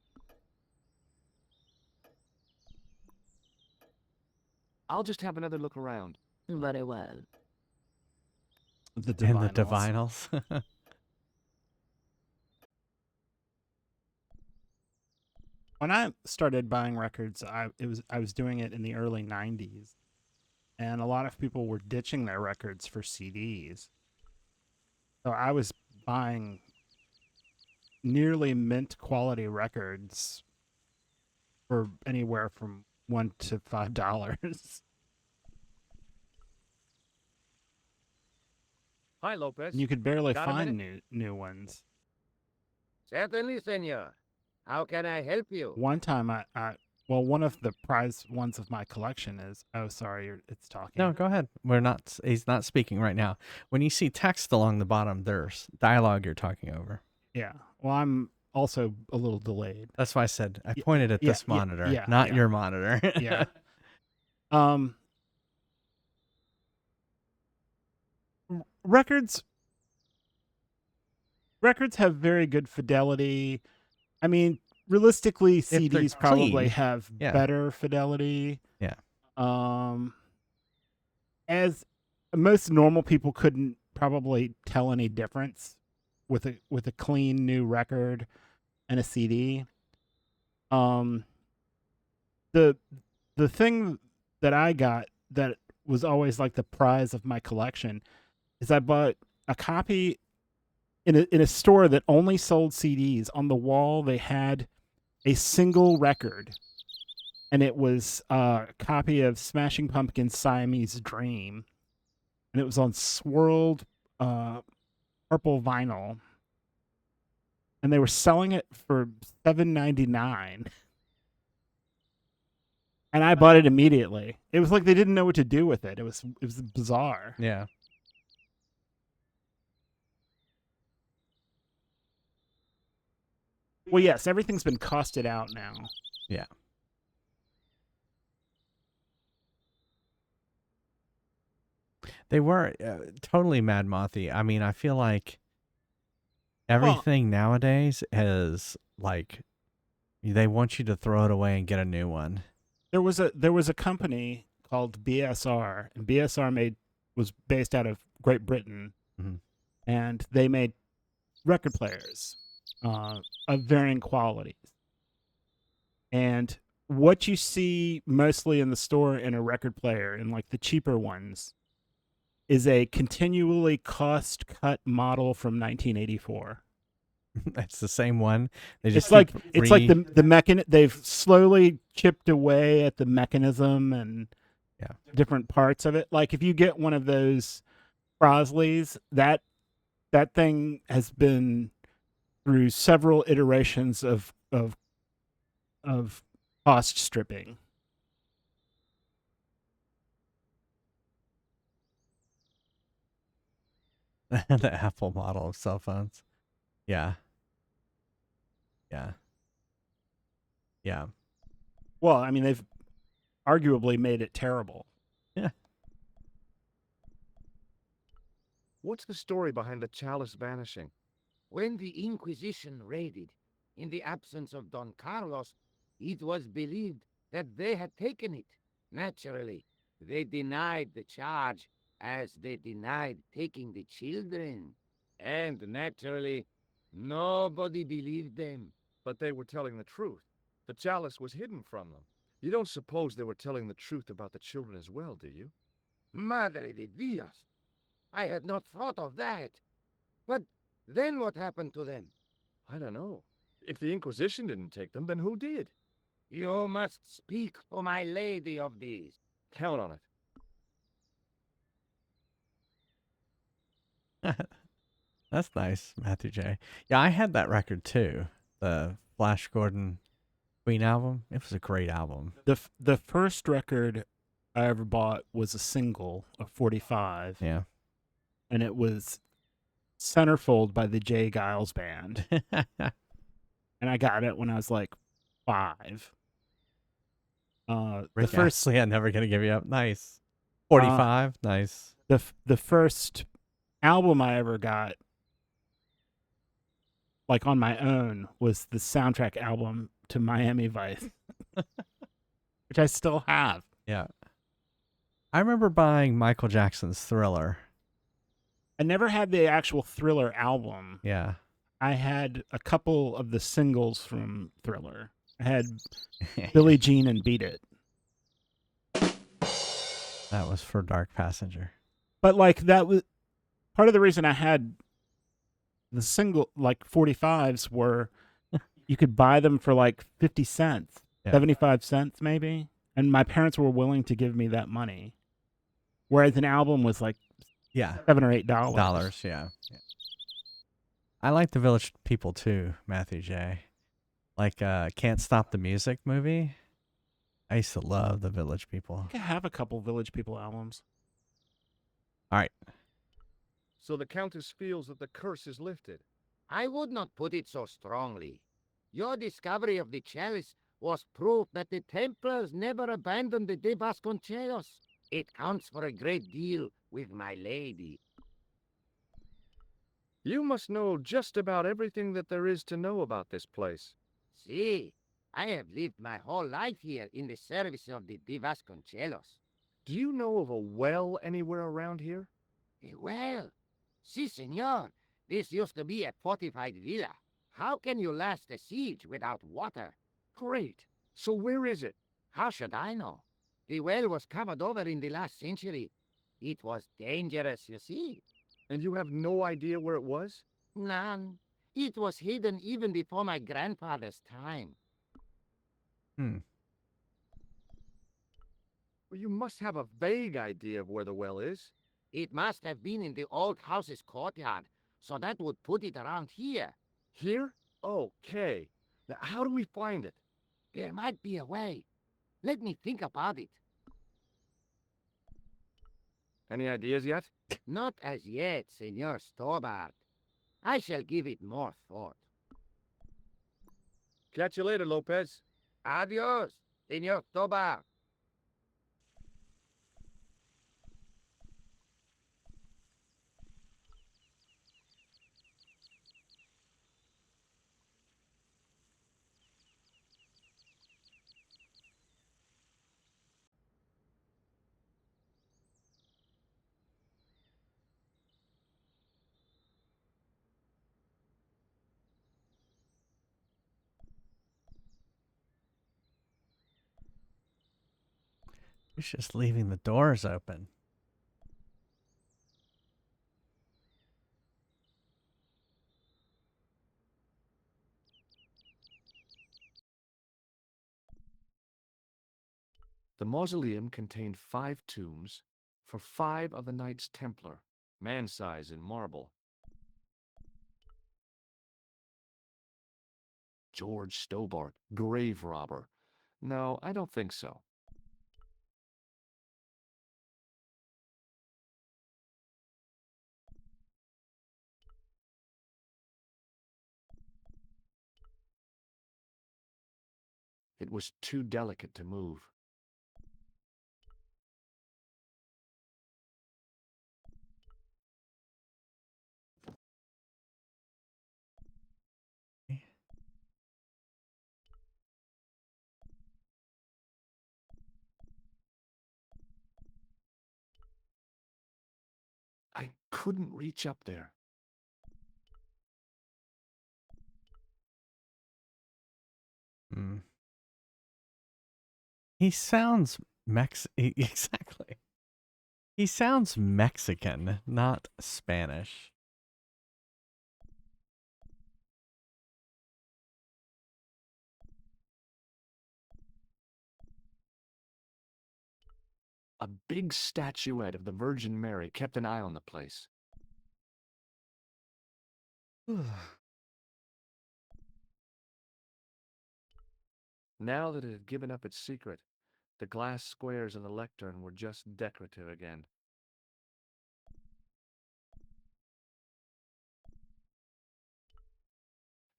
I'll just have another look around. Very well. The And the divinals. divinals. When I started buying records, I was doing it in the early 90s, and a lot of people were ditching their records for CDs. So I was buying nearly mint quality records for anywhere from $1 to $5. Hi, Lopez. And you could barely Got a find minute? new ones. Certainly, senor. How can I help you? One time well, one of the prize ones of my collection is, oh, sorry, it's talking. No, go ahead. He's not speaking right now. When you see text along the bottom, there's dialogue you're talking over. Yeah. Well, I'm also a little delayed. That's why I said I pointed at this monitor, not your monitor. Yeah. Records have very good fidelity. I mean, realistically, CDs probably clean. have Yeah. better fidelity. Yeah. As most normal people couldn't probably tell any difference with a clean new record and a CD. The thing that I got that was always like the prize of my collection is I bought a copy in a store that only sold CDs. On the wall, they had a single record, and it was a copy of Smashing Pumpkins' Siamese Dream, and it was on swirled purple vinyl, and they were selling it for $7.99. And I bought it immediately. It was like they didn't know what to do with it. It was bizarre. Yeah. Well, yes, everything's been costed out now. Yeah. They were totally Mad Mothy. I mean, I feel like everything nowadays is like they want you to throw it away and get a new one. There was a company called BSR, and BSR was based out of Great Britain, and they made record players of varying qualities. And what you see mostly in the store in a record player, and like the cheaper ones, is a continually cost cut model from 1984. It's the same one. They just it's like the they've slowly chipped away at the mechanism and different parts of it. Like if you get one of those Crosleys, that thing has been through several iterations of cost stripping. The Apple model of cell phones. Yeah. Yeah. Well, I mean, they've arguably made it terrible. Yeah. What's the story behind the chalice vanishing? When the Inquisition raided, in the absence of Don Carlos, it was believed that they had taken it. Naturally, they denied the charge, as they denied taking the children. And naturally, nobody believed them. But they were telling the truth. The chalice was hidden from them. You don't suppose they were telling the truth about the children as well, do you? Madre de Dios! I had not thought of that. But then what happened to them? I don't know. If the Inquisition didn't take them, then who did? You must speak to my lady of this. Count on it. That's nice, Matthew J. Yeah, I had that record too. The Flash Gordon Queen album. It was a great album. The first record I ever bought was a single, a 45. Yeah. And it was Centerfold by the Jay Giles Band. And I got it when I was like 5. Rick Astley, I'm never gonna give you up. Nice. 45. Nice. The first album I ever got, like on my own, was the soundtrack album to Miami Vice, which I still have. Yeah. I remember buying Michael Jackson's Thriller. I never had the actual Thriller album. Yeah. I had a couple of the singles from Thriller. I had Billie Jean and Beat It. That was for Dark Passenger. But like that was part of the reason I had the single, like 45s, were you could buy them for like 50 cents, 75 cents maybe. And my parents were willing to give me that money. Whereas an album was like $7 or $8. Yeah. I like the Village People too, Matthew J. Like Can't Stop the Music movie. I used to love the Village People. I think I have a couple Village People albums. All right. So the Countess feels that the curse is lifted. I would not put it so strongly. Your discovery of the chalice was proof that the Templars never abandoned the De Vasconcelos. It counts for a great deal with my lady. You must know just about everything that there is to know about this place. See, I have lived my whole life here in the service of the De Vasconcelos. Do you know of a well anywhere around here? A well? Si, senor. This used to be a fortified villa. How can you last a siege without water? Great. So where is it? How should I know? The well was covered over in the last century. It was dangerous, you see. And you have no idea where it was? None. It was hidden even before my grandfather's time. Hmm. Well, you must have a vague idea of where the well is. It must have been in the old house's courtyard, so that would put it around here. Here? Okay. Now, how do we find it? There might be a way. Let me think about it. Any ideas yet? Not as yet, Senor Stobart. I shall give it more thought. Catch you later, Lopez. Adios, Senor Stobart. He's just leaving the doors open. The mausoleum contained 5 tombs for 5 of the Knights Templar, man-size in marble. George Stobart, grave robber. No, I don't think so. It was too delicate to move. I couldn't reach up there. Hmm. He sounds exactly. He sounds Mexican, not Spanish. A big statuette of the Virgin Mary kept an eye on the place. Now that it had given up its secret, the glass squares on the lectern were just decorative again.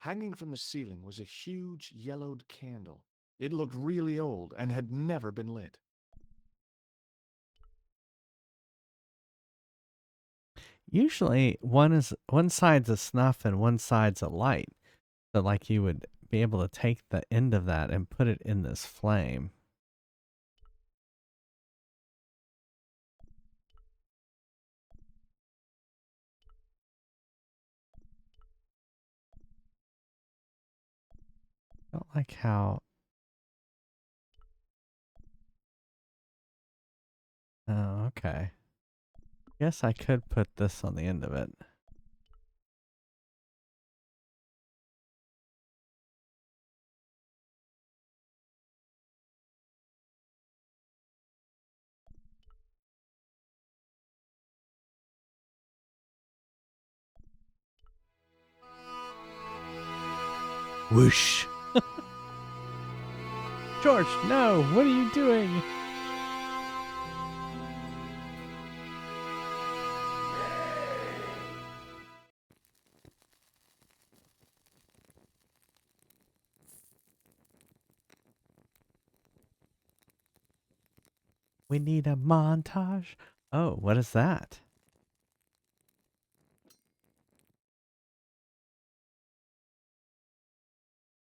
Hanging from the ceiling was a huge yellowed candle. It looked really old and had never been lit. Usually one side's a snuff and one side's a light. So like you would be able to take the end of that and put it in this flame. I don't like how... Oh, okay. Guess I could put this on the end of it. Whoosh. George, no! What are you doing? We need a montage. Oh, what is that?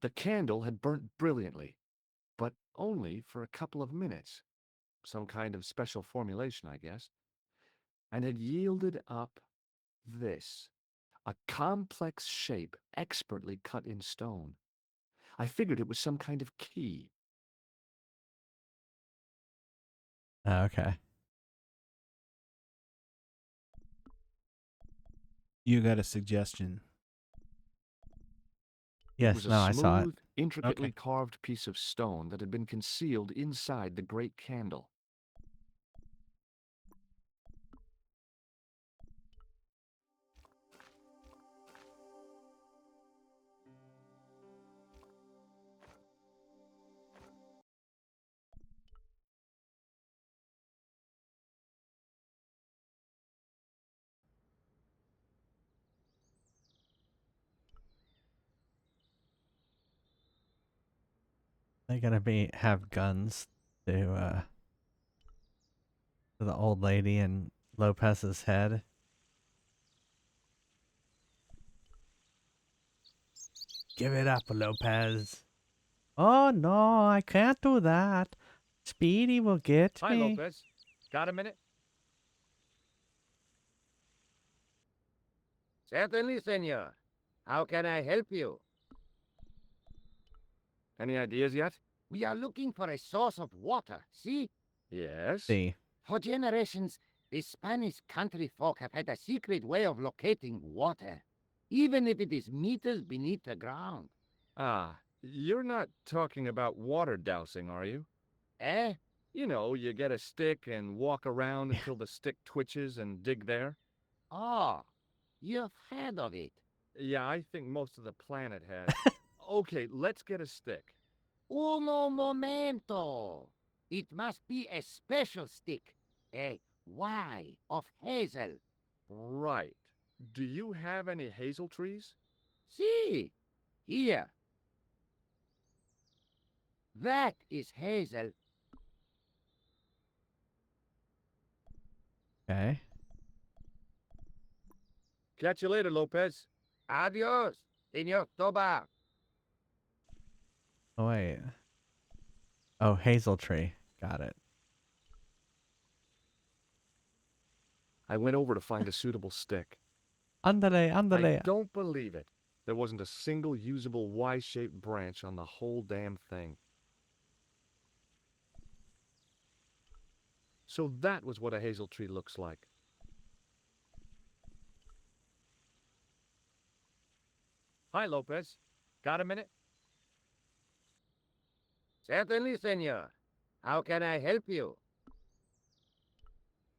The candle had burnt brilliantly, but only for a couple of minutes. Some kind of special formulation, I guess. And had yielded up this. A complex shape expertly cut in stone. I figured it was some kind of key. Okay. You got a suggestion? Yes, no, I saw it. It was a smooth, intricately Okay. carved piece of stone that had been concealed inside the great candle. They're gonna have guns to the old lady and Lopez's head. Give it up, Lopez. Oh no, I can't do that. Speedy will get Hi, me. Lopez. Got a minute? Certainly, senor. How can I help you? Any ideas yet? We are looking for a source of water, see? Yes. See. For generations, the Spanish country folk have had a secret way of locating water, even if it is meters beneath the ground. Ah, you're not talking about water dousing, are you? Eh? You know, you get a stick and walk around until the stick twitches and dig there. Oh, you've heard of it. Yeah, I think most of the planet has. Okay, let's get a stick. Uno momento. It must be a special stick, a Y of hazel. Right. Do you have any hazel trees? See, here. That is hazel. Okay. Catch you later, Lopez. Adios, Senor Toba. Oh wait. Oh, hazel tree. Got it. I went over to find a suitable stick. Andale, I andale. don't believe it. There wasn't a single usable Y-shaped branch on the whole damn thing. So that was what a hazel tree looks like. Hi, Lopez. Got a minute? Certainly, senor. How can I help you?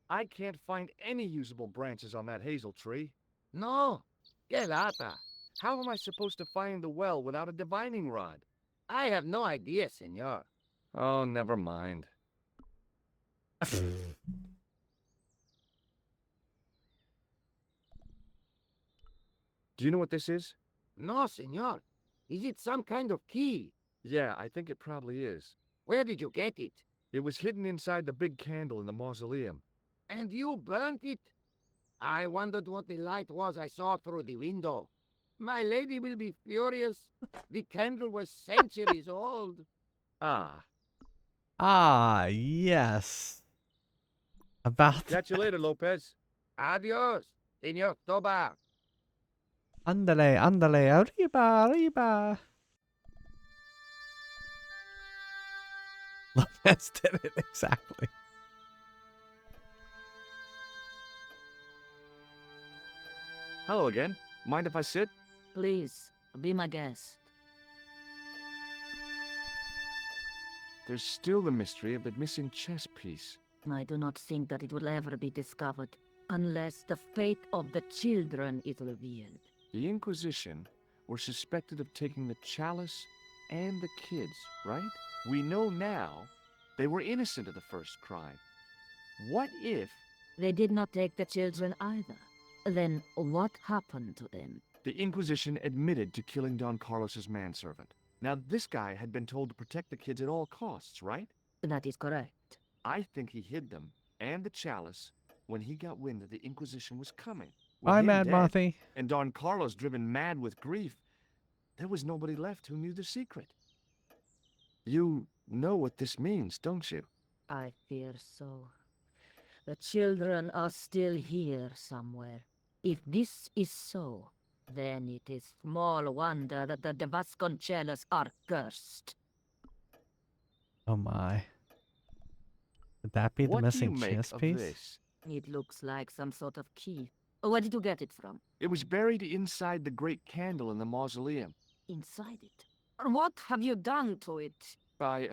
I can't find any usable branches on that hazel tree. No, que lata. How am I supposed to find the well without a divining rod? I have no idea, senor. Oh, never mind. Do you know what this is? No, senor. Is it some kind of key? Yeah, I think it probably is. Where did you get it? It was hidden inside the big candle in the mausoleum. And you burnt it? I wondered what the light was I saw through the window. My lady will be furious. The candle was centuries old. Ah. Ah, yes. About Catch you later, Lopez. Adios, Senor Toba. Andale, andale, arriba, arriba. Lopez did it exactly. Hello again. Mind if I sit? Please, be my guest. There's still the mystery of the missing chess piece. I do not think that it will ever be discovered, unless the fate of the children is revealed. The Inquisition were suspected of taking the chalice and the kids, right? We know now they were innocent of the first crime. What if They did not take the children either. Then what happened to them? the Inquisition admitted to killing Don Carlos's manservant? Now, this guy had been told to protect the kids at all costs, right? That is correct. I think he hid them and the chalice when he got wind that the Inquisition was coming. With Bye, him Mad dead, Mothy. and Don Carlos driven mad with grief, there was nobody left who knew the secret. You know what this means, don't you? I fear so. The children are still here somewhere. If this is so, then it is small wonder that the Vasconcelos are cursed. Oh my. Would that be the What do you missing make chess of piece? this? It looks like some sort of key. Where did you get it from? It was buried inside the great candle in the mausoleum. Inside it. What have you done to it? I,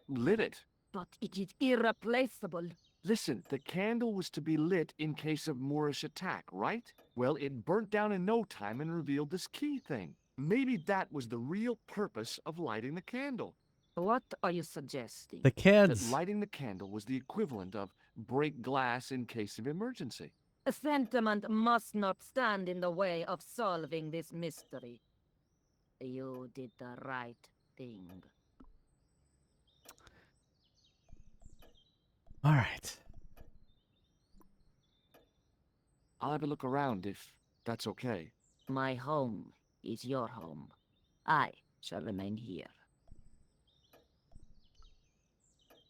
lit it. But it is irreplaceable. Listen, the candle was to be lit in case of Moorish attack, right? Well, it burnt down in no time and revealed this key thing. Maybe that was the real purpose of lighting the candle. What are you suggesting? The That kids. lighting the candle was the equivalent of break glass in case of emergency. A sentiment must not stand in the way of solving this mystery. You did the right thing. All right. I'll have a look around if that's okay. My home is your home. I shall remain here.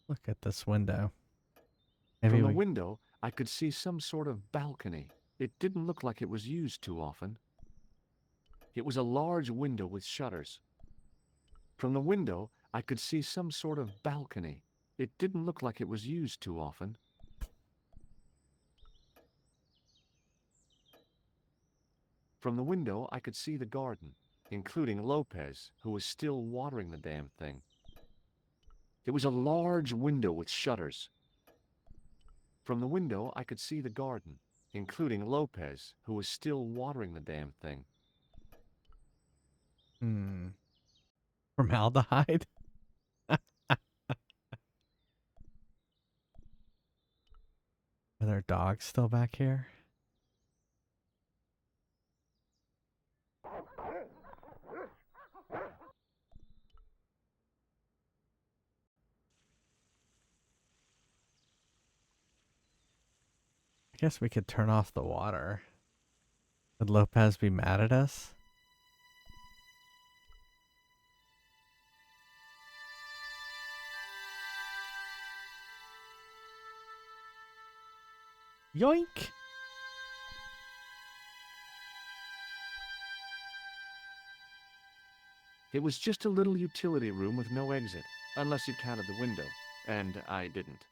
Look at this window. Maybe From the we... window, I could see some sort of balcony. It didn't look like it was used too often. It was a large window with shutters. From the window, I could see some sort of balcony. It didn't look like it was used too often. From the window, I could see the garden, including Lopez, who was still watering the damn thing. It was a large window with shutters. From the window, I could see the garden, including Lopez, who was still watering the damn thing. Formaldehyde? Are there dogs still back here? I guess we could turn off the water. Would Lopez be mad at us? Yoink! It was just a little utility room with no exit, unless you counted the window, and I didn't.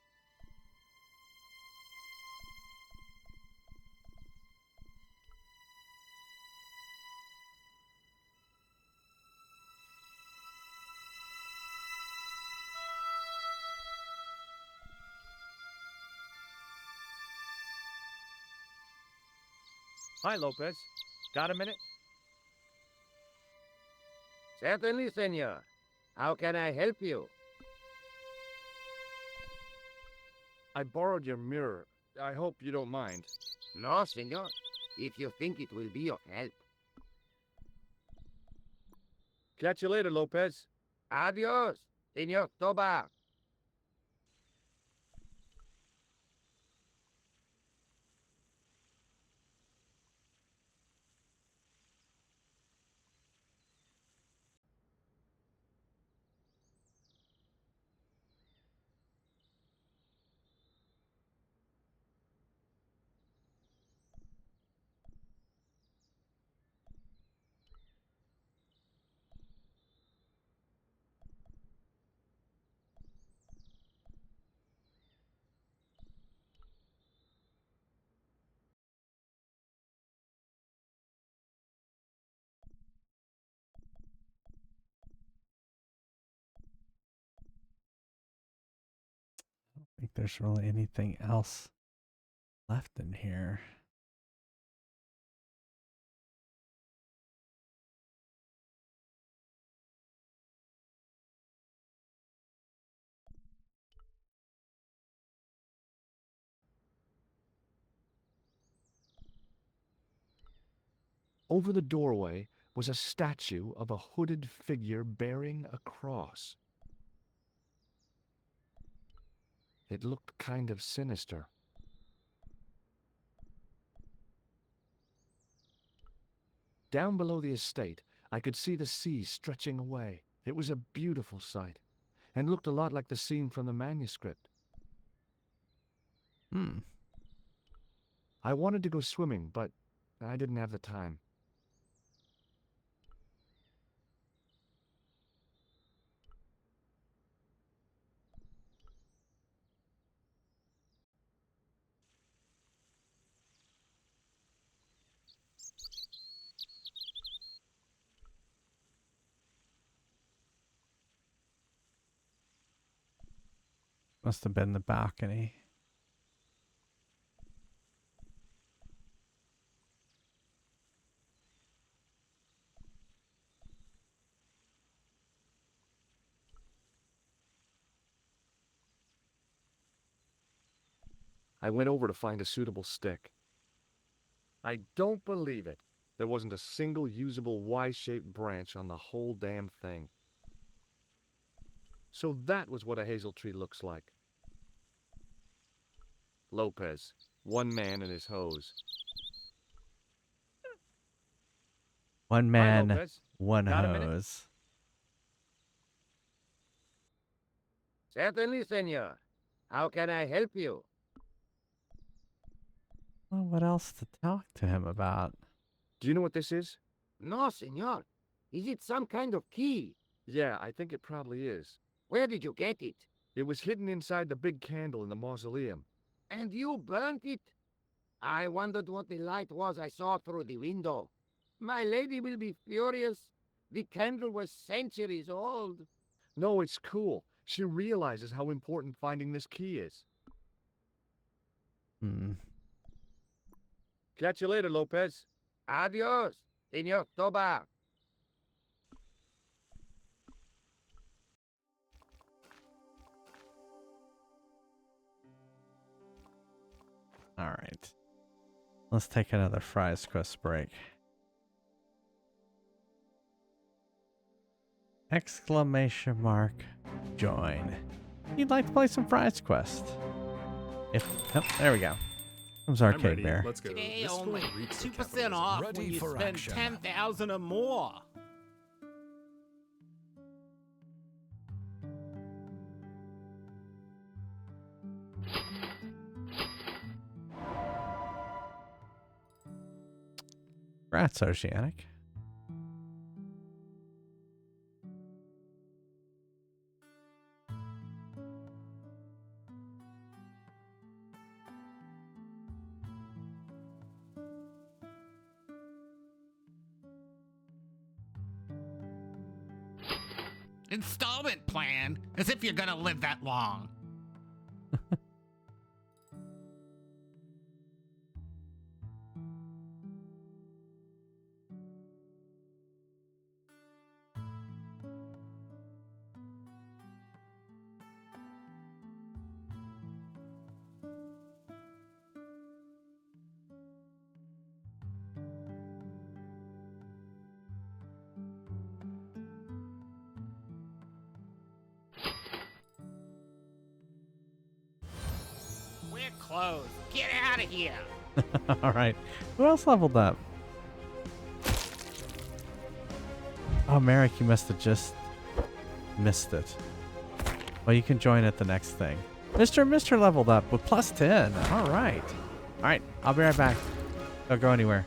Hi, Lopez. Got a minute? Certainly, senor. How can I help you? I borrowed your mirror. I hope you don't mind. No, senor. If you think it will be of help. Catch you later, Lopez. Adios, senor Tobar. I don't think there's really anything else left in here. Over the doorway was a statue of a hooded figure bearing a cross. It looked kind of sinister. Down below the estate, I could see the sea stretching away. It was a beautiful sight, and looked a lot like the scene from the manuscript. I wanted to go swimming, but I didn't have the time. Must have been the balcony. I went over to find a suitable stick. I don't believe it. There wasn't a single usable Y-shaped branch on the whole damn thing. So that was what a hazel tree looks like. Lopez. One man and his hose. One Hi, man, Lopez. one Got a minute? hose. Certainly, senor. How can I help you? Well, what else to talk to him about? Do you know what this is? No, senor. Is it some kind of key? Yeah, I think it probably is. Where did you get it? It was hidden inside the big candle in the mausoleum. And you burnt it? I wondered what the light was I saw through the window. My lady will be furious. The candle was centuries old. No, it's cool. She realizes how important finding this key is. Hmm. Catch you later, Lopez. Adios, Senor Tobar. All right. Let's take another Fries Quest break. Exclamation mark. Join. You'd like to play some Fries Quest. Oh, there we go. Comes Arcade ready. Bear. Let's go. Today This only store reeks of 2% capitalism. off Ready when you for spend action. 10,000 or more. Rats Oceanic. Installment plan? As if you're gonna live that long. We're closed. Get out of here. All right. Who else leveled up? Oh, Merrick, you must have just missed it. Well, you can join at the next thing. Mr. leveled up with plus 10. All right. All right. I'll be right back. Don't go anywhere.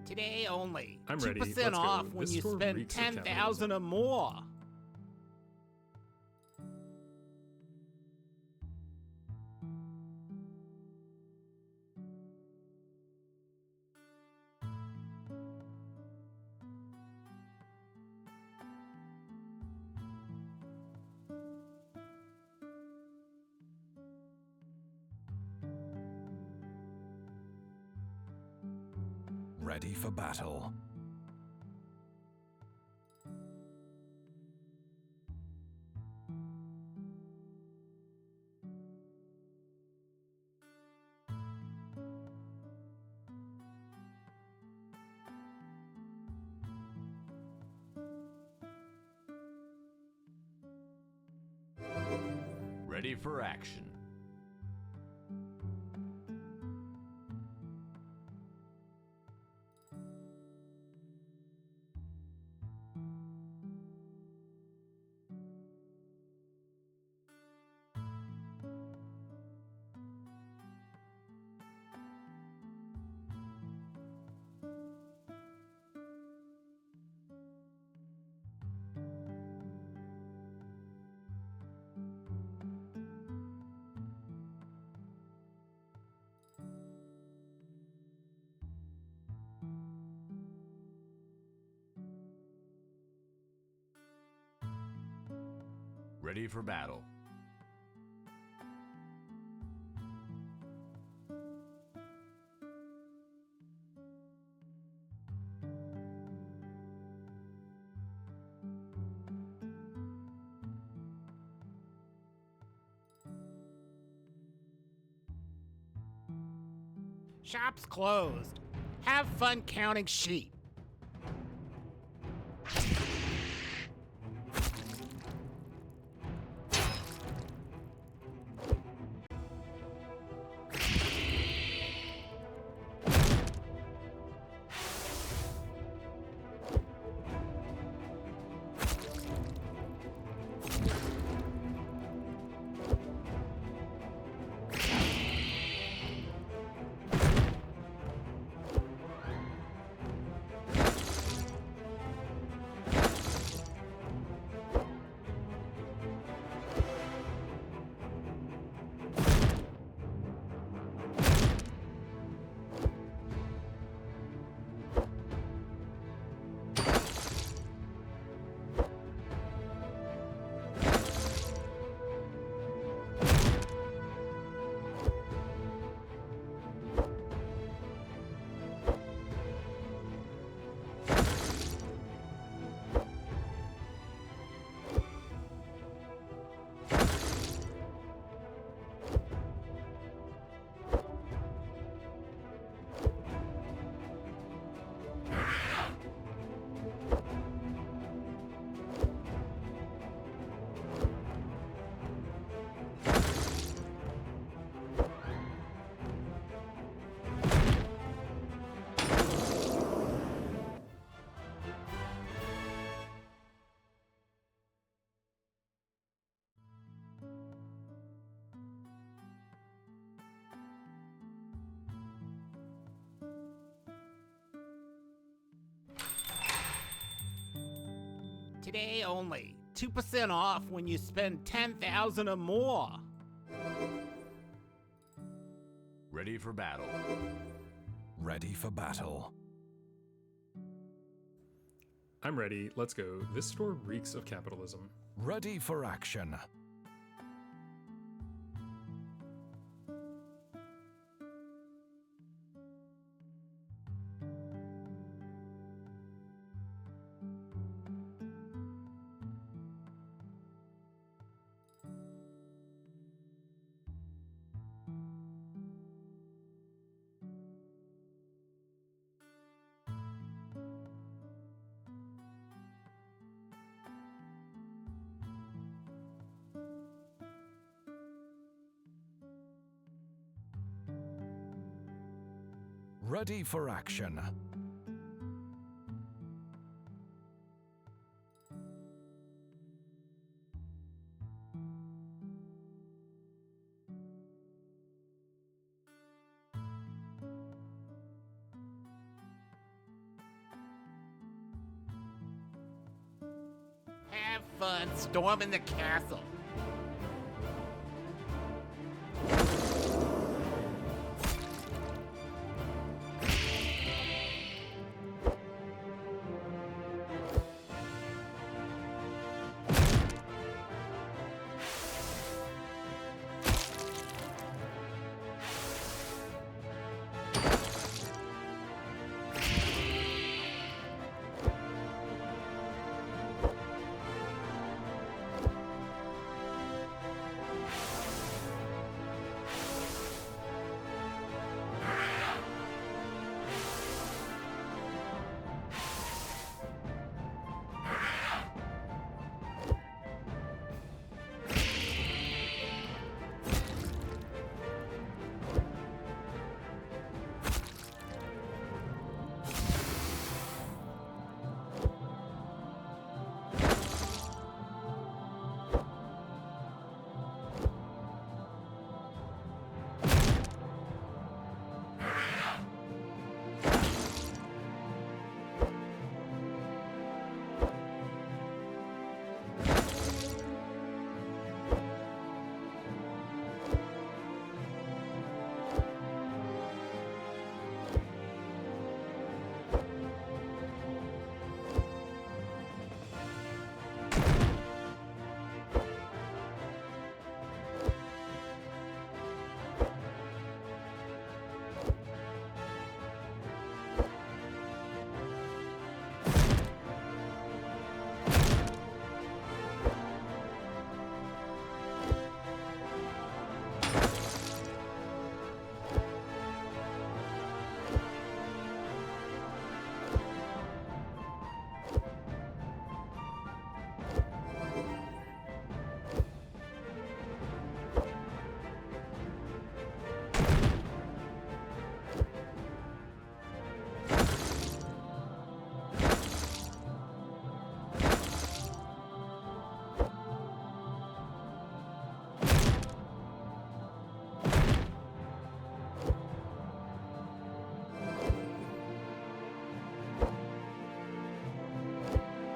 Today only. I'm ready. 2% Let's go. off when This you store spend reeks of 10,000 or more. Ready for battle. Ready for action. Ready for battle. Shop's closed. Have fun counting sheep. Today only. 2% off when you spend 10,000 or more. Ready for battle. Ready for battle. I'm ready. Let's go. This store reeks of capitalism. Ready for action. Ready for action. Have fun storming the castle.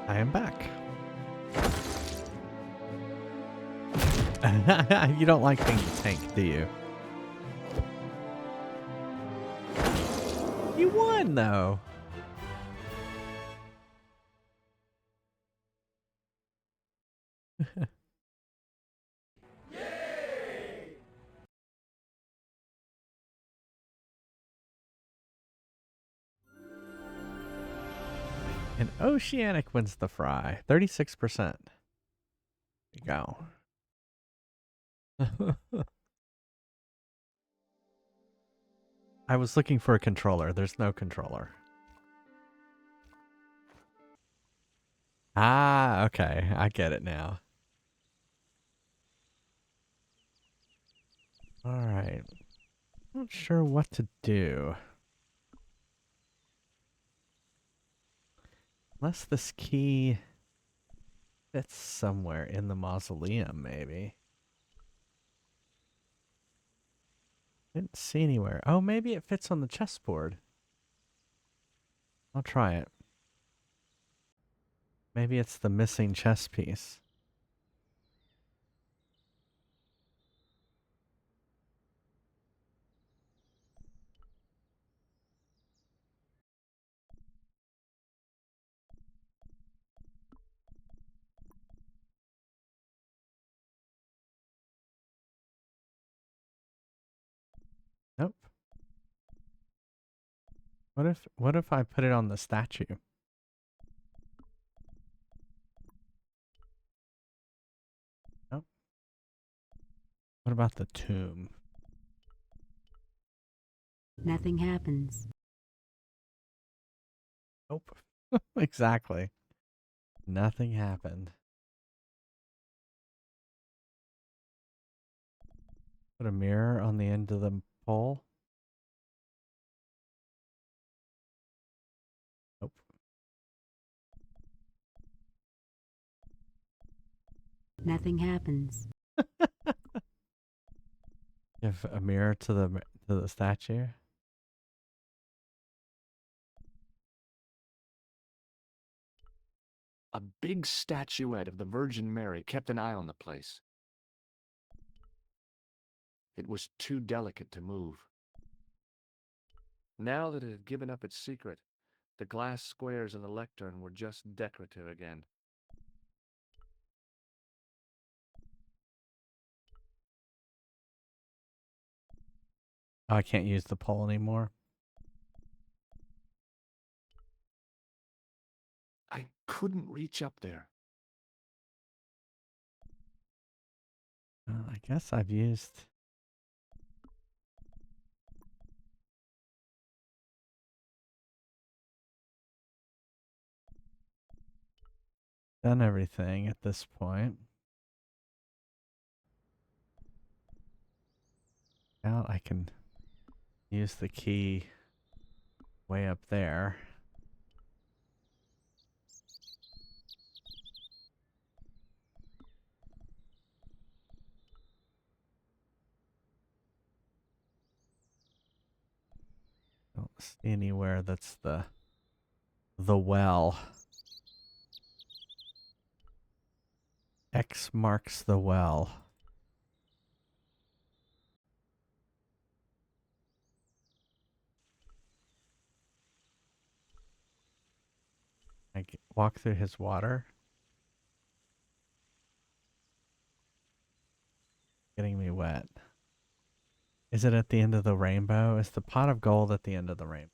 I am back. You don't like being the tank, do you? You won, though. And Oceanic wins the fry. 36%. There you go. I was looking for a controller. There's no controller. Ah, okay. I get it now. Alright. Not sure what to do. Unless this key fits somewhere in the mausoleum, maybe. Didn't see anywhere. Oh, maybe it fits on the chessboard. I'll try it. Maybe it's the missing chess piece. Nope. What if I put it on the statue? Nope. What about the tomb? Nothing happens. Nope. Exactly. Nothing happened. Put a mirror on the end of the pole. Nope. Nothing happens. Give a mirror to the statue. A big statuette of the Virgin Mary kept an eye on the place. It was too delicate to move. Now that it had given up its secret, the glass squares in the lectern were just decorative again. Oh, I can't use the pole anymore. I couldn't reach up there. I guess I've used... done everything at this point. Now I can use the key way up there. Don't see anywhere that's the well. X marks the well. I walk through his water. Getting me wet. Is it at the end of the rainbow? Is the pot of gold at the end of the rainbow?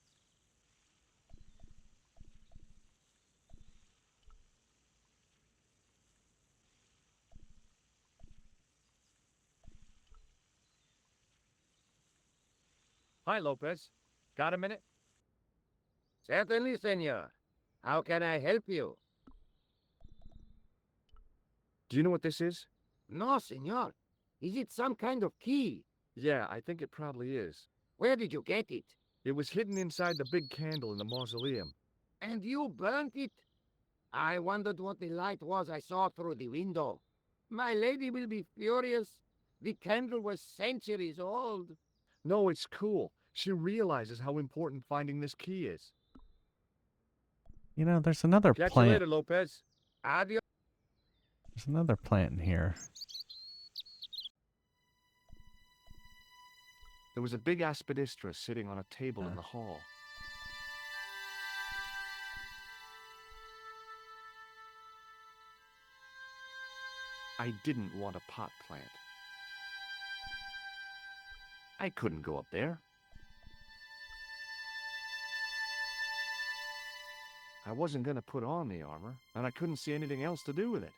Hi, Lopez. Got a minute? Certainly, senor. How can I help you? Do you know what this is? No, senor. Is it some kind of key? Yeah, I think it probably is. Where did you get it? It was hidden inside the big candle in the mausoleum. And you burnt it? I wondered what the light was I saw through the window. My lady will be furious. The candle was centuries old. No, it's cool. She realizes how important finding this key is. You know, there's another Catch you plant. later, Lopez. Adios. There's another plant in here. There was a big aspidistra sitting on a table in the hall. I didn't want a pot plant. I couldn't go up there. I wasn't going to put on the armor, and I couldn't see anything else to do with it.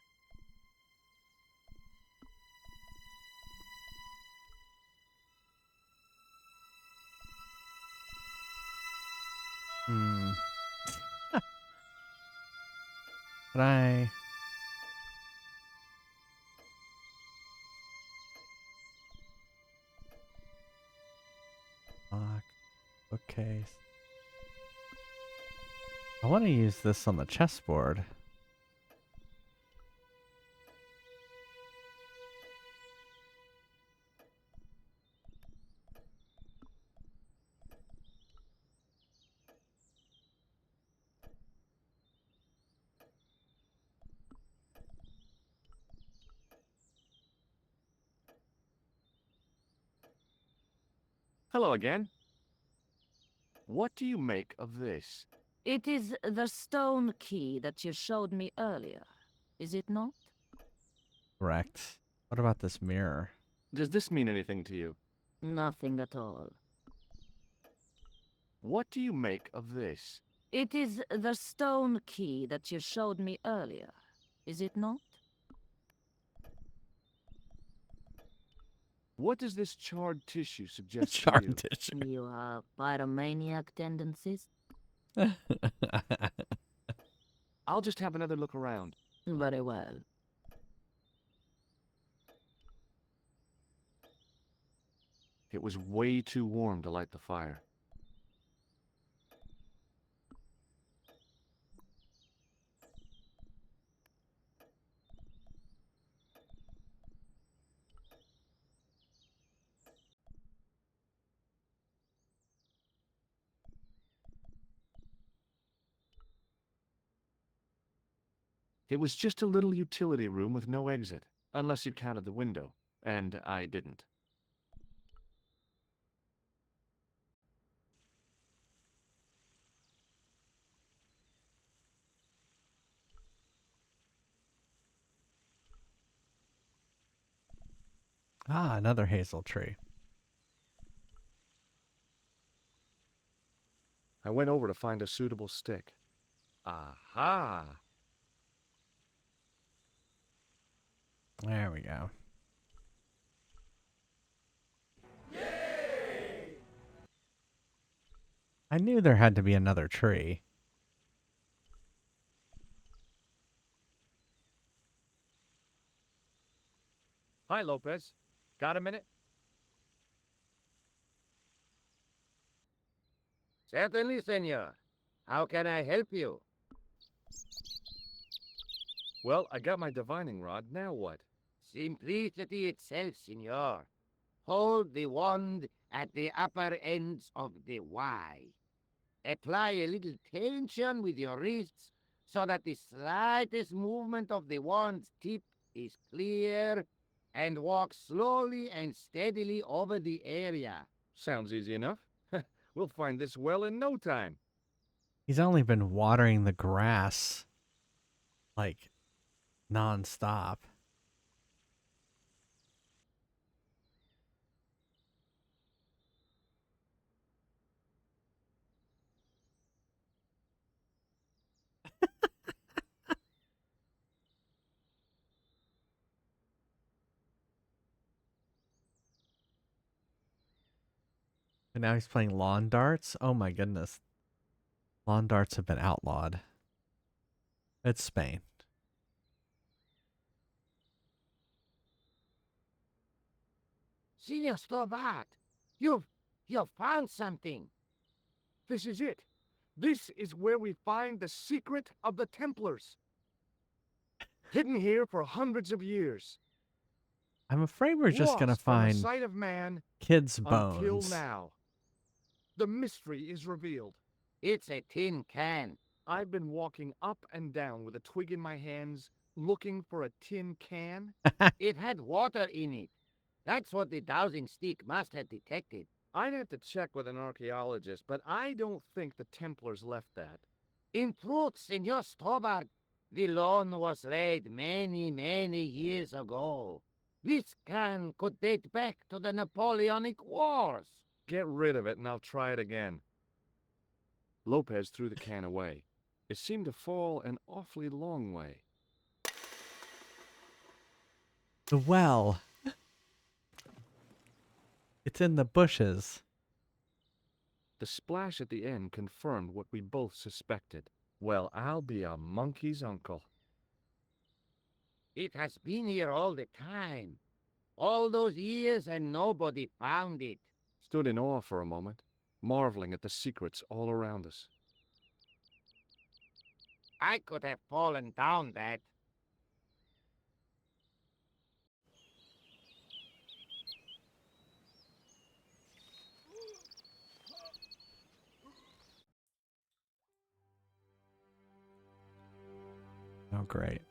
But I... Lock. Bookcase. I want to use this on the chessboard. Hello again. What do you make of this? It is the stone key that you showed me earlier, is it not? Correct. What about this mirror? Does this mean anything to you? Nothing at all. What do you make of this? It is the stone key that you showed me earlier, is it not? What does this charred tissue suggest to Charred you? tissue. You have pyromaniac tendencies? I'll just have another look around. Very well. It was way too warm to light the fire. It was just a little utility room with no exit, unless you counted the window, and I didn't. Ah, another hazel tree. I went over to find a suitable stick. Aha! There we go. I knew there had to be another tree. Hi, Lopez. Got a minute? Certainly, senor. How can I help you? Well, I got my divining rod, now what? Simplicity itself, senor. Hold the wand at the upper ends of the Y. Apply a little tension with your wrists so that the slightest movement of the wand's tip is clear, and walk slowly and steadily over the area. Sounds easy enough. We'll find this well in no time. He's only been watering the grass like non-stop. And now he's playing lawn darts? Oh my goodness. Lawn darts have been outlawed. It's Spain. Senor Stovat, you've found something. This is it. This is where we find the secret of the Templars. Hidden here for hundreds of years. I'm afraid we're just going to Lost from the find sight of man kids' until bones. now. The mystery is revealed. It's a tin can. I've been walking up and down with a twig in my hands, looking for a tin can. It had water in it. That's what the dowsing stick must have detected. I'd have to check with an archaeologist, but I don't think the Templars left that. In truth, Senor Stobart, the loan was laid many, many years ago. This can could date back to the Napoleonic Wars. Get rid of it and I'll try it again. Lopez threw the can away. It seemed to fall an awfully long way. The well. It's in the bushes. The splash at the end confirmed what we both suspected. Well, I'll be a monkey's uncle. It has been here all the time. All those years and nobody found it. Stood in awe for a moment, marveling at the secrets all around us. I could have fallen down that. Oh, great.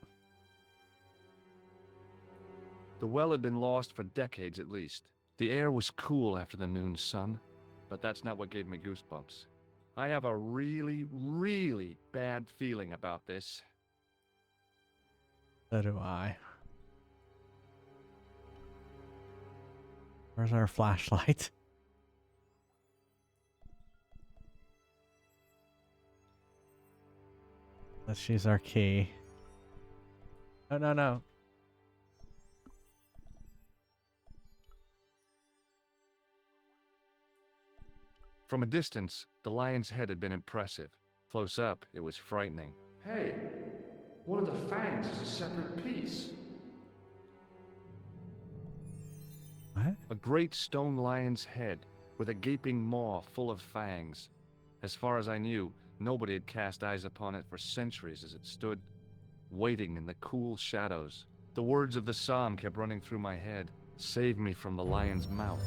The well had been lost for decades at least. The air was cool after the noon sun, but that's not what gave me goosebumps. I have a really, really bad feeling about this. So do I. Where's our flashlight? Let's use our key. Oh, no, no. From a distance, the lion's head had been impressive. Close up, it was frightening. Hey, one of the fangs is a separate piece. What? A great stone lion's head, with a gaping maw full of fangs. As far as I knew, nobody had cast eyes upon it for centuries as it stood, waiting in the cool shadows. The words of the psalm kept running through my head. Save me from the lion's mouth.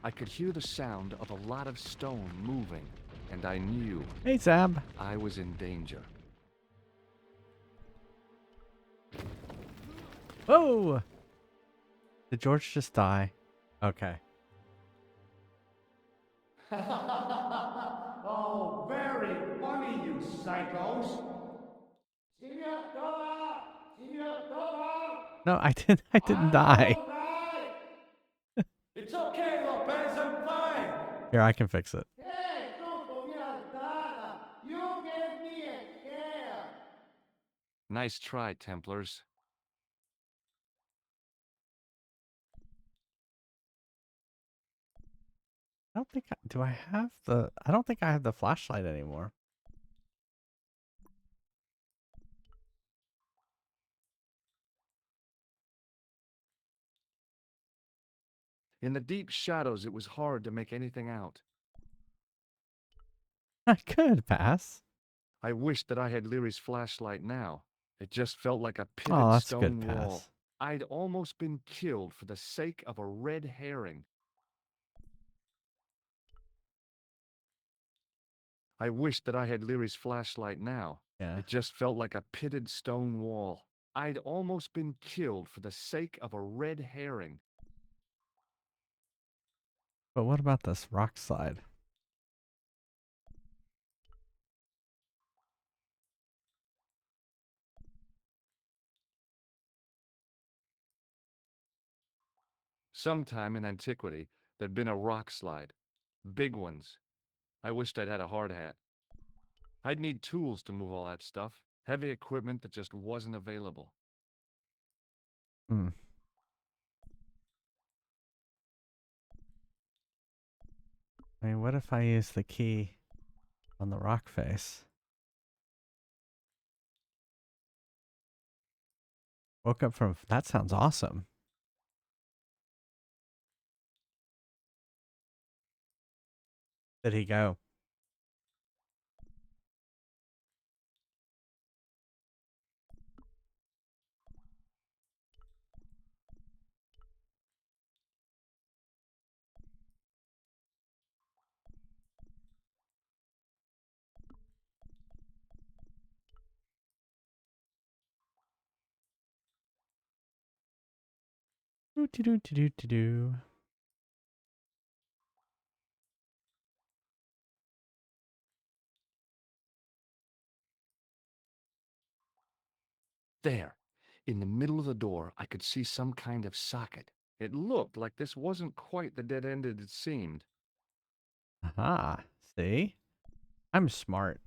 I could hear the sound of a lot of stone moving, and I knew Hey, Zab. I was in danger. Whoa! Did George just die? Okay. Oh, very funny, you psychos. No, I didn't. I didn't die. It's okay, Lopez, I'm fine. Here, I can fix it. Hey, you gave me a scare. Nice try, Templars. I don't think do I have the I don't think I have the flashlight anymore. In the deep shadows, it was hard to make anything out. I could pass. I wished that I had Leary's flashlight now. It just felt like a pitted Oh, that's a stone good wall. pass. I'd almost been killed for the sake of a red herring. I wished that I had Leary's flashlight now. Yeah. It just felt like a pitted stone wall. I'd almost been killed for the sake of a red herring. But what about this rock slide? Sometime in antiquity, there'd been a rock slide. Big ones. I wished I'd had a hard hat. I'd need tools to move all that stuff. Heavy equipment that just wasn't available. Hmm. I mean, what if I use the key on the rock face? Woke up from... That sounds awesome. Did he go? Do. There, in the middle of the door, I could see some kind of socket. It looked like this wasn't quite the dead end it seemed. Aha. See? I'm smart.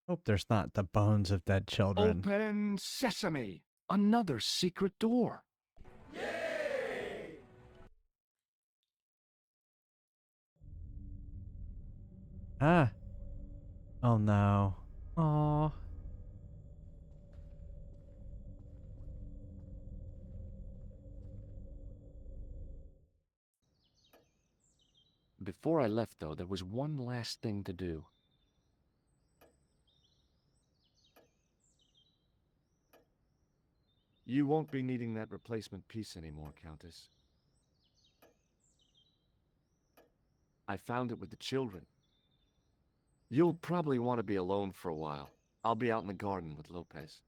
Hope there's not the bones of dead children. Open sesame! Another secret door. Ah. Oh no. Aw. Before I left, though, there was one last thing to do. You won't be needing that replacement piece anymore, Countess. I found it with the children. You'll probably want to be alone for a while. I'll be out in the garden with Lopez.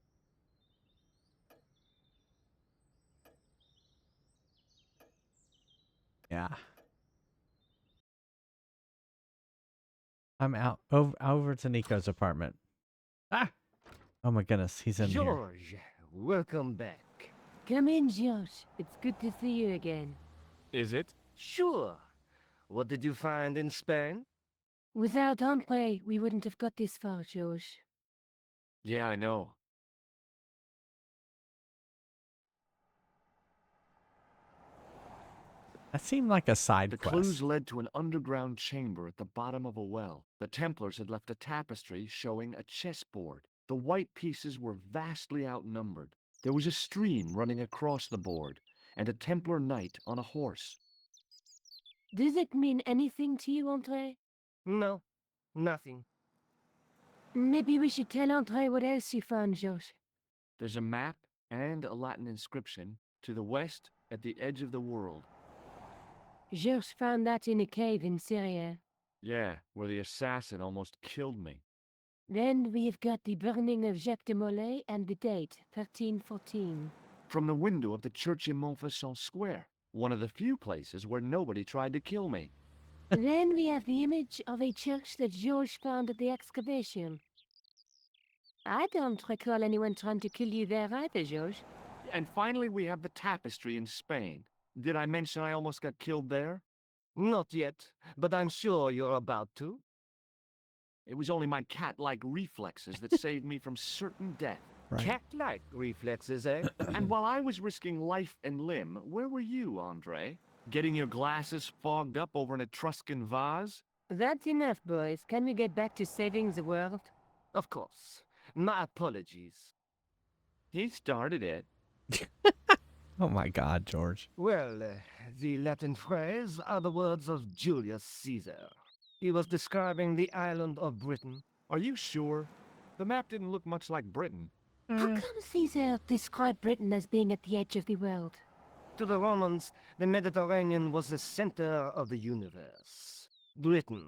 Yeah. I'm out over to Nico's apartment. Ah! Oh my goodness, he's in here. George, welcome back. Come in, Josh. It's good to see you again. Is it? Sure. What did you find in Spain? Without Andre, we wouldn't have got this far, Josh. Yeah, I know. That seemed like a side The quest. clues led to an underground chamber at the bottom of a well. The Templars had left a tapestry showing a chessboard. The white pieces were vastly outnumbered. There was a stream running across the board, and a Templar knight on a horse. Does it mean anything to you, Andre? No, nothing. Maybe we should tell Andre what else you found, Josh. There's a map and a Latin inscription to the west at the edge of the world. Josh found that in a cave in Syria. Yeah, where the assassin almost killed me. Then we have got the burning of Jacques de Molay and the date, 1314. From the window of the church in Montfaucon Square, one of the few places where nobody tried to kill me. Then we have the image of a church that George found at the excavation. I don't recall anyone trying to kill you there either, George. And finally we have the tapestry in Spain. Did I mention I almost got killed there? Not yet, but I'm sure you're about to. It was only my cat-like reflexes that saved me from certain death. Right. Cat-like reflexes, eh? And while I was risking life and limb, where were you, Andre? Getting your glasses fogged up over an Etruscan vase? That's enough, boys. Can we get back to saving the world? Of course. My apologies. He started it. Oh my God, George. Well, the Latin phrase are the words of Julius Caesar. He was describing the island of Britain. Are you sure? The map didn't look much like Britain. How come Caesar described Britain as being at the edge of the world? To the Romans, the Mediterranean was the center of the universe. Britain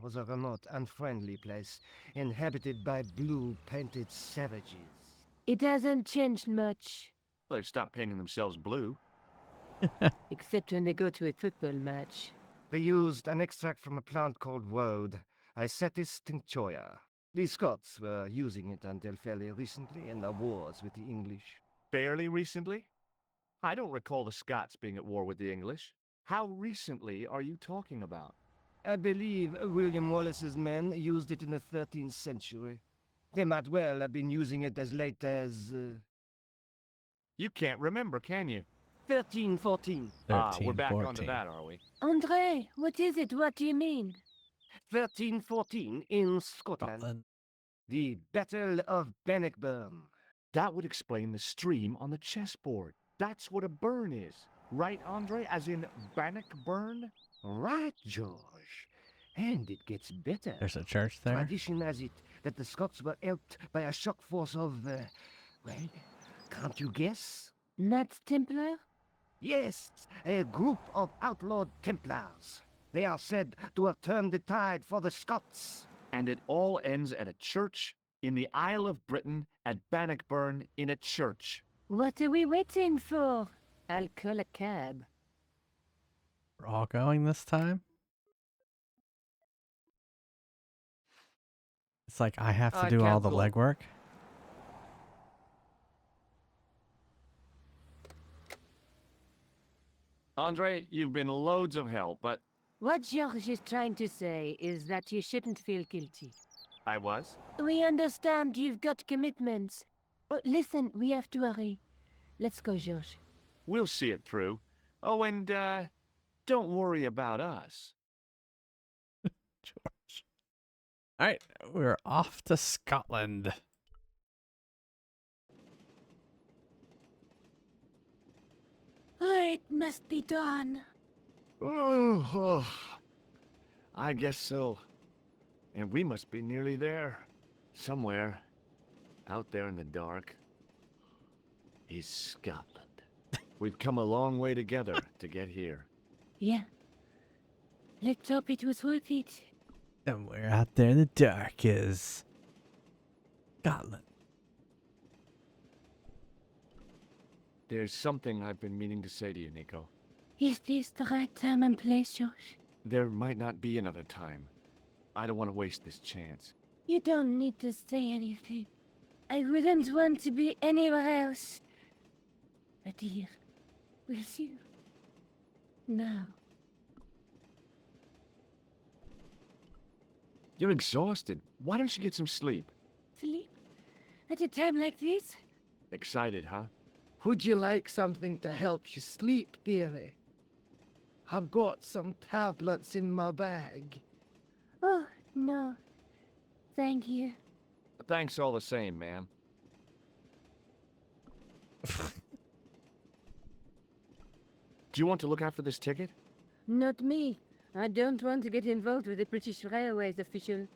was a remote, unfriendly place, inhabited by blue-painted savages. It hasn't changed much. They've stopped painting themselves blue. Except when they go to a football match. They used an extract from a plant called woad, Icetis tinctoria. The Scots were using it until fairly recently in their wars with the English. Fairly recently? I don't recall the Scots being at war with the English. How recently are you talking about? I believe William Wallace's men used it in the 13th century. They might well have been using it as late as... You can't remember, can you? 1314. We're back onto that, are we? Andre, what is it? What do you mean? 1314 in Scotland. The Battle of Bannockburn. That would explain the stream on the chessboard. That's what a burn is. Right, Andre? As in Bannockburn? Right, George. And it gets better. There's a church there? Tradition has it that the Scots were helped by a shock force of, well, can't you guess? That's Templar? Yes, a group of outlawed Templars. They are said to have turned the tide for the Scots. And it all ends at a church in the Isle of Britain at Bannockburn in a church. What are we waiting for? I'll call a cab. We're all going this time? It's like I have to do all the legwork. Andre, you've been loads of help, but What George is trying to say is that you shouldn't feel guilty. I was. We understand you've got commitments. But listen, we have to hurry. Let's go, George. We'll see it through. Oh, and don't worry about us. George. All right, we're off to Scotland. It must be done. Oh, I guess so. And we must be nearly there. Somewhere, out there in the dark, is Scotland. We've come a long way together to get here. Yeah. Let's hope it was worth it. Somewhere out there in the dark is Scotland. There's something I've been meaning to say to you, Nico. Is this the right time and place, Josh? There might not be another time. I don't want to waste this chance. You don't need to say anything. I wouldn't want to be anywhere else. But here, with you. Now. You're exhausted. Why don't you get some sleep? Sleep? At a time like this? Excited, huh? Would you like something to help you sleep, dearie? I've got some tablets in my bag. Oh, no. Thank you. Thanks all the same, ma'am. Do you want to look after this ticket? Not me. I don't want to get involved with the British Railways official.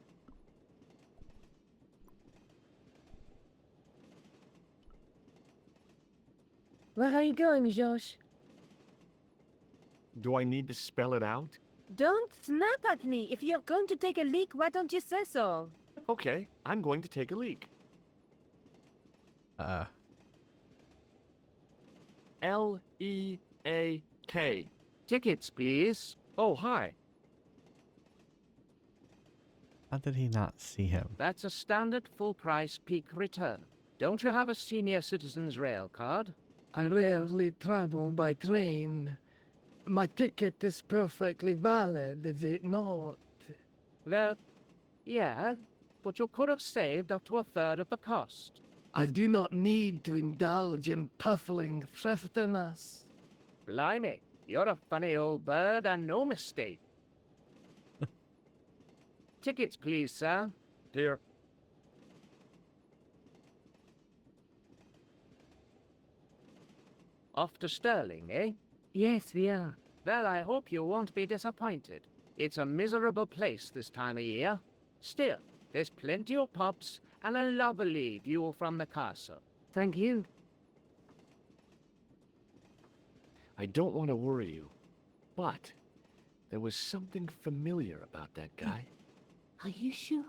Where are you going, Josh? Do I need to spell it out? Don't snap at me. If you're going to take a leak, why don't you say so? Okay, I'm going to take a leak. L-E-A-K. Tickets, please. Oh, hi. How did he not see him? That's a standard full-price peak return. Don't you have a senior citizen's rail card? I rarely travel by train. My ticket is perfectly valid, is it not? Well, yeah, but you could have saved up to a third of the cost. I do not need to indulge in puffling thriftiness. Blimey, you're a funny old bird and no mistake. Tickets, please, sir. Here. Off to Stirling, eh? Yes, we are. Well, I hope you won't be disappointed. It's a miserable place this time of year. Still, there's plenty of pubs and a lovely view from the castle. Thank you. I don't want to worry you, but there was something familiar about that guy. Are you sure?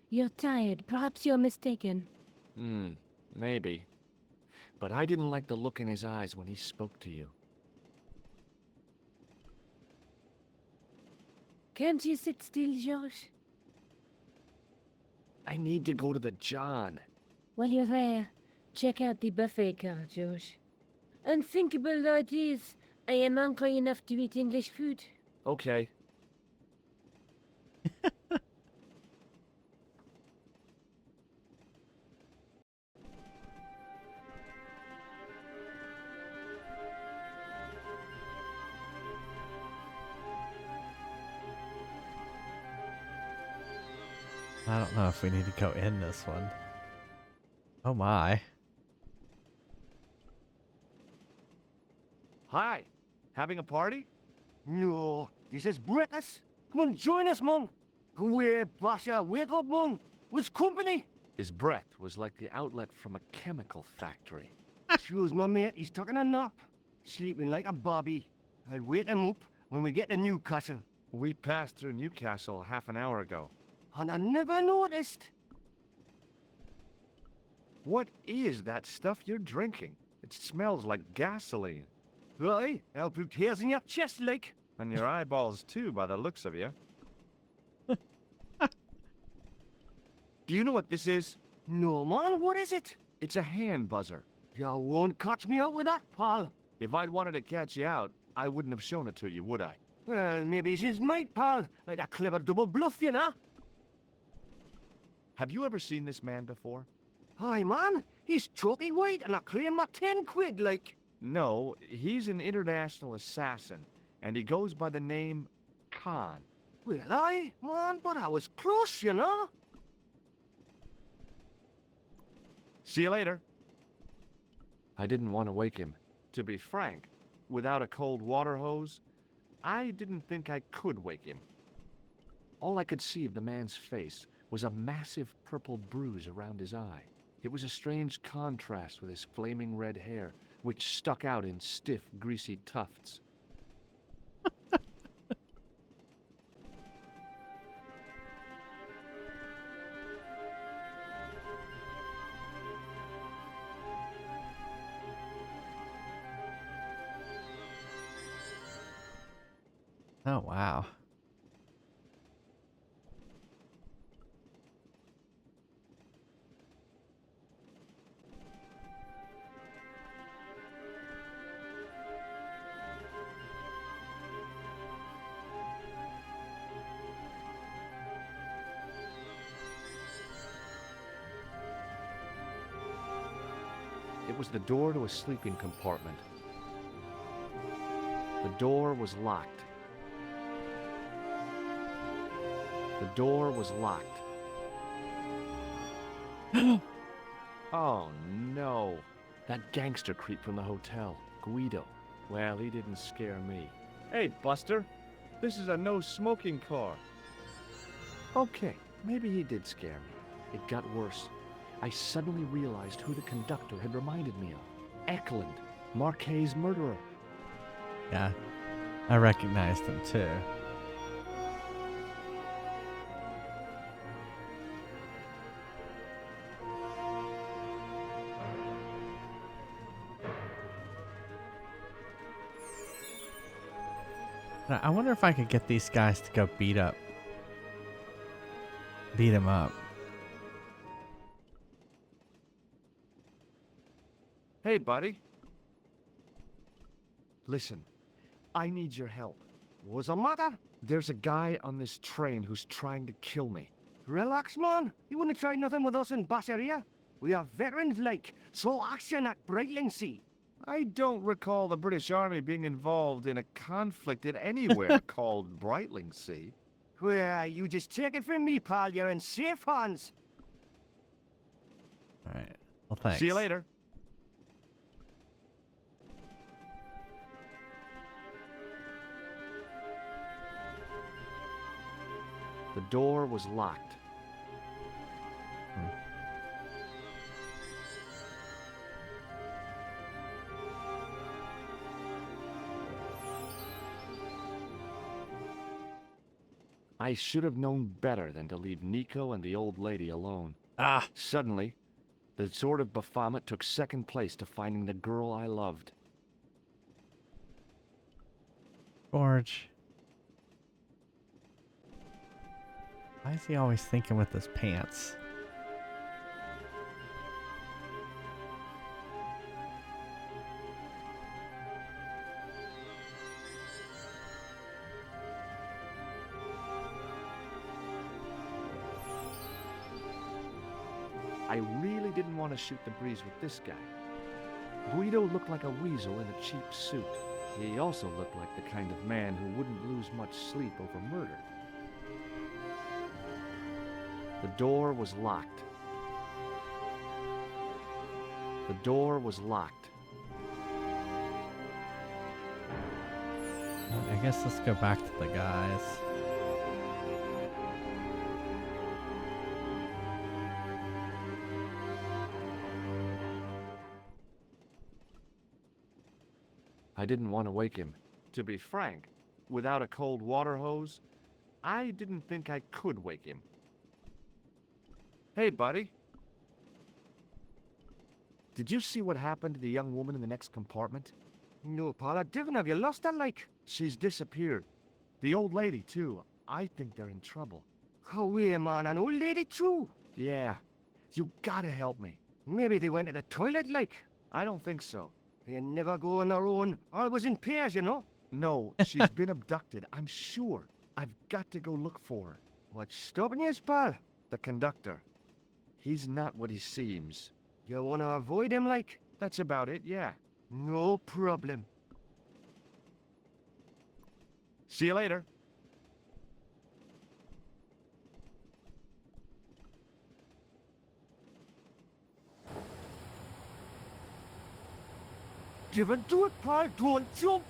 You're tired. Perhaps you're mistaken. Maybe. But I didn't like the look in his eyes when he spoke to you. Can't you sit still, George? I need to go to the John. While you're there, check out the buffet car, George. Unthinkable though it is, I am hungry enough to eat English food. Okay. I don't know if we need to go in this one. Oh my. Hi. Having a party? No, this is breakfast. Come on, join us, Mum. We're Basha, wake up, Mum. With company. His breath was like the outlet from a chemical factory. Shows my mate, he's taking a nap. Sleeping like a bobby. I'll wake him up when we get to Newcastle. We passed through Newcastle half an hour ago. And I never noticed. What is that stuff you're drinking? It smells like gasoline. Right, I'll put hairs in your chest like. And your eyeballs too, by the looks of you. Do you know what this is? No, man, what is it? It's a hand buzzer. You won't catch me out with that, pal. If I'd wanted to catch you out, I wouldn't have shown it to you, would I? Well, maybe it's his mate, pal. Like a clever double bluff, you know? Have you ever seen this man before? Hi, man. He's chalky white and I claim my 10 quid, like. No, he's an international assassin, and he goes by the name Khan. Well, man, but I was close, you know? See you later. I didn't want to wake him. To be frank, without a cold water hose, I didn't think I could wake him. All I could see of the man's face was a massive purple bruise around his eye. It was a strange contrast with his flaming red hair, which stuck out in stiff, greasy tufts. Oh, wow. It was the door to a sleeping compartment. The door was locked. The door was locked. Oh, no. That gangster creep from the hotel, Guido. Well, he didn't scare me. Hey, Buster. This is a no-smoking car. Okay, maybe he did scare me. It got worse. I suddenly realized who the conductor had reminded me of. Eklund, Marquet's murderer. Yeah, I recognized him too. Now, I wonder if I could get these guys to go beat him up. Hey, buddy. Listen, I need your help. What's the matter? There's a guy on this train who's trying to kill me. Relax, man. You wouldn't try nothing with us in Basseria. We are veterans like, slow action at Brightlingsea. I don't recall the British Army being involved in a conflict at anywhere called Brightlingsea. Well, you just take it from me, pal. You're in safe hands. All right. Well, thanks. See you later. The door was locked. I should have known better than to leave Nico and the old lady alone. Suddenly, the sword of Baphomet took second place to finding the girl I loved. George. Why is he always thinking with his pants? I really didn't want to shoot the breeze with this guy. Guido looked like a weasel in a cheap suit. He also looked like the kind of man who wouldn't lose much sleep over murder. The door was locked. The door was locked. I guess let's go back to the guys. I didn't want to wake him. To be frank, without a cold water hose, I didn't think I could wake him. Hey, buddy. Did you see what happened to the young woman in the next compartment? No, Paul, I didn't. Have you lost her, like? She's disappeared. The old lady, too. I think they're in trouble. Oh, wait, man, an old lady, too? Yeah. You gotta help me. Maybe they went to the toilet, like? I don't think so. They never go on their own. Always in pairs, you know? No, she's been abducted, I'm sure. I've got to go look for her. What's stopping you, pal? The conductor. He's not what he seems. You want to avoid him, like? That's about it, yeah. No problem. See you later. Don't do it, Paul. Don't jump.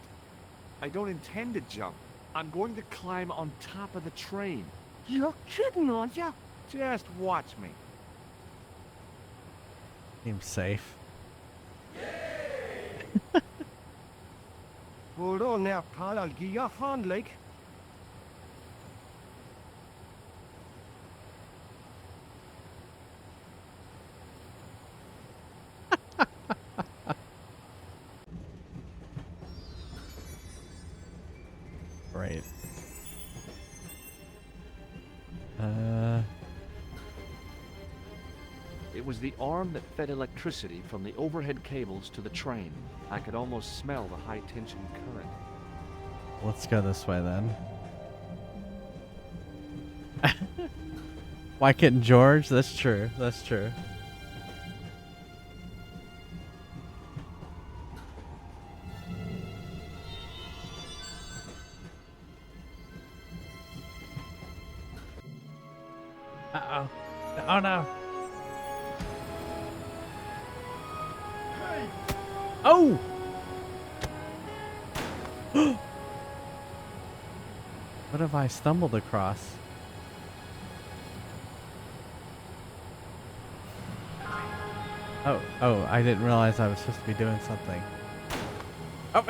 I don't intend to jump. I'm going to climb on top of the train. You're kidding, aren't you? Just watch me. Seems safe. Hold on now, pal. I'll give you a hand, like. Right. It was the arm that fed electricity from the overhead cables to the train. I could almost smell the high-tension current. Let's go this way then. Why couldn't George? That's true. That's true. Uh-oh. Oh no. Oh! What have I stumbled across? Oh, I didn't realize I was supposed to be doing something. Oh.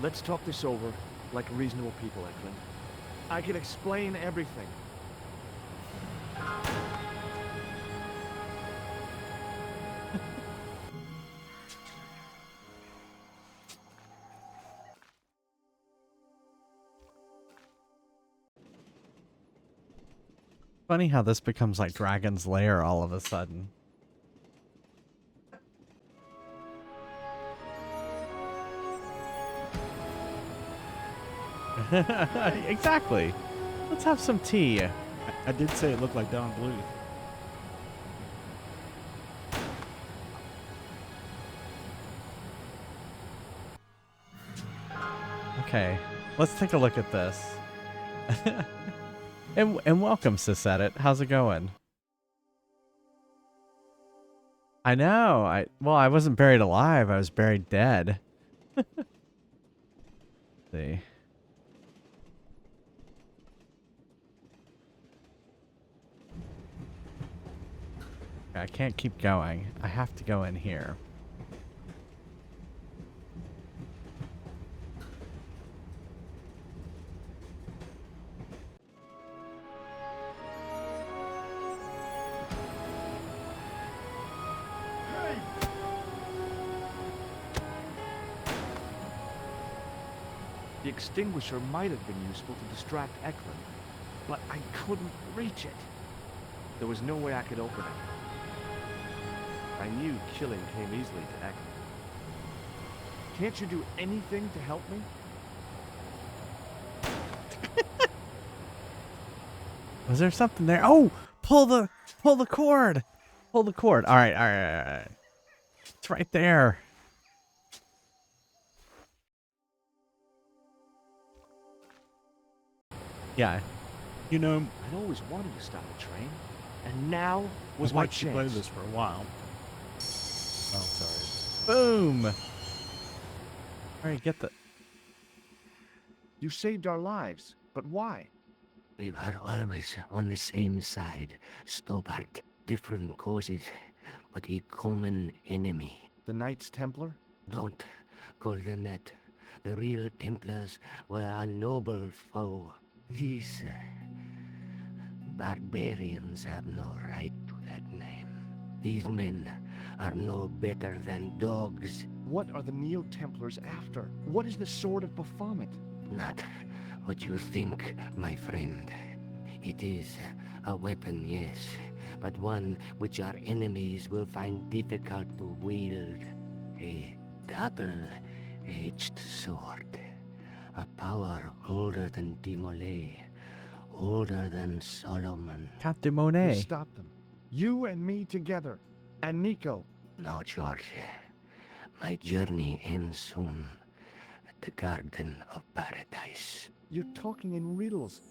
Let's talk this over like reasonable people, Eklund. I can explain everything. Funny how this becomes like Dragon's Lair all of a sudden. Exactly. Let's have some tea. I did say it looked like Don Bluth. Okay, let's take a look at this. and welcome, Sysedit. How's it going? I know. Well, I wasn't buried alive. I was buried dead. See. I can't keep going. I have to go in here. The extinguisher might have been useful to distract Eklund, but I couldn't reach it. There was no way I could open it. I knew killing came easily to Eklund. Can't you do anything to help me? Was there something there? Oh, pull the cord. Pull the cord. All right, all right, all right. It's right there. Yeah. You know, I'd always wanted to stop a train, and now was I've my watched you play chance. this for a while. Oh, sorry. Boom. All right, get the... You saved our lives, but why? We were always on the same side, Stobart. Different causes, but a common enemy. The Knights Templar? Don't call them that. The real Templars were a noble foe. These barbarians have no right to that name. These men are no better than dogs. What are the Neo Templars after? What is the Sword of Baphomet? Not what you think, my friend. It is a weapon, yes, but one which our enemies will find difficult to wield. A double-edged sword. A power older than Dimolay, older than Solomon. Count de Monet. Stop them. You and me together. And Nico. No, George. My journey ends soon at the Garden of Paradise. You're talking in riddles.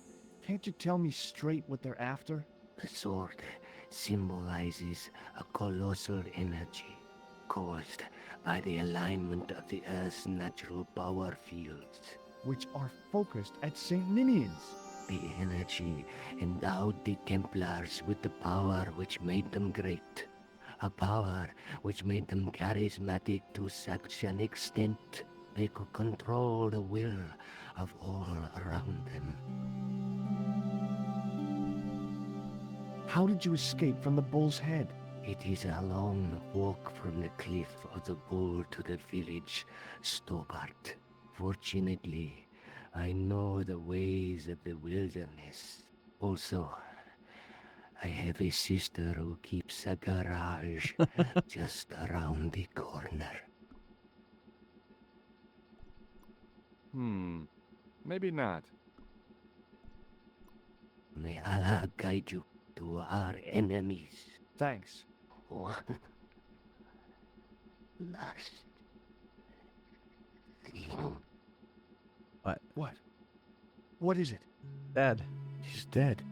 Can't you tell me straight what they're after? The sword symbolizes a colossal energy caused by the alignment of the Earth's natural power fields. Which are focused at St. Ninian's. The energy endowed the Templars with the power which made them great. A power which made them charismatic to such an extent they could control the will of all around them. How did you escape from the Bull's Head? It is a long walk from the cliff of the Bull to the village, Stobart. Fortunately, I know the ways of the wilderness. Also, I have a sister who keeps a garage just around the corner. Maybe not. May Allah guide you to our enemies. Thanks. One last thing. What? What? What is it? Dead. He's dead.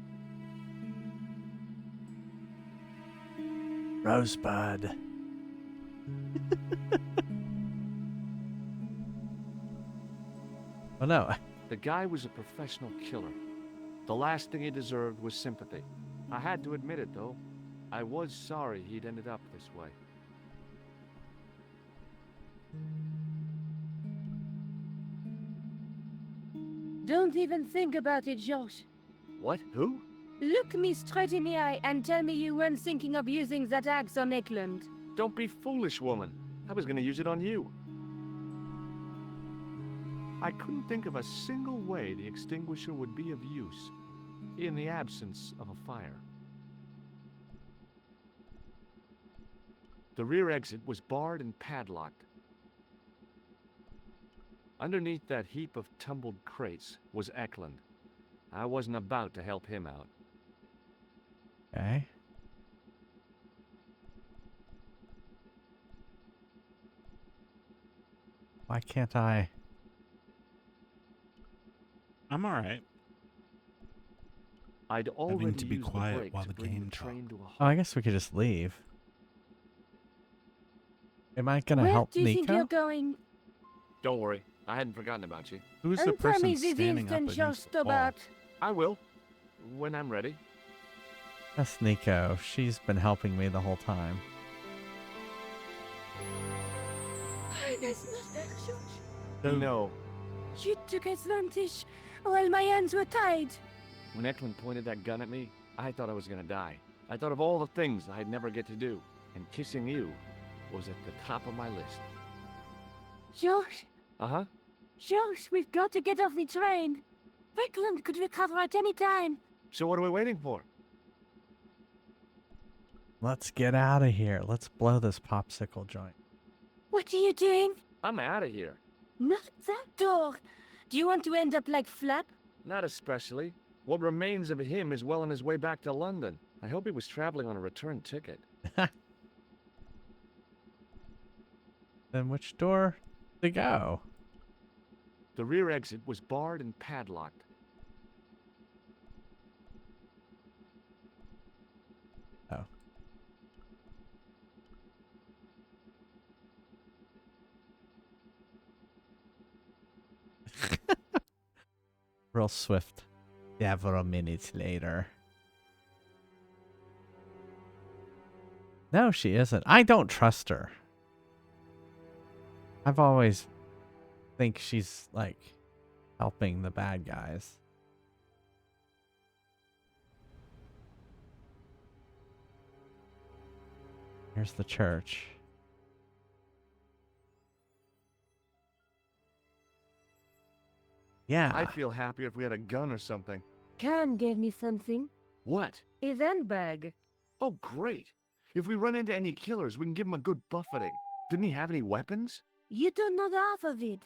Rosebud. Oh no. The guy was a professional killer. The last thing he deserved was sympathy. I had to admit it, though. I was sorry he'd ended up this way. Don't even think about it, Josh. What? Who? Look me straight in the eye and tell me you weren't thinking of using that axe on Eklund. Don't be foolish, woman. I was gonna use it on you. I couldn't think of a single way the extinguisher would be of use in the absence of a fire. The rear exit was barred and padlocked. Underneath that heap of tumbled crates was Eklund. I wasn't about to help him out. Okay. Why can't I? I'm all right. I'd already Having to be used the quiet brake while to the bring game train to a halt. Oh, I guess we could just leave. Am I gonna Where help do you think Nico? you're going? Don't worry, I hadn't forgotten about you. Who's the And tell me person this standing up instant, Josh against the wall? Stobart. I will, when I'm ready. That's Nico. She's been helping me the whole time. That's not that, Josh. No. You took advantage while my hands were tied. When Eklund pointed that gun at me, I thought I was gonna die. I thought of all the things I'd never get to do, and kissing you was at the top of my list. Josh, Uh-huh. Josh, we've got to get off the train. Eklund could recover at any time. So what are we waiting for? Let's get out of here. Let's blow this popsicle joint. What are you doing? I'm out of here. Not that door. Do you want to end up like Flap? Not especially. What remains of him is well on his way back to London. I hope he was traveling on a return ticket. Then which door to go? The rear exit was barred and padlocked. Oh. Real swift. Several minutes later. No, she isn't. I don't trust her. I've always think she's like helping the bad guys. Here's the church. Yeah. I'd feel happier if we had a gun or something. Khan gave me something. What? His handbag. Oh, great. If we run into any killers, we can give them a good buffeting. Didn't he have any weapons? You don't know the half of it.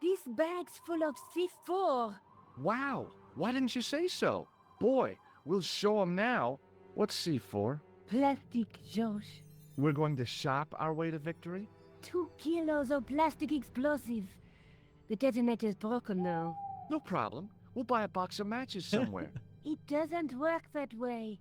This bag's full of C4. Wow. Why didn't you say so? Boy, we'll show him now. What's C4? Plastic, Josh. We're going to shop our way to victory? 2 kilos of plastic explosive. The detonator's broken now. No problem. We'll buy a box of matches somewhere. It doesn't work that way.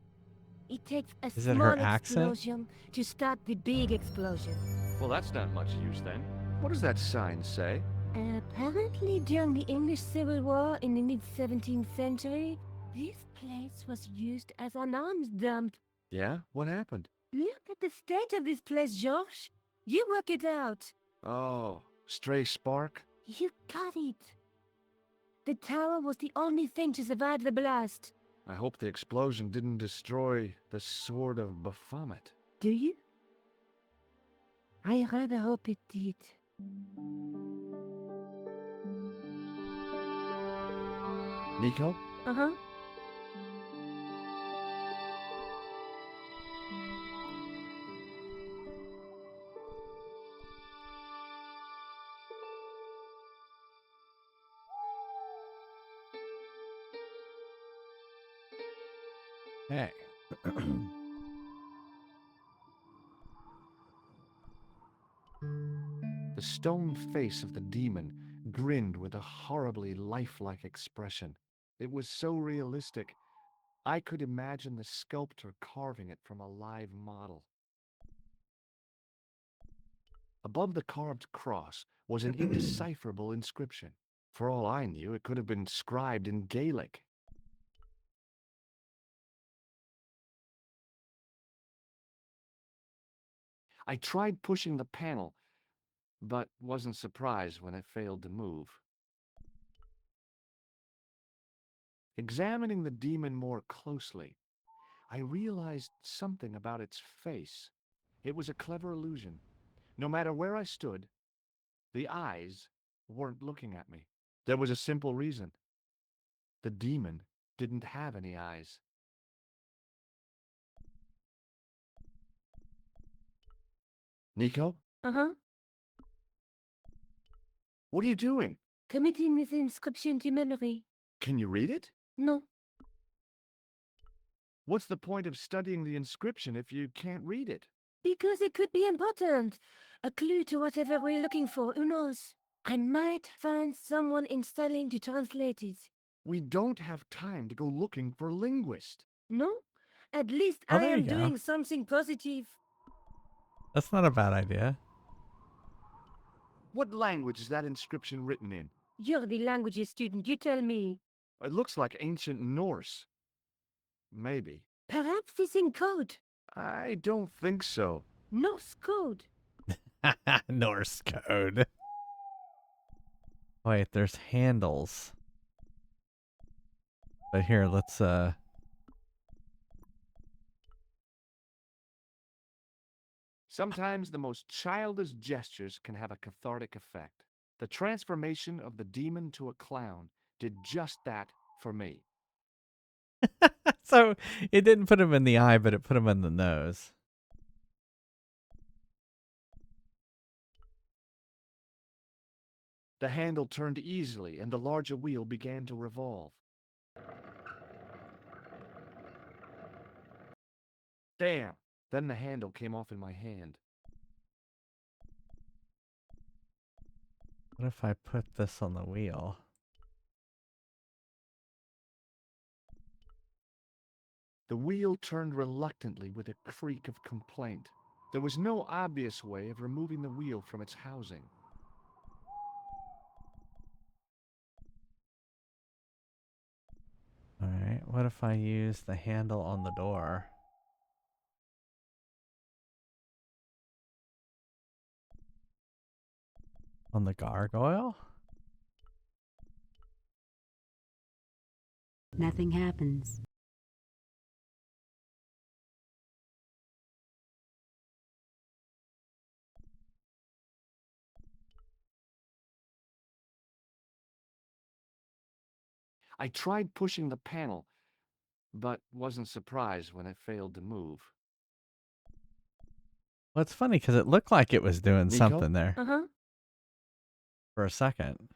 It takes a Is it small her accent? explosion to start the big explosion. Well, that's not much use then. What does that sign say? Apparently, during the English Civil War in the mid-17th century, this place was used as an arms dump. Yeah? What happened? Look at the state of this place, Josh. You work it out. Oh, stray spark? You got it. The tower was the only thing to survive the blast. I hope the explosion didn't destroy the Sword of Baphomet. Do you? I rather hope it did. Nico? Uh-huh. Hey. The stone face of the demon grinned with a horribly lifelike expression. It was so realistic, I could imagine the sculptor carving it from a live model. Above the carved cross was an indecipherable inscription. For all I knew, it could have been scribed in Gaelic. I tried pushing the panel, but wasn't surprised when it failed to move. Examining the demon more closely, I realized something about its face. It was a clever illusion. No matter where I stood, the eyes weren't looking at me. There was a simple reason. The demon didn't have any eyes. Nico? Uh-huh. What are you doing? Committing this inscription to memory. Can you read it? No. What's the point of studying the inscription if you can't read it? Because it could be important. A clue to whatever we're looking for, who knows? I might find someone installing to translate it. We don't have time to go looking for a linguist. No? At least Oh, I there am you go. doing something positive. That's not a bad idea. What language is that inscription written in? You're the languages student, you tell me. It looks like ancient Norse. Maybe. Perhaps it's in code. I don't think so. Norse code. Norse code. Wait, there's handles. But here, let's Sometimes the most childish gestures can have a cathartic effect. The transformation of the demon to a clown did just that for me. So it didn't put him in the eye, but it put him in the nose. The handle turned easily and the larger wheel began to revolve. Damn, Then the handle came off in my hand. What if I put this on the wheel? The wheel turned reluctantly with a creak of complaint. There was no obvious way of removing the wheel from its housing. Alright, what if I use the handle on the door? On the gargoyle? Nothing happens. I tried pushing the panel, but wasn't surprised when it failed to move. Well, it's funny because it looked like it was doing Nico? something there Uh-huh. for a second.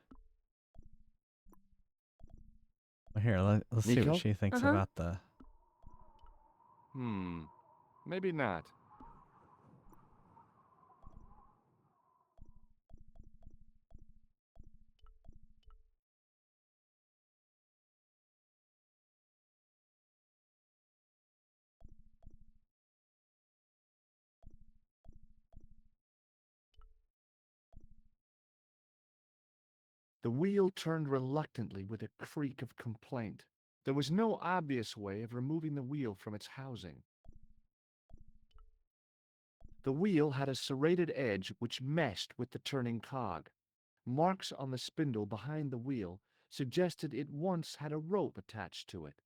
Well, here, let's see what Nico? she thinks Uh-huh. about the... Maybe not. The wheel turned reluctantly with a creak of complaint. There was no obvious way of removing the wheel from its housing. The wheel had a serrated edge which meshed with the turning cog. Marks on the spindle behind the wheel suggested it once had a rope attached to it.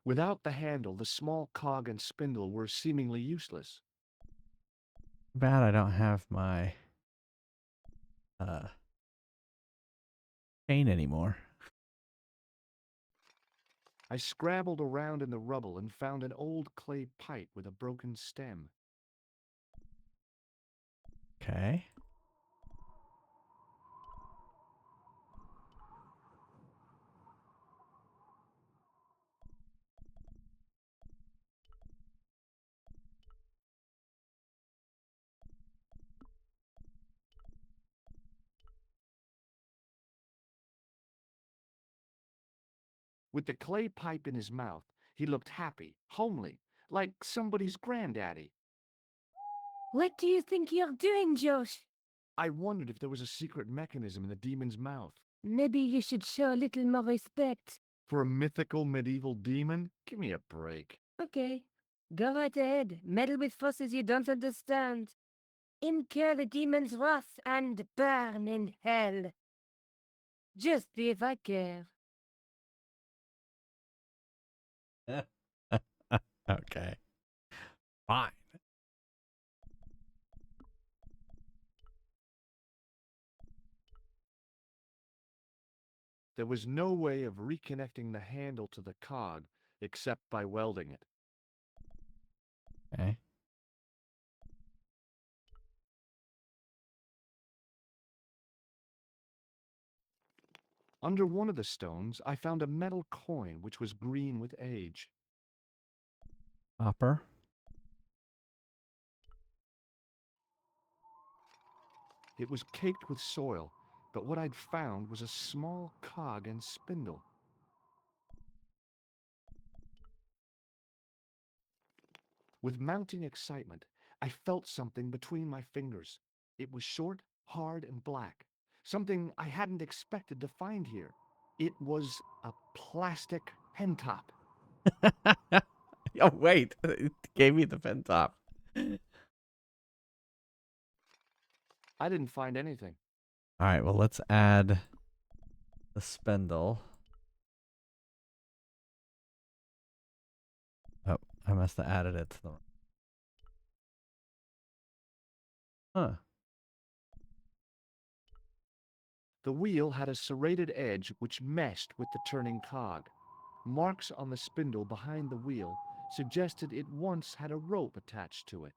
Without the handle, the small cog and spindle were seemingly useless. Bad I don't have my chain anymore. I scrabbled around in the rubble and found an old clay pipe with a broken stem. Okay. With the clay pipe in his mouth, he looked happy, homely, like somebody's granddaddy. What do you think you're doing, Josh? I wondered if there was a secret mechanism in the demon's mouth. Maybe you should show a little more respect. For a mythical medieval demon? Give me a break. Okay. Go right ahead. Meddle with forces you don't understand. Incur the demon's wrath and burn in hell. Just see if I care. Okay. Fine. There was no way of reconnecting the handle to the cog except by welding it. Okay. Under one of the stones, I found a metal coin which was green with age. Copper. It was caked with soil, but what I'd found was a small cog and spindle. With mounting excitement, I felt something between my fingers. It was short, hard, and black. Something I hadn't expected to find here. It was a plastic pen top. Oh, wait. It gave me the pen top. I didn't find anything. All right, well, let's add the spindle. Oh, I must have added it to the... Huh. The wheel had a serrated edge which meshed with the turning cog. Marks on the spindle behind the wheel suggested it once had a rope attached to it.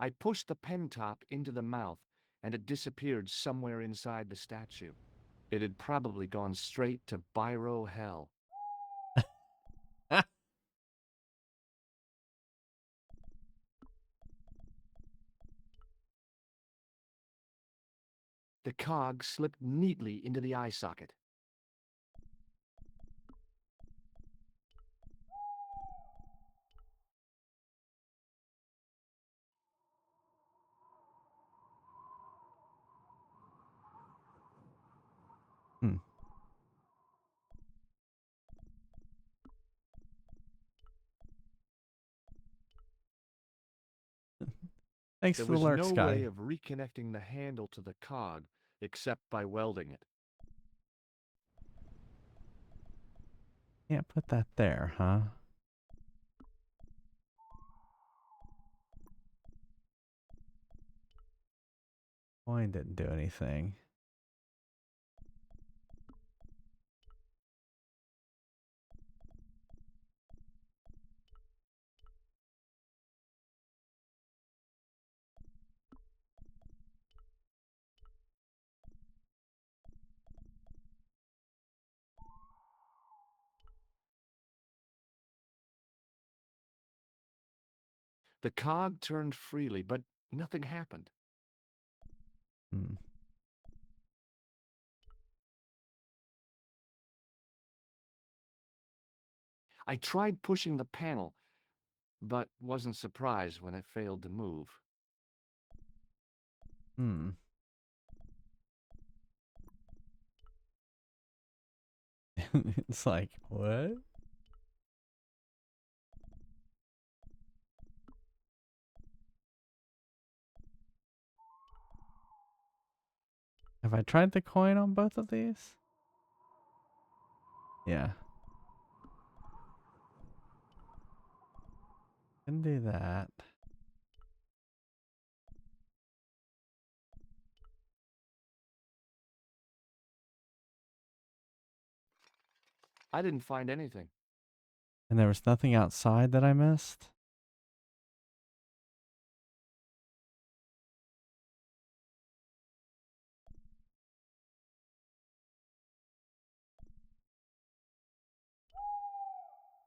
I pushed the pen top into the mouth, and it disappeared somewhere inside the statue. It had probably gone straight to Biro Hell. The cog slipped neatly into the eye socket. Hmm. Thanks There for the was lurk, no Scotty. way of reconnecting the handle to the cog except by welding it. Can't put that there, huh? Coin didn't do anything. The cog turned freely, but nothing happened. Hmm. I tried pushing the panel, but wasn't surprised when it failed to move. Hmm. It's like, what? Have I tried the coin on both of these? Yeah. Can do that. I didn't find anything. And there was nothing outside that I missed?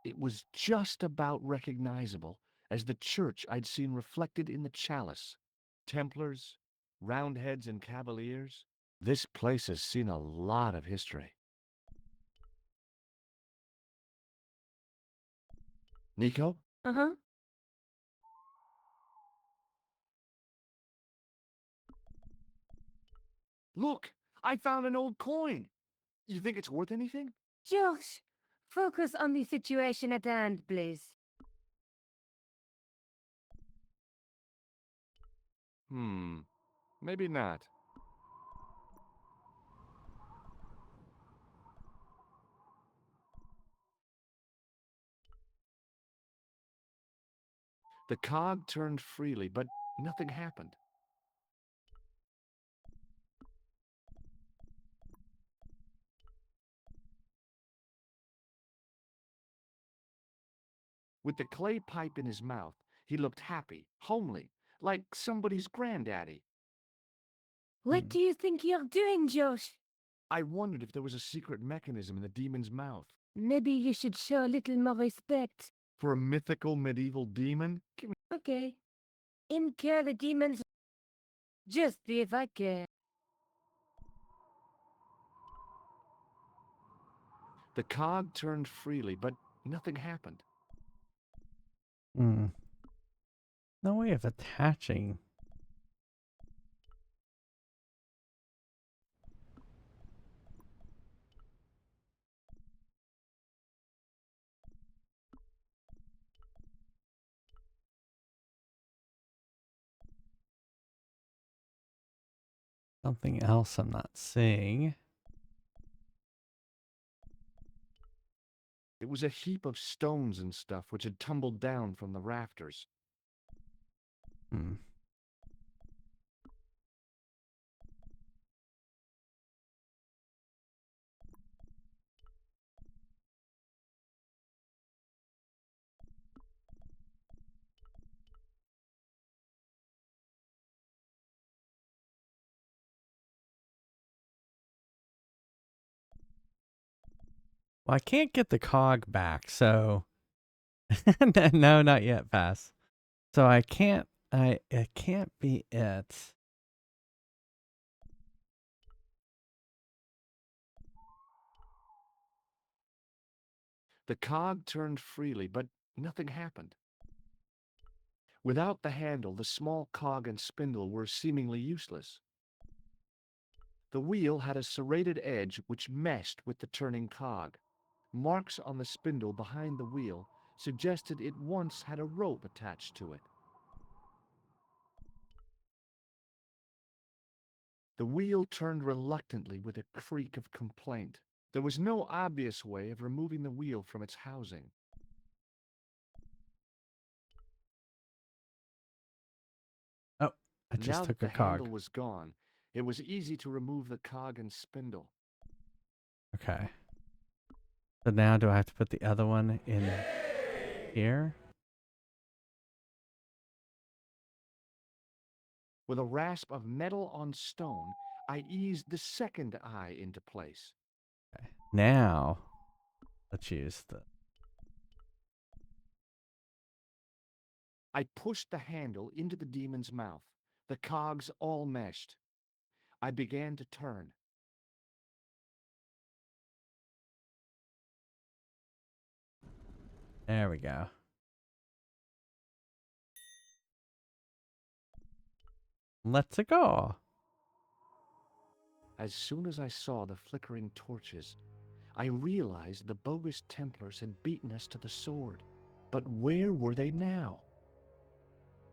It was just about recognizable as the church I'd seen reflected in the chalice. Templars, Roundheads, and Cavaliers. This place has seen a lot of history. Nico? Uh-huh. Look! I found an old coin! You think it's worth anything? Josh, focus on the situation at hand, please. Maybe not. The cog turned freely, but nothing happened. With the clay pipe in his mouth, he looked happy, homely, like somebody's granddaddy. What do you think you're doing, Josh? I wondered if there was a secret mechanism in the demon's mouth. Maybe you should show a little more respect. For a mythical medieval demon? Give me... Okay. Incur the demons. Just see if I care. The cog turned freely, but nothing happened. Hmm. No way of attaching. Something else I'm not seeing. It was a heap of stones and stuff which had tumbled down from the rafters. Hmm. Well, I can't get the cog back, so no, not yet, pass. So I can't. It can't be it. The cog turned freely, but nothing happened. Without the handle, the small cog and spindle were seemingly useless. The wheel had a serrated edge which meshed with the turning cog. Marks on the spindle behind the wheel suggested it once had a rope attached to it. The wheel turned reluctantly with a creak of complaint. There was no obvious way of removing the wheel from its housing. Oh, I just Now took that a the handle cog. was gone, it was easy to remove the cog and spindle. Okay. So now do I have to put the other one in here? With a rasp of metal on stone, I eased the second eye into place. Okay. Now, let's use the... I pushed the handle into the demon's mouth. The cogs all meshed. I began to turn. There we go. Let's go. As soon as I saw the flickering torches, I realized the bogus Templars had beaten us to the sword. But where were they now?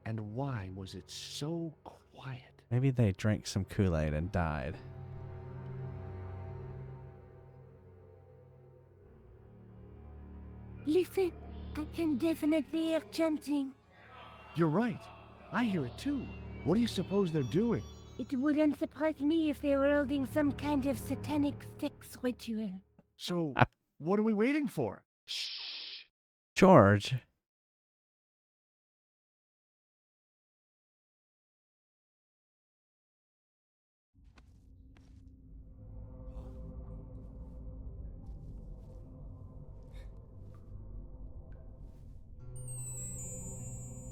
And why was it so quiet? Maybe they drank some Kool-Aid and died. Listen, I can definitely hear chanting. You're right. I hear it too. What do you suppose they're doing? It wouldn't surprise me if they were holding some kind of satanic sex ritual. So, what are we waiting for? George.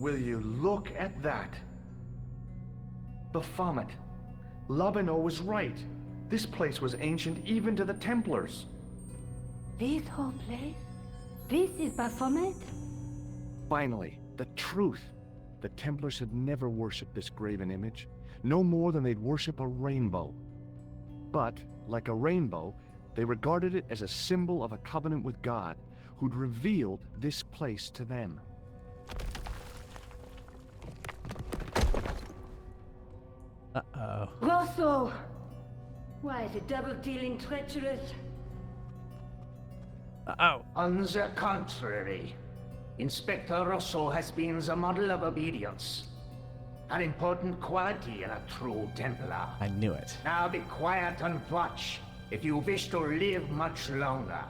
Will you look at that? Baphomet. Labino was right. This place was ancient even to the Templars. This whole place? This is Baphomet? Finally, the truth. The Templars had never worshipped this graven image, no more than they'd worship a rainbow. But, like a rainbow, they regarded it as a symbol of a covenant with God, who'd revealed this place to them. Uh-oh. Rosso! Why, the double-dealing treacherous? Uh-oh. On the contrary, Inspector Rosso has been the model of obedience. An important quality in a true Templar. I knew it. Now be quiet and watch, if you wish to live much longer.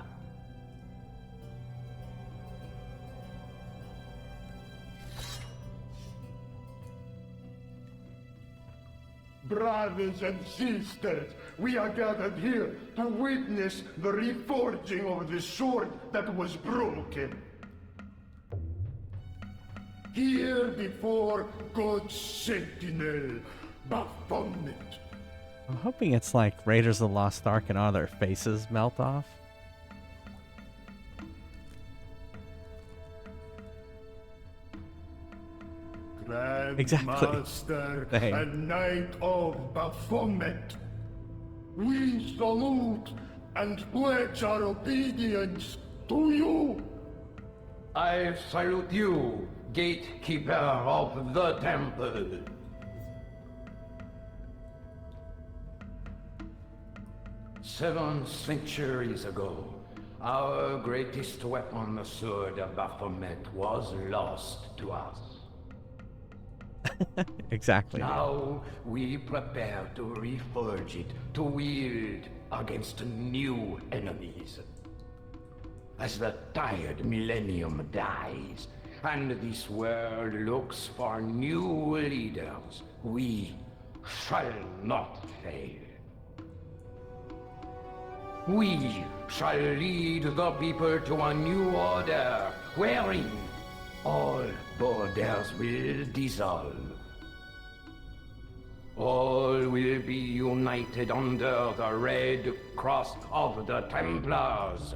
Brothers and sisters, we are gathered here to witness the reforging of the sword that was broken. Here before God's sentinel, Baphomet. I'm hoping it's like Raiders of the Lost Ark and all their faces melt off. Grandmaster and Knight of Baphomet, we salute and pledge our obedience to you. I salute you, gatekeeper of the temple. Seven centuries ago, our greatest weapon, the sword of Baphomet, was lost to us. Exactly. Now we prepare to reforge it, to wield against new enemies. As the tired millennium dies, and this world looks for new leaders, we shall not fail. We shall lead the people to a new order, wherein all borders will dissolve. All will be united under the red cross of the Templars.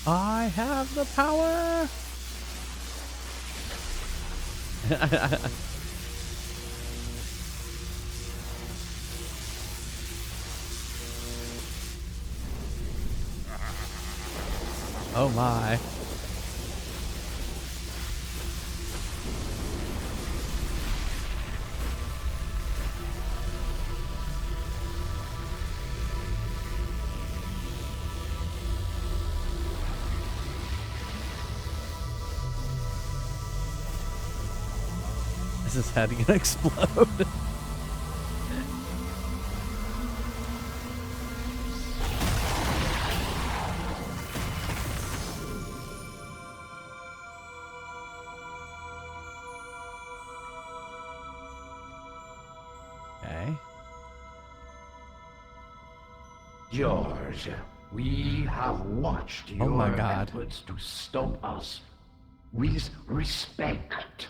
I have the power. Oh my. Is his head gonna explode? Okay. George, we have watched Oh my your God. efforts to stop us with respect.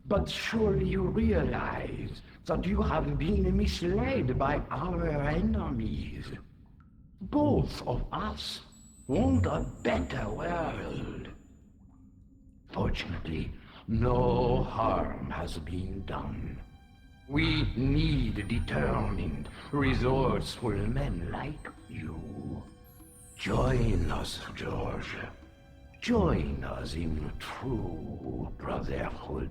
But surely you realize that you have been misled by our enemies. Both of us want a better world. Fortunately, no harm has been done. We need determined, resourceful men like you. Join us, George. Join us in true brotherhood.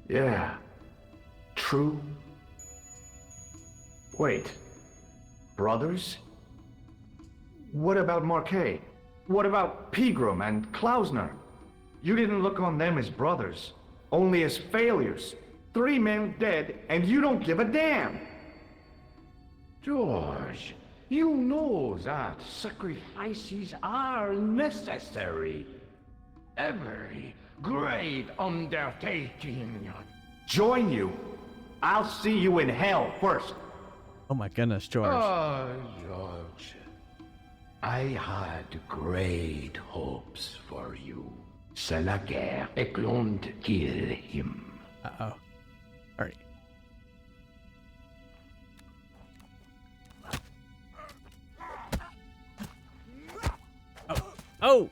Yeah. True. Wait. Brothers? What about Marquet? What about Pegram and Klausner? You didn't look on them as brothers, only as failures. 3 men dead, and you don't give a damn! George, you know that sacrifices are necessary. Every great undertaking. Join you? I'll see you in hell first. Oh my goodness, George. Oh, George. I had great hopes for you. C'est la guerre et l'on kill him. Uh-oh. Alright. Oh!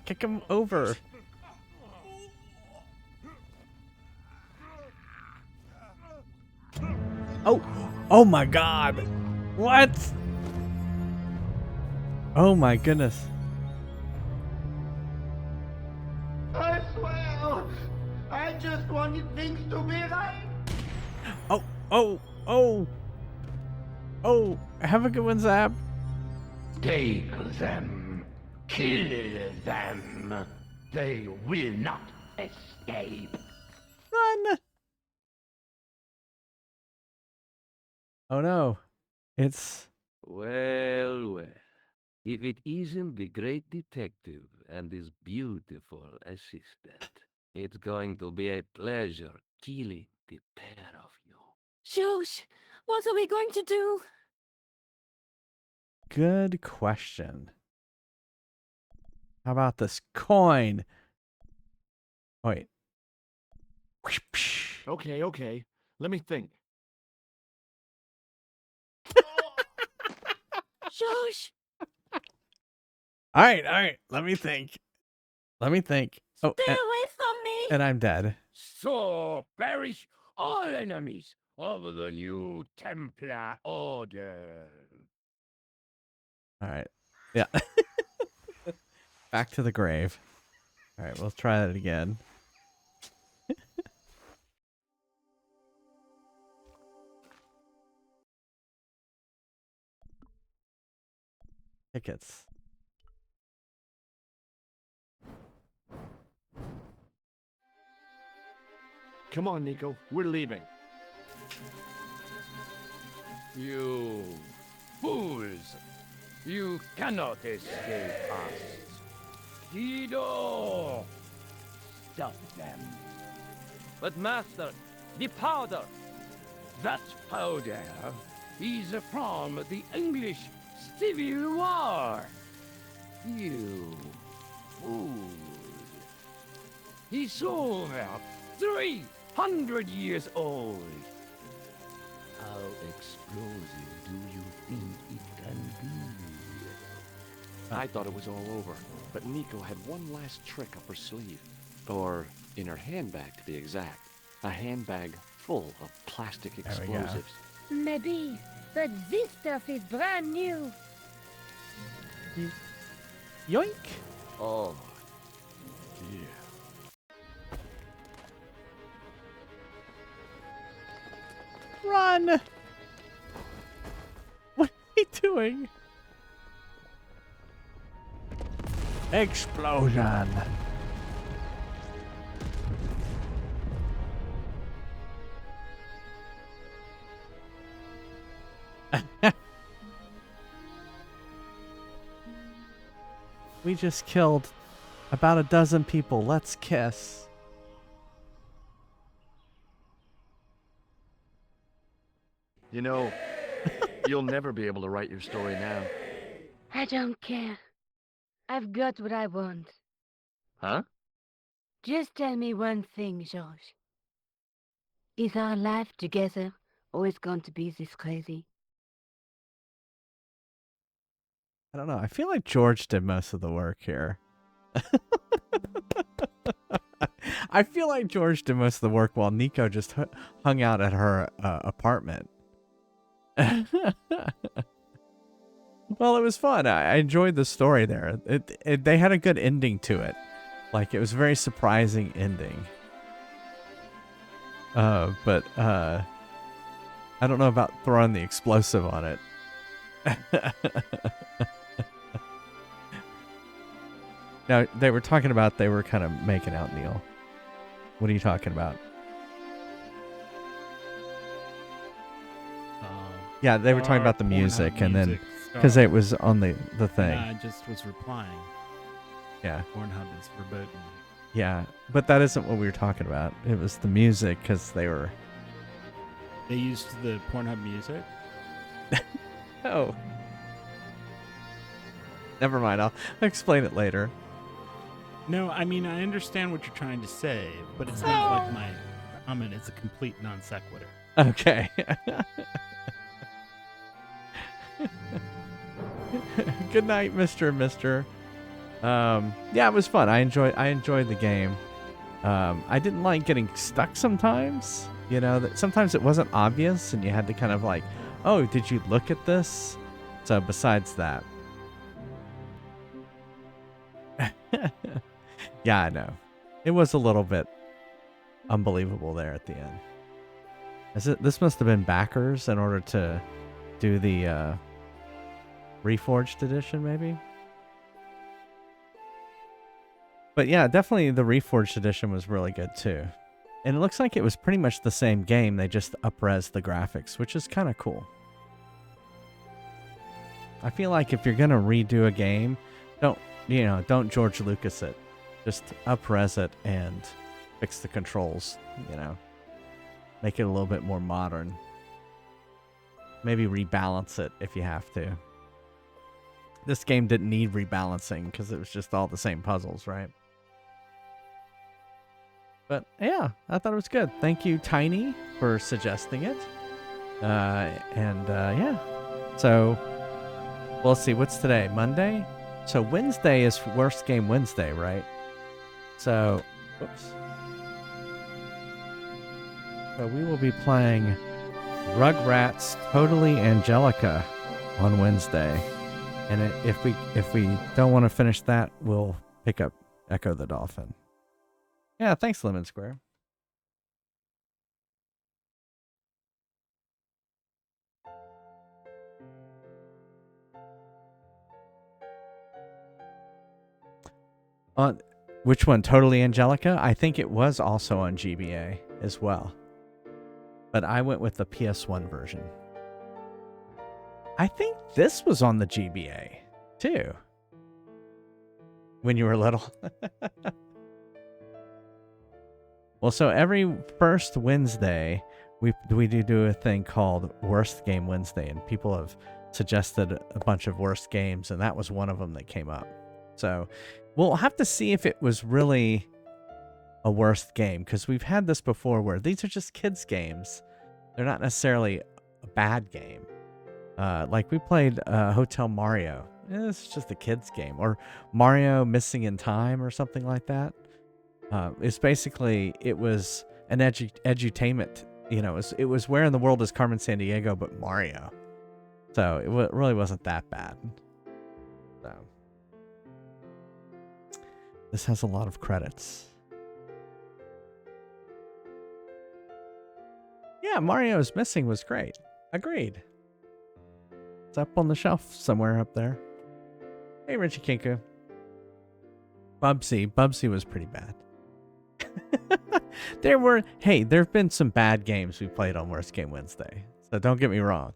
Kick him over. Oh! Oh my God! What? Oh my goodness. I swear, I just wanted things to be right. Oh! Oh! Oh! Oh! Have a good one, Zap. Take them. Kill them. They will not escape. Run! Oh no. It's... Well, well. If it isn't the great detective and his beautiful assistant, it's going to be a pleasure killing the pair of you. Shush! What are we going to do? Good question. How about this coin? Wait. Okay, okay. Let me think. Shush! Alright. Let me think. Oh, Stay away from me! and I'm dead. So perish all enemies of the new Templar Order. Alright. Yeah. Back to the grave. Alright, we'll try that again. Tickets. Come on, Nico. We're leaving. You fools! You cannot escape us. Guido! Stop them. But master, the powder! That powder is from the English Civil War. You fool. He's over 300 years old. How explosive do you think it can be? I thought it was all over, but Nico had one last trick up her sleeve. Or in her handbag, to be exact. A handbag full of plastic explosives. Maybe, but this stuff is brand new. Yoink! Oh, dear. Run! What are you doing? Explosion! We just killed about a dozen people. Let's kiss. You know, you'll never be able to write your story now. I don't care. I've got what I want. Huh? Just tell me one thing, George. Is our life together always going to be this crazy? I don't know. I feel like George did most of the work here. I feel like George did most of the work while Nico just hung out at her apartment. Well, it was fun. I enjoyed the story there. They had a good ending to it. Like, it was a very surprising ending. But I don't know about throwing the explosive on it. Now, they were talking about they were kind of making out, Neil. What are you talking about? Yeah, they were talking about the music, and then because it was on the thing. I just was replying. Yeah. Pornhub is verboten. Yeah, but that isn't what we were talking about. It was the music because they were. They used the Pornhub music? Oh. Never mind. I'll explain it later. No, I mean, I understand what you're trying to say, but it's not like my comment is a complete non sequitur. Okay. Good night, Mr. Mister. Yeah, it was fun. I enjoyed the game. I didn't like getting stuck sometimes. You know, that sometimes it wasn't obvious and you had to kind of like, oh, did you look at this? So besides that. Yeah, I know. It was a little bit unbelievable there at the end. This must have been backers in order to do the Reforged edition, maybe? But yeah, definitely the Reforged edition was really good too. And it looks like it was pretty much the same game, they just up-res the graphics, which is kind of cool. I feel like if you're going to redo a game, don't George Lucas it. Just up-res it and fix the controls, Make it a little bit more modern. Maybe rebalance it if you have to. This game didn't need rebalancing because it was just all the same puzzles, right? But yeah, I thought it was good. Thank you, Tiny, for suggesting it. Yeah. So, we'll see. What's today? Monday? So Wednesday is Worst Game Wednesday, right? So, whoops. So we will be playing Rugrats Totally Angelica on Wednesday. And if we don't want to finish that, we'll pick up Echo the Dolphin. Yeah, thanks, Lemon Square. On which one? Totally Angelica? I think it was also on GBA. as well. But I went with the PS1 version. I think this was on the GBA too. When you were little. Well, so every first Wednesday, we do a thing called Worst Game Wednesday, and people have suggested a bunch of worst games, and that was one of them that came up. So we'll have to see if it was really a worst game, because we've had this before where these are just kids' games. They're not necessarily a bad game. Like we played Hotel Mario. It's just a kids' game. Or Mario Missing in Time or something like that. It's basically, it was an edutainment. You know, it was Where in the World is Carmen Sandiego, but Mario. So it really wasn't that bad. So this has a lot of credits. Yeah, Mario's Missing was great. Agreed. It's up on the shelf somewhere up there. Hey, Richie Kinku. Bubsy was pretty bad. There've been some bad games we played on Worst Game Wednesday. So don't get me wrong.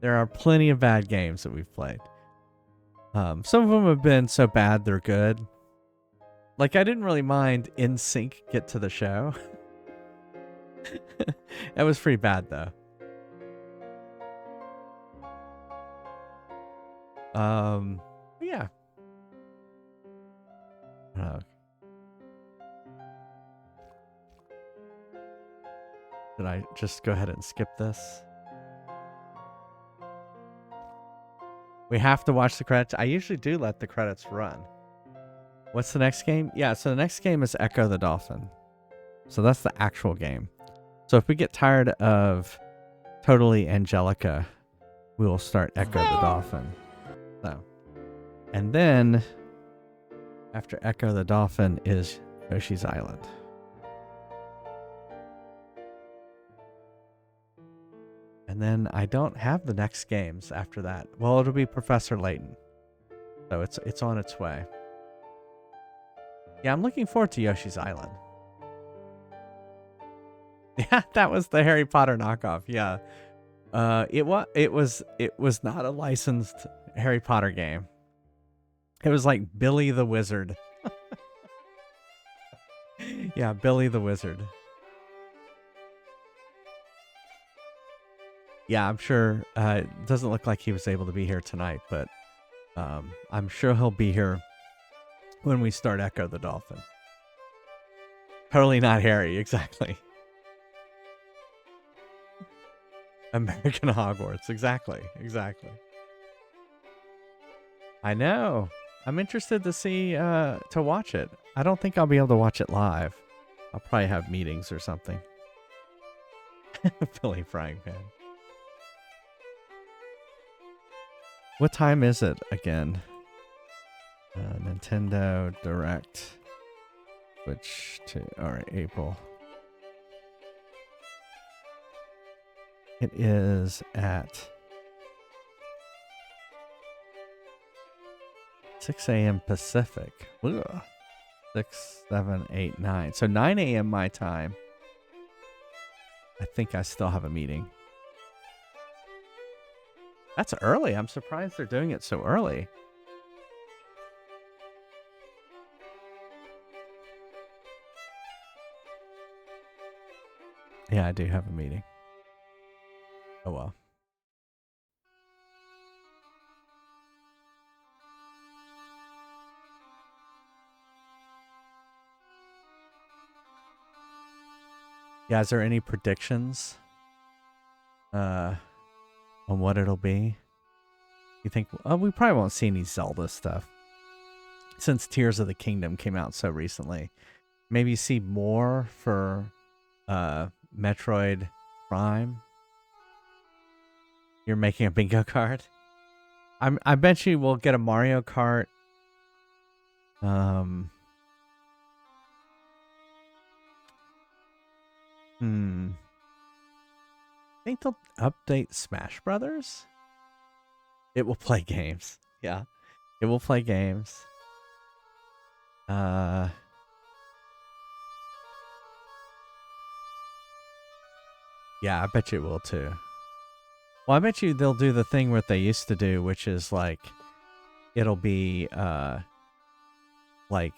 There are plenty of bad games that we've played. Some of them have been so bad they're good. Like, I didn't really mind NSYNC Get to the Show. That was pretty bad, though. Yeah. Did I just go ahead and skip this? We have to watch the credits. I usually do let the credits run. What's the next game? Yeah, so the next game is Echo the Dolphin. So that's the actual game. So if we get tired of Totally Angelica, we will start Echo the Dolphin. So, and then after Echo the Dolphin is Yoshi's Island. And then I don't have the next games after that. Well, it'll be Professor Layton. So it's on its way. Yeah, I'm looking forward to Yoshi's Island. Yeah, that was the Harry Potter knockoff. Yeah. It was not a licensed Harry Potter game. It was like Billy the Wizard. Yeah, Billy the Wizard. Yeah, I'm sure it doesn't look like he was able to be here tonight, but I'm sure he'll be here when we start Echo the Dolphin. Totally not Harry, exactly. American Hogwarts, exactly. I know. I'm interested to see, to watch it. I don't think I'll be able to watch it live. I'll probably have meetings or something. Billy Frying Pan. What time is it again? Nintendo Direct. Switch to, alright, April. It is at 6 a.m. Pacific. Ugh. 6, 7, 8, 9. So 9 a.m. my time. I think I still have a meeting. That's early. I'm surprised they're doing it so early. Yeah, I do have a meeting. Oh well. Yeah, is there any predictions on what it'll be? You think we probably won't see any Zelda stuff since Tears of the Kingdom came out so recently. Maybe see more for Metroid Prime. You're making a bingo card. I bet you we'll get a Mario Kart. Think they'll update Smash Brothers? It will play games. Yeah. It will play games. Yeah, I bet you it will too. Well, I bet you they'll do the thing what they used to do, which is like, it'll be, like,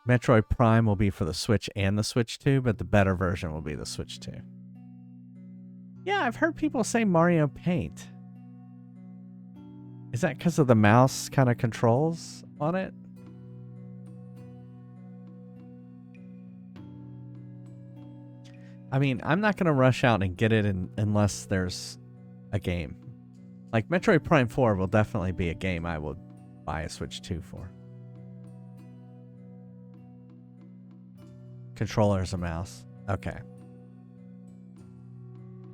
Metroid Prime will be for the Switch and the Switch 2, but the better version will be the Switch 2. Yeah, I've heard people say Mario Paint. Is that because of the mouse kind of controls on it? I mean, I'm not going to rush out and get it unless there's a game. Like, Metroid Prime 4 will definitely be a game I will buy a Switch 2 for. Controller as a mouse. Okay.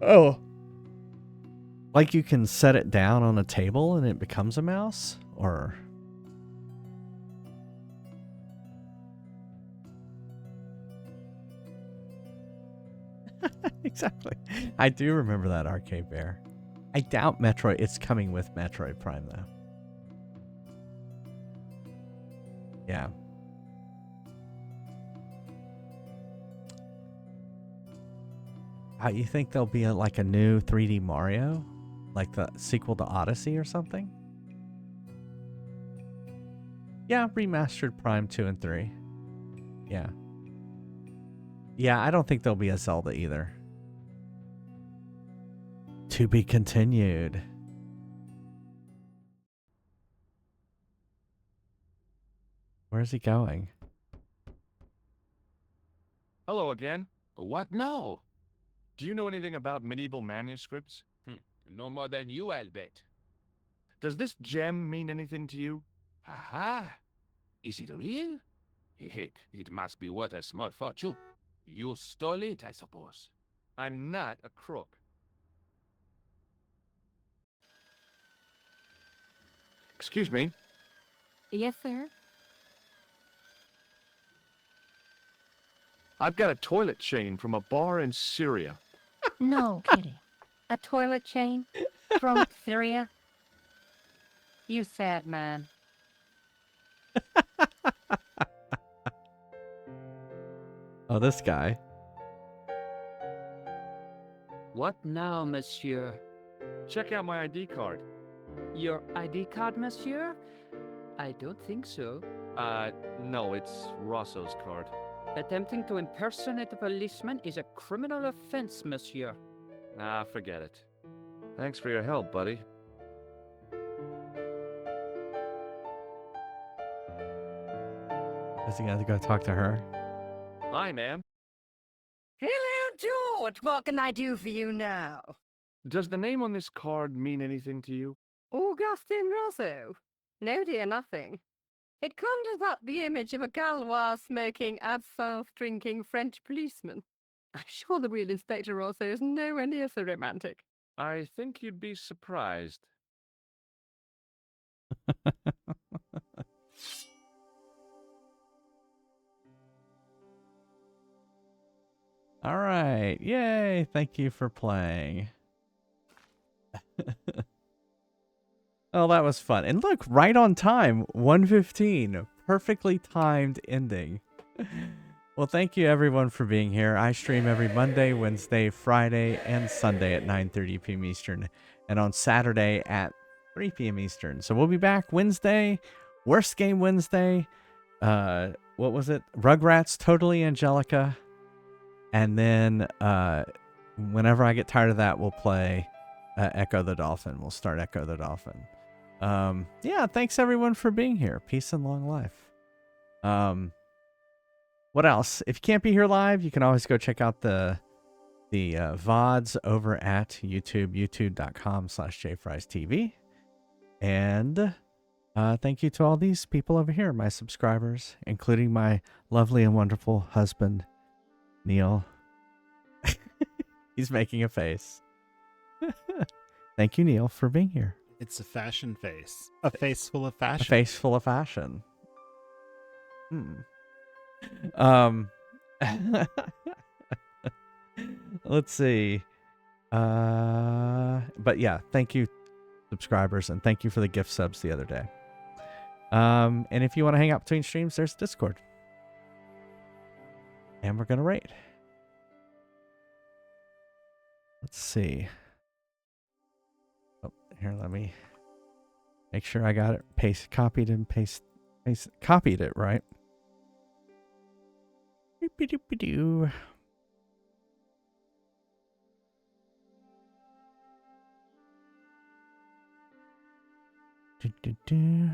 Oh. Like you can set it down on a table and it becomes a mouse? Or... Exactly. I do remember that arcade bear. I doubt Metroid... It's coming with Metroid Prime, though. Yeah. You think there'll be like a new 3D Mario? Like the sequel to Odyssey or something? Yeah, remastered Prime 2 and 3. Yeah. Yeah, I don't think there'll be a Zelda either. To be continued. Where's he going? Hello again. What now? Do you know anything about medieval manuscripts? No more than you, I'll bet. Does this gem mean anything to you? Aha! Is it real? It must be worth a small fortune. You stole it, I suppose. I'm not a crook. Excuse me. Yes, sir. I've got a toilet chain from a bar in Syria. No kidding. A toilet chain from Syria? You sad man. Oh, this guy. What now, monsieur? Check out my ID card. Your ID card, monsieur? I don't think so. No, it's Rosso's card. Attempting to impersonate a policeman is a criminal offense, monsieur. Ah, forget it. Thanks for your help, buddy. Is he gonna go talk to her? Hi, ma'am. Hello, George. What can I do for you now? Does the name on this card mean anything to you? Augustin Rosso? No, dear, nothing. It conjures up the image of a Gaulois smoking, absinthe drinking French policeman. I'm sure the real Inspector Rosso is nowhere near so romantic. I think you'd be surprised. All right. Yay. Thank you for playing. Oh, that was fun. And look, right on time. 1:15. Perfectly timed ending. Well, thank you everyone for being here. I stream every Monday, Wednesday, Friday, and Sunday at 9:30 p.m. Eastern. And on Saturday at 3 p.m. Eastern. So we'll be back Wednesday. Worst Game Wednesday. What was it? Rugrats, Totally Angelica. And then whenever I get tired of that, we'll play Echo the Dolphin. We'll start Echo the Dolphin. Yeah, thanks everyone for being here. Peace and long life. What else? If you can't be here live, you can always go check out the VODs over at YouTube, youtube.com/JFriesTV. And thank you to all these people over here, my subscribers, including my lovely and wonderful husband, Neil. He's making a face. Thank you, Neil, for being here. It's a fashion face. A face full of fashion. A face full of fashion. Let's see. But yeah, thank you, subscribers, and thank you for the gift subs the other day. And if you want to hang out between streams, there's Discord. And we're gonna rate. Let's see. Oh, here, let me make sure I got it. Copied it right. Doopy-doopy-doo. Do-do-do.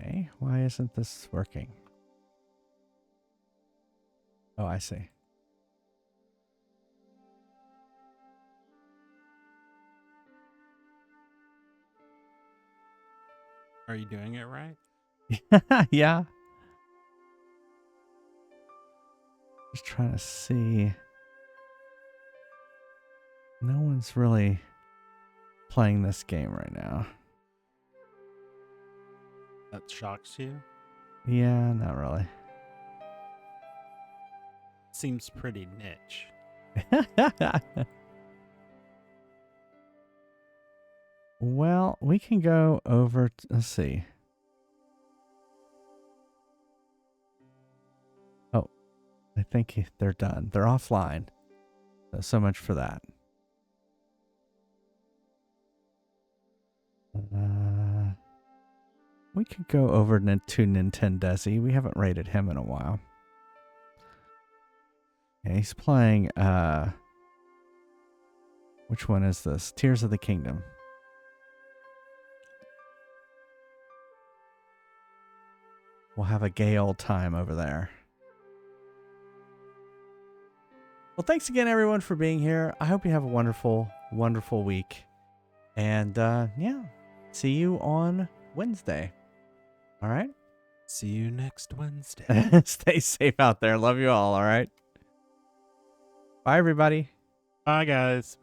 Okay, why isn't this working? Oh, I see. Are you doing it right? Yeah. Just trying to see. No one's really playing this game right now. That shocks you? Yeah, not really. Seems pretty niche. Well, we can go over. Let's see. Oh, I think they're done. They're offline. So much for that. We could go over to Nintendesi. We haven't rated him in a while. Yeah, he's playing. Which one is this? Tears of the Kingdom. We'll have a gay old time over there. Well, thanks again, everyone, for being here. I hope you have a wonderful, wonderful week. And, yeah, see you on Wednesday. All right? See you next Wednesday. Stay safe out there. Love you all right? Bye, everybody. Bye, guys.